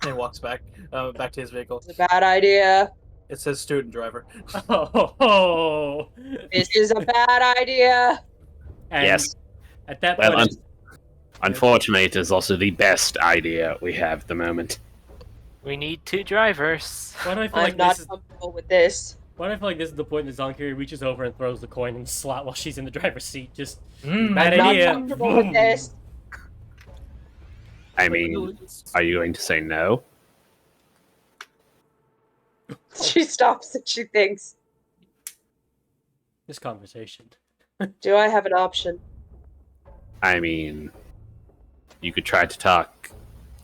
and walks back to his vehicle. It's a bad idea. It says student driver. Oh. This is a bad idea. And Yes. At that Well, point, unfortunately, it is also the best idea we have at the moment. We need 2 drivers. why do I feel I'm like not this is? comfortable with this. Why do I feel like this is the point that Zonkiri reaches over and throws the coin in the slot while she's in the driver's seat? Just bad I'm not idea. comfortable with this. I mean, are you going to say no? She stops and she thinks, This conversation. do I have an option? I mean, you could try to talk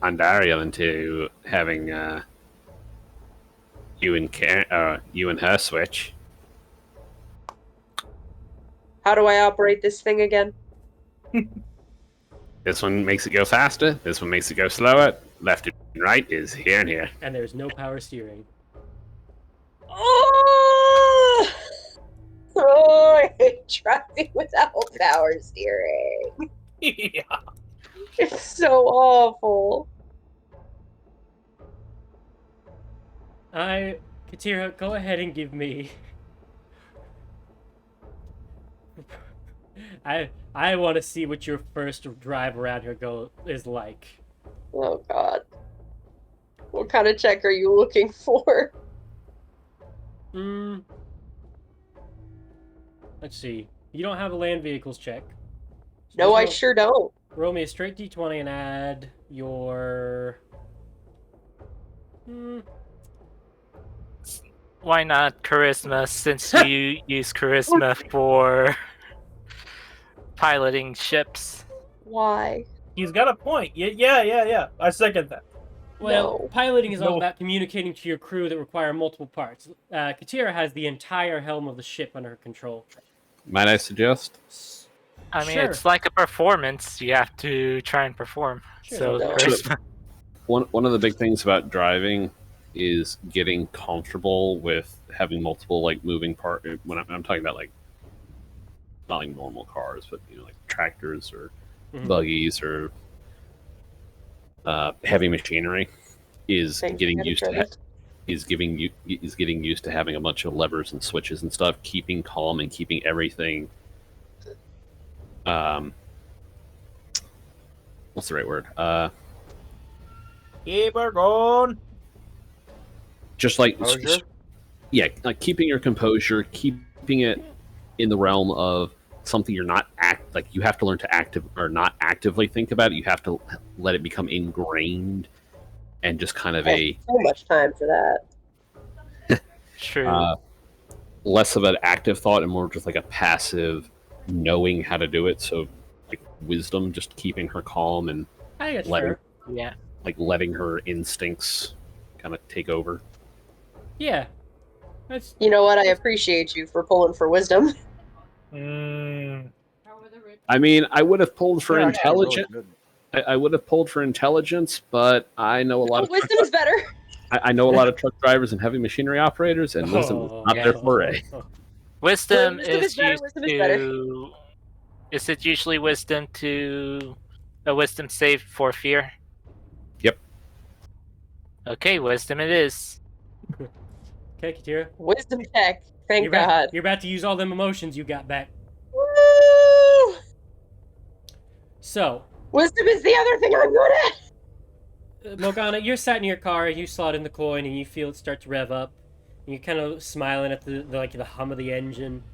Andariel into having you and her switch. How do I operate this thing again? This one makes it go faster. This one makes it go slower. Left and right is here and here. And there's no power steering. Oh, I hate driving without power steering. Yeah. It's so awful. Katira, go ahead and give me. I want to see what your first drive around here is like. Oh god. What kind of check are you looking for? Let's see. You don't have a land vehicles check. So No, I just sure don't. roll me a straight d20 and add your. Why not charisma, since you use charisma for piloting ships? Why? He's got a point. Yeah. I second that. Well, No. piloting is all No. about communicating to your crew that require multiple parts. Katira has the entire helm of the ship under her control. Might I suggest? I mean, Sure. it's like a performance. You have to try and perform. Sure. So No. charisma. One of the big things about driving is getting comfortable with having multiple like moving part. When I'm talking about like not like normal cars, but like tractors or Mhm. buggies or heavy machinery, is Thank getting you, used to Travis. is getting used to having a bunch of levers and switches and stuff, keeping calm and keeping everything. What's the right word? Keep her going. just like Composure? yeah, like keeping your composure, keeping it in the realm of something you're not like you have to learn to not actively think about it. You have to let it become ingrained and just kind of I have so much time for that. True. Less of an active thought and more just like a passive knowing how to do it. So like wisdom, just keeping her calm and I think it's letting fair. Yeah. like letting her instincts kind of take over. Yeah. That's You know what? I appreciate you for pulling for wisdom. I mean, I would have pulled for They're actually really intelligence. good. I would have pulled for intelligence, but I know a lot of Wisdom is better. I know a lot of truck drivers and heavy machinery operators, and wisdom is not their foray. Wisdom, Wisdom is is better, used wisdom is better. to. Is it usually wisdom to a wisdom save for fear? Yep. Okay, wisdom it is. Okay, Katira. Wisdom check. Thank You're God. about, you're about to use all them emotions you got back. Woo! So, Wisdom is the other thing I'm good at. Morgana, you're sat in your car, you slot in the coin, and you feel it start to rev up. And you're kind of smiling at the hum of the engine.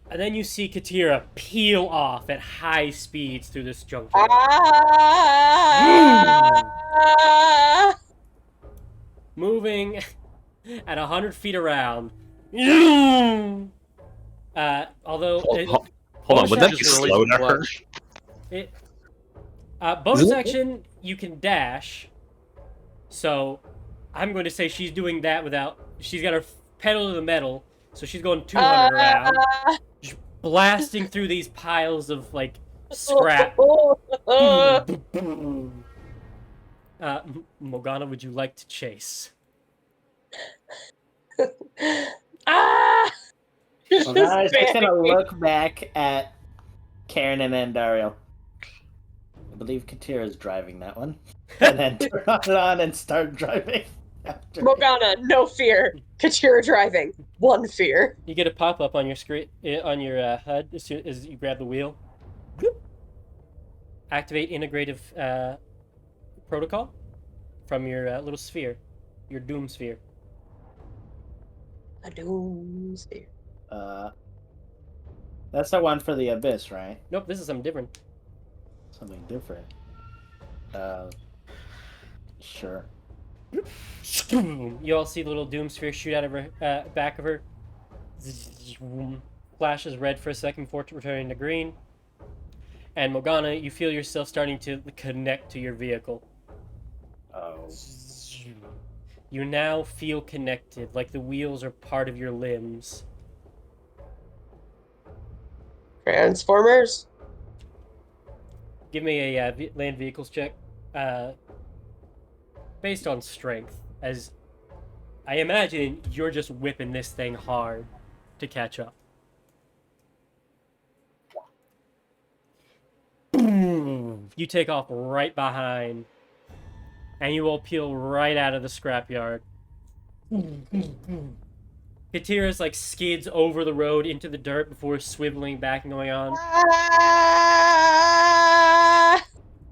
And then you see Katira peel off at high speeds through this junkyard. Moving at 100 feet around. Although... Hold on, would that be Just really slow to her? Bonus Isn't it? action, you can dash. So, I'm going to say she's doing that without... She's got her pedal to the metal, so she's going 200 around. Just blasting through these piles of, like, scrap. Morgana, would you like to chase? Just Well, now I'm just gonna spamming me. look back at Karen and Andario. I believe Katira is driving that one. And then turn it on and start driving after. Morgana, no fear. Katira driving, one fear. You get a pop-up on your screen, on your HUD as soon as you grab the wheel. Bloop. Activate integrative protocol from your little sphere, your doom sphere. A doom sphere. That's the one for the abyss, right? Nope, this is something different. Something different. Sure. You all see the little doom sphere shoot out of her back of her. Flashes red for a second before returning to green. And Morgana, you feel yourself starting to connect to your vehicle. Oh. You now feel connected, like the wheels are part of your limbs. Transformers. Give me a land vehicles check. Based on strength, as I imagine you're just whipping this thing hard to catch up. Boom! You take off right behind, and you all peel right out of the scrapyard. Katira's like skids over the road into the dirt before swiveling back and going on.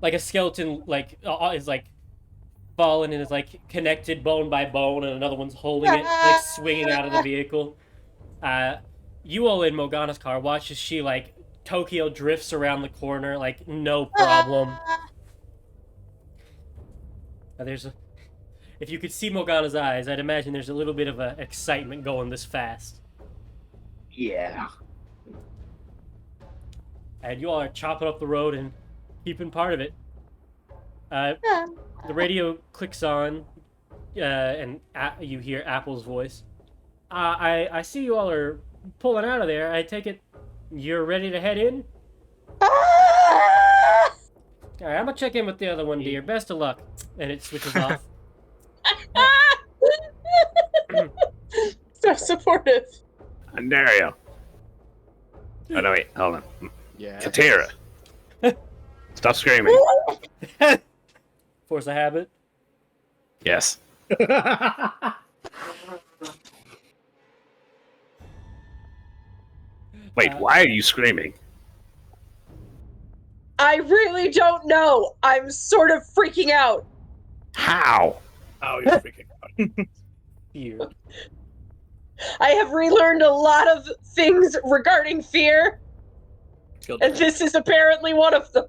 Like a skeleton, like is like fallen and is like connected bone by bone, and another one's holding it, like swinging out of the vehicle. You all in Morgana's car watch as she like Tokyo drifts around the corner, like no problem. If you could see Morgana's eyes, I'd imagine there's a little bit of excitement going this fast. Yeah. And you all are chopping up the road and keeping part of it. The radio clicks on, and you hear Apple's voice. I see you all are pulling out of there. I take it you're ready to head in? Alright, I'm gonna check in with the other one, dear. Best of luck. And it switches off. So supportive. Andario. Oh no, wait, hold on. Yeah. Katira. Stop screaming. Force a habit. Yes. Wait, why are you screaming? I really don't know. I'm sort of freaking out. How? Oh, you're freaking out. fear. I have relearned a lot of things regarding fear, and this is apparently one of them.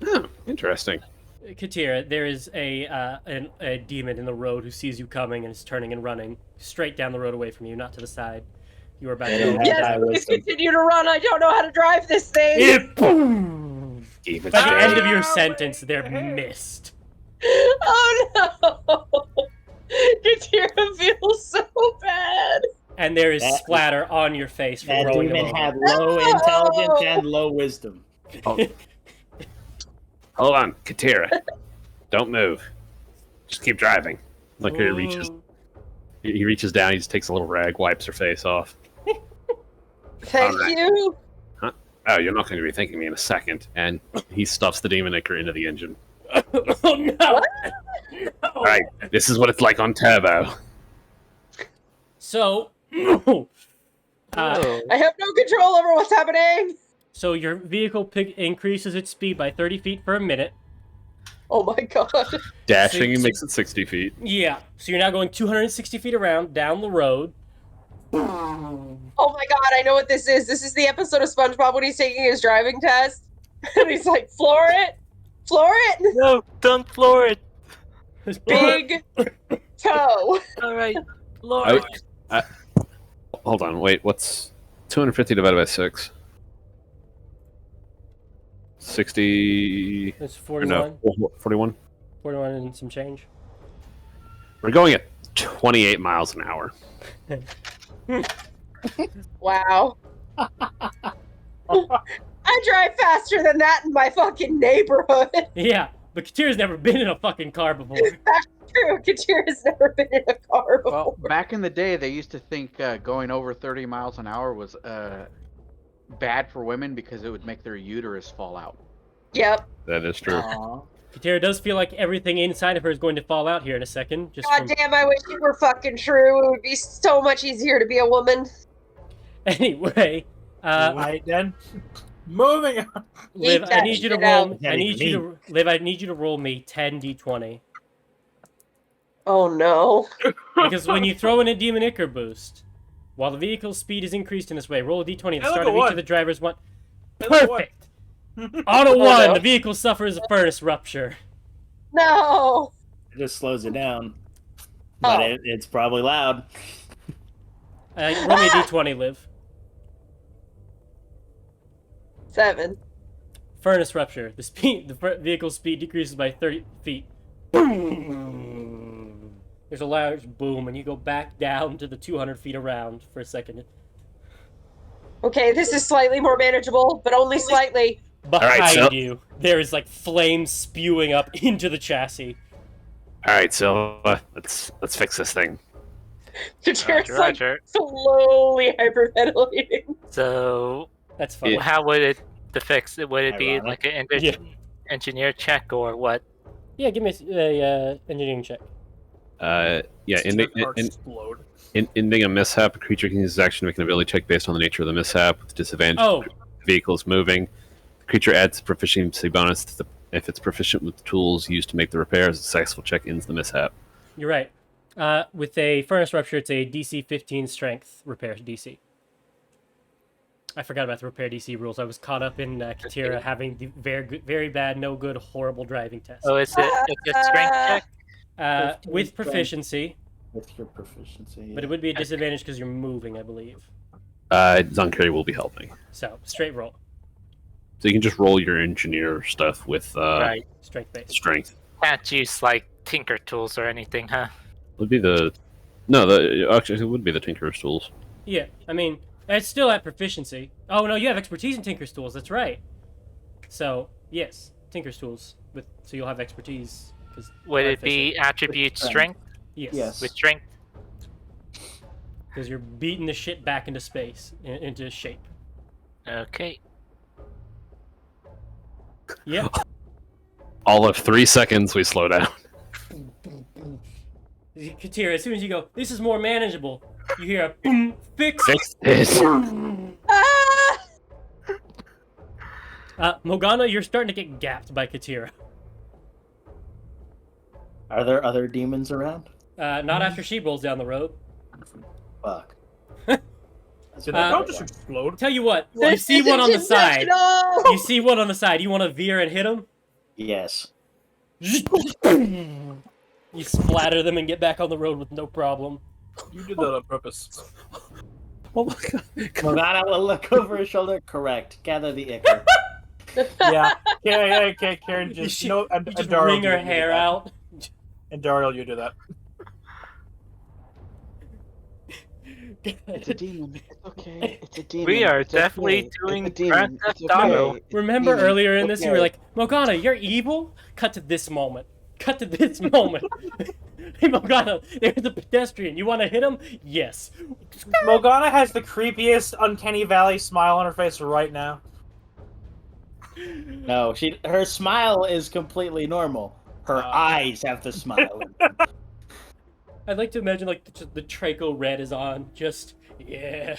Oh, interesting. Katira, there is a demon in the road who sees you coming and is turning and running straight down the road away from you, not to the side. You are about to go. Yes, please continue to run. I don't know how to drive this thing. Keep it By the straight. end of your sentence, they're missed. Oh no! Katira feels so bad. And there is That- splatter on your face from That rolling demon him over. had low intelligence and low wisdom. Hold on, Katira. Don't move. Just keep driving. Look, he reaches. He reaches down. He just takes a little rag, wipes her face off. Thank Alright. you. Oh, you're not going to be thanking me in a second. And he stuffs the demon ichor into the engine. Oh no! All right, this is what it's like on turbo. So, Oh. I have no control over what's happening. so your vehicle increases its speed by 30 feet for a minute. Oh my god. Dashing So- makes it 60 feet. Yeah. So you're now going 260 feet around down the road. Oh my god, I know what this is. This is the episode of SpongeBob when he's taking his driving test. And he's like, floor it. Floor it. No, don't floor it. Big toe. All right, floor it. Hold on, wait. What's 250 divided by 6? 60. It's Or no, 41. 41 and some change. We're going at 28 miles an hour. Wow. I drive faster than that in my fucking neighborhood. Yeah, but Katira's never been in a fucking car before. That's true. Katira's never been in a car before. Well, back in the day, they used to think going over 30 miles an hour was bad for women because it would make their uterus fall out. Yep. That is true. Katira does feel like everything inside of her is going to fall out here in a second. Just God from... damn, I wish it were fucking true. It would be so much easier to be a woman. Anyway, Right then. Moving on. Liv, Eat I that need you to shit roll. out. I need you to Liv. I need you to roll me 10 d20 Oh no. because when you throw in a demon ichor boost, while the vehicle's speed is increased in this way, roll a d20 at the Hey, start look of at each one. of the drivers. One. Hey, look at one. Perfect. On a Oh, one, no. the vehicle suffers a furnace rupture. No. It just slows it down. But Oh. it's probably loud. Roll me a d20, Liv. 7. Furnace rupture. The vehicle's speed decreases by 30 feet. Boom. There's a large boom, and you go back down to the 200 feet around for a second. Okay, this is slightly more manageable, but only slightly. Behind right, so- you, there is like flames spewing up into the chassis. All right, so let's fix this thing. Katira's Roger, like Roger. slowly hyperventilating. So, That's fine. how would it the fix? Would it be Ironic. like an Yeah. engineer check or what? Yeah, give me a engineering check. Yeah, ending a mishap, a creature can use his action to make an ability check based on the nature of the mishap with disadvantage. Oh, The vehicle is moving. The creature adds a proficiency bonus if it's proficient with the tools used to make the repairs. A successful check ends the mishap. you're right. With a furnace rupture, it's a DC 15 strength repair DC. I forgot about the repair DC rules. I was caught up in Katira having the very bad, no good, horrible driving test. Oh, it's a strength check. With proficiency, With your proficiency. but it would be a disadvantage because you're moving, I believe. Zonkari will be helping. So, straight roll. So you can just roll your engineer stuff with Right. Strength based. strength. Can't use like tinker tools or anything, huh? Would be actually it would be the Tinkerer's tools. Yeah, I mean, it's still at proficiency. Oh, no, you have expertise in Tinker's Tools. That's right. So, yes, Tinker's Tools. So you'll have expertise. Would it be attribute strength? Yes. Yes. With strength? Because you're beating the shit back into space, into shape. Okay. Yeah. All of 3 seconds, we slow down. Katira, as soon as you go, this is more manageable, you hear a boom, fix. Fix this. Ah! Morgana, you're starting to get gapped by Katira. Are there other demons around? Not after she rolls down the road. Fuck. Did that dog just explode? Tell you what, you This see one on the isn't side. intentional! You see one on the side. You want to veer and hit him? Yes. You splatter them and get back on the road with no problem. You did that on purpose. Oh my god. Morgana will look over his shoulder. Correct. Gather the ichor. Yeah. Okay, Karen, just You no. You just wring her hair out. And Daryl, you do that. It's a demon. It's okay. It's a demon. We are It's definitely okay. doing It's a demon. Grand Theft It's okay. Auto. It's a Remember demon. earlier in It's this, you were okay. like, Morgana, you're evil? Cut to this moment. Cut to this moment. Hey, Morgana, there's a pedestrian. You want to hit him? Yes. Morgana has the creepiest Uncanny Valley smile on her face right now. No, her smile is completely normal. Her eyes have the smile. I'd like to imagine like the Traco red is on. Just yeah.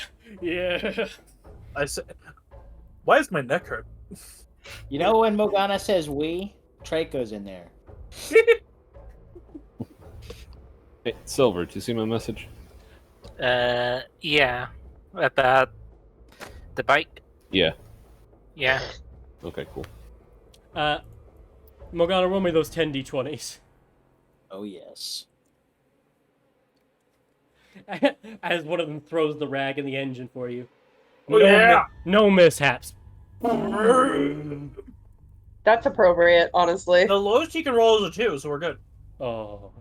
I said, why is my neck hurt? You know when Morgana says we, Traco's in there. Hey, Silver, do you see my message? Yeah. About the bike? Yeah. Yeah. Okay, cool. Morgana, roll me those 10 d20s. Oh yes. As one of them throws the rag in the engine for you. Oh, yeah! No mishaps. That's appropriate, honestly. The lowest you can roll is a 2, so we're good. Oh.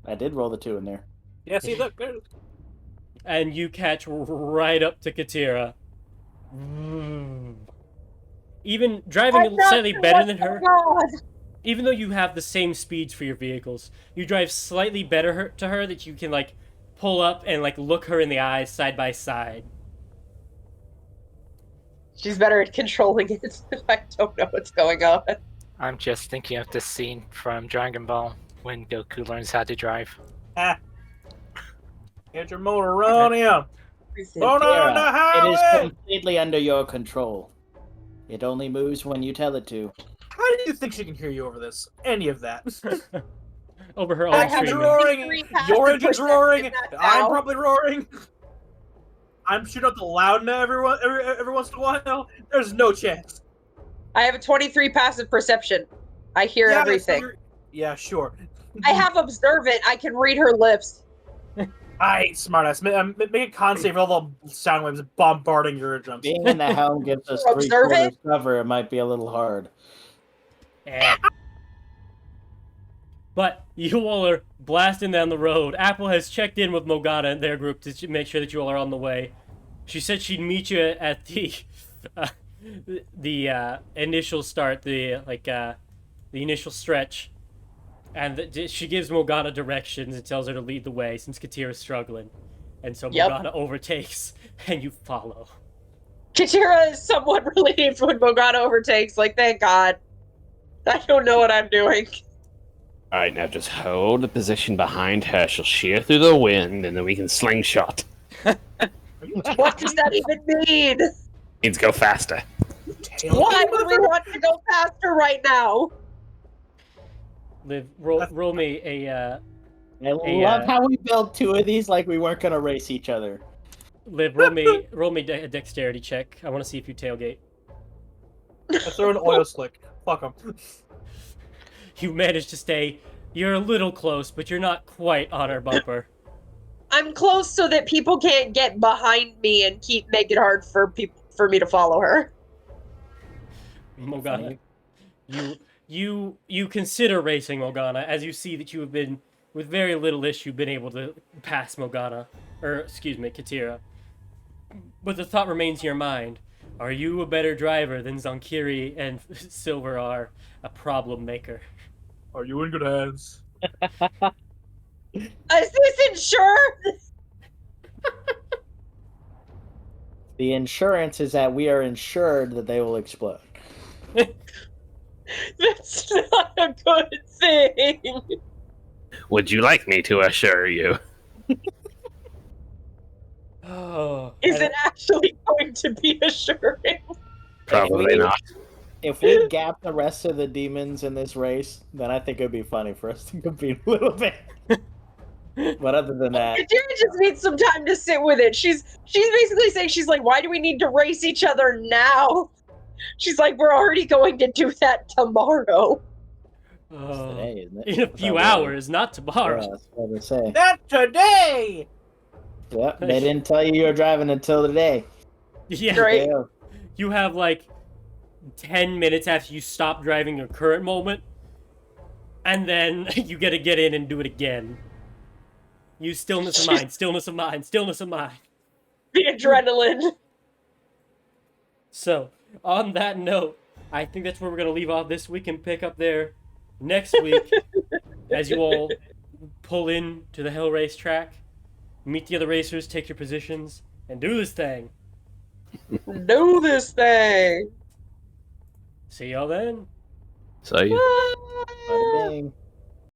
I did roll the 2 in there. Yeah, see, look. There. And you catch right up to Katira. Even driving slightly better than her, even though you have the same speeds for your vehicles, you drive slightly better to her that you can like pull up and like look her in the eyes side by side. She's better at controlling it. I don't know what's going on. I'm just thinking of this scene from Dragon Ball when Goku learns how to drive. Get your motor running up. Going on the It highway. is completely under your control. It only moves when you tell it to. How do you think she can hear you over this? Any of that? Over her I own have Engine's streaming. roaring. Your engine's roaring. That's I'm how. probably roaring. I'm shooting out the loud now every once in a while. There's no chance. I have a 23 passive perception. I hear Yeah, everything. Yeah, sure. I have observant. I can read her lips. Aight, smartass. Make a con save for all the sound waves bombarding your eardrums. Being in the helm gives us Observe 3/4 it? cover. It might be a little hard. But you all are blasting down the road. Apple has checked in with Morgana and their group to make sure that you all are on the way. She said she'd meet you at the initial start, the initial stretch, and she gives Morgana directions and tells her to lead the way since Katira's struggling, and so Yep. Morgana overtakes and you follow. Katira is somewhat relieved when Morgana overtakes. Like, thank God. I don't know what I'm doing. Alright, now just hold the position behind her. She'll shear through the wind, and then we can slingshot. What does that even mean? Means go faster. Why would we want to go faster right now? Liv, roll me a I love how we built 2 of these like we weren't gonna race each other. Liv, roll me a dexterity check. I want to see if you tailgate. I throw an oil slick. Fuck them. You managed to stay. You're a little close, but you're not quite on her bumper. I'm close so that people can't get behind me and make it hard for me to follow her. Morgana, you consider racing Morgana as you see that you have been, with very little issue, been able to pass Morgana, or excuse me, Katira. But the thought remains in your mind: are you a better driver than Zonkiri and Silver are a problem maker? Are you in good hands? Is this insured? The insurance is that we are insured that they will explode. That's not a good thing. Would you like me to assure you? Oh, Is it actually going to be assuring? Probably not. if we gap the rest of the demons in this race, then I think it'd be funny for us to compete a little bit. But other than that, Katira just needs some time to sit with it. She's basically saying, she's like, why do we need to race each other now? She's like, we're already going to do that tomorrow. it's today, isn't it? In a few hours, not tomorrow. Yeah, that's what I say. Not today. Yep, they didn't tell you were driving until today. Yeah, Great. Yeah. you have like 10 minutes after you stop driving your current moment, and then you gotta get in and do it again. Use stillness of mind, stillness of mind, stillness of mind. The adrenaline. So, on that note, I think that's where we're gonna leave off this week and pick up there next week as you all pull in to the Hell Race track, meet the other racers, take your positions, and do this thing. Do this thing. See y'all then. So you. Bada bing.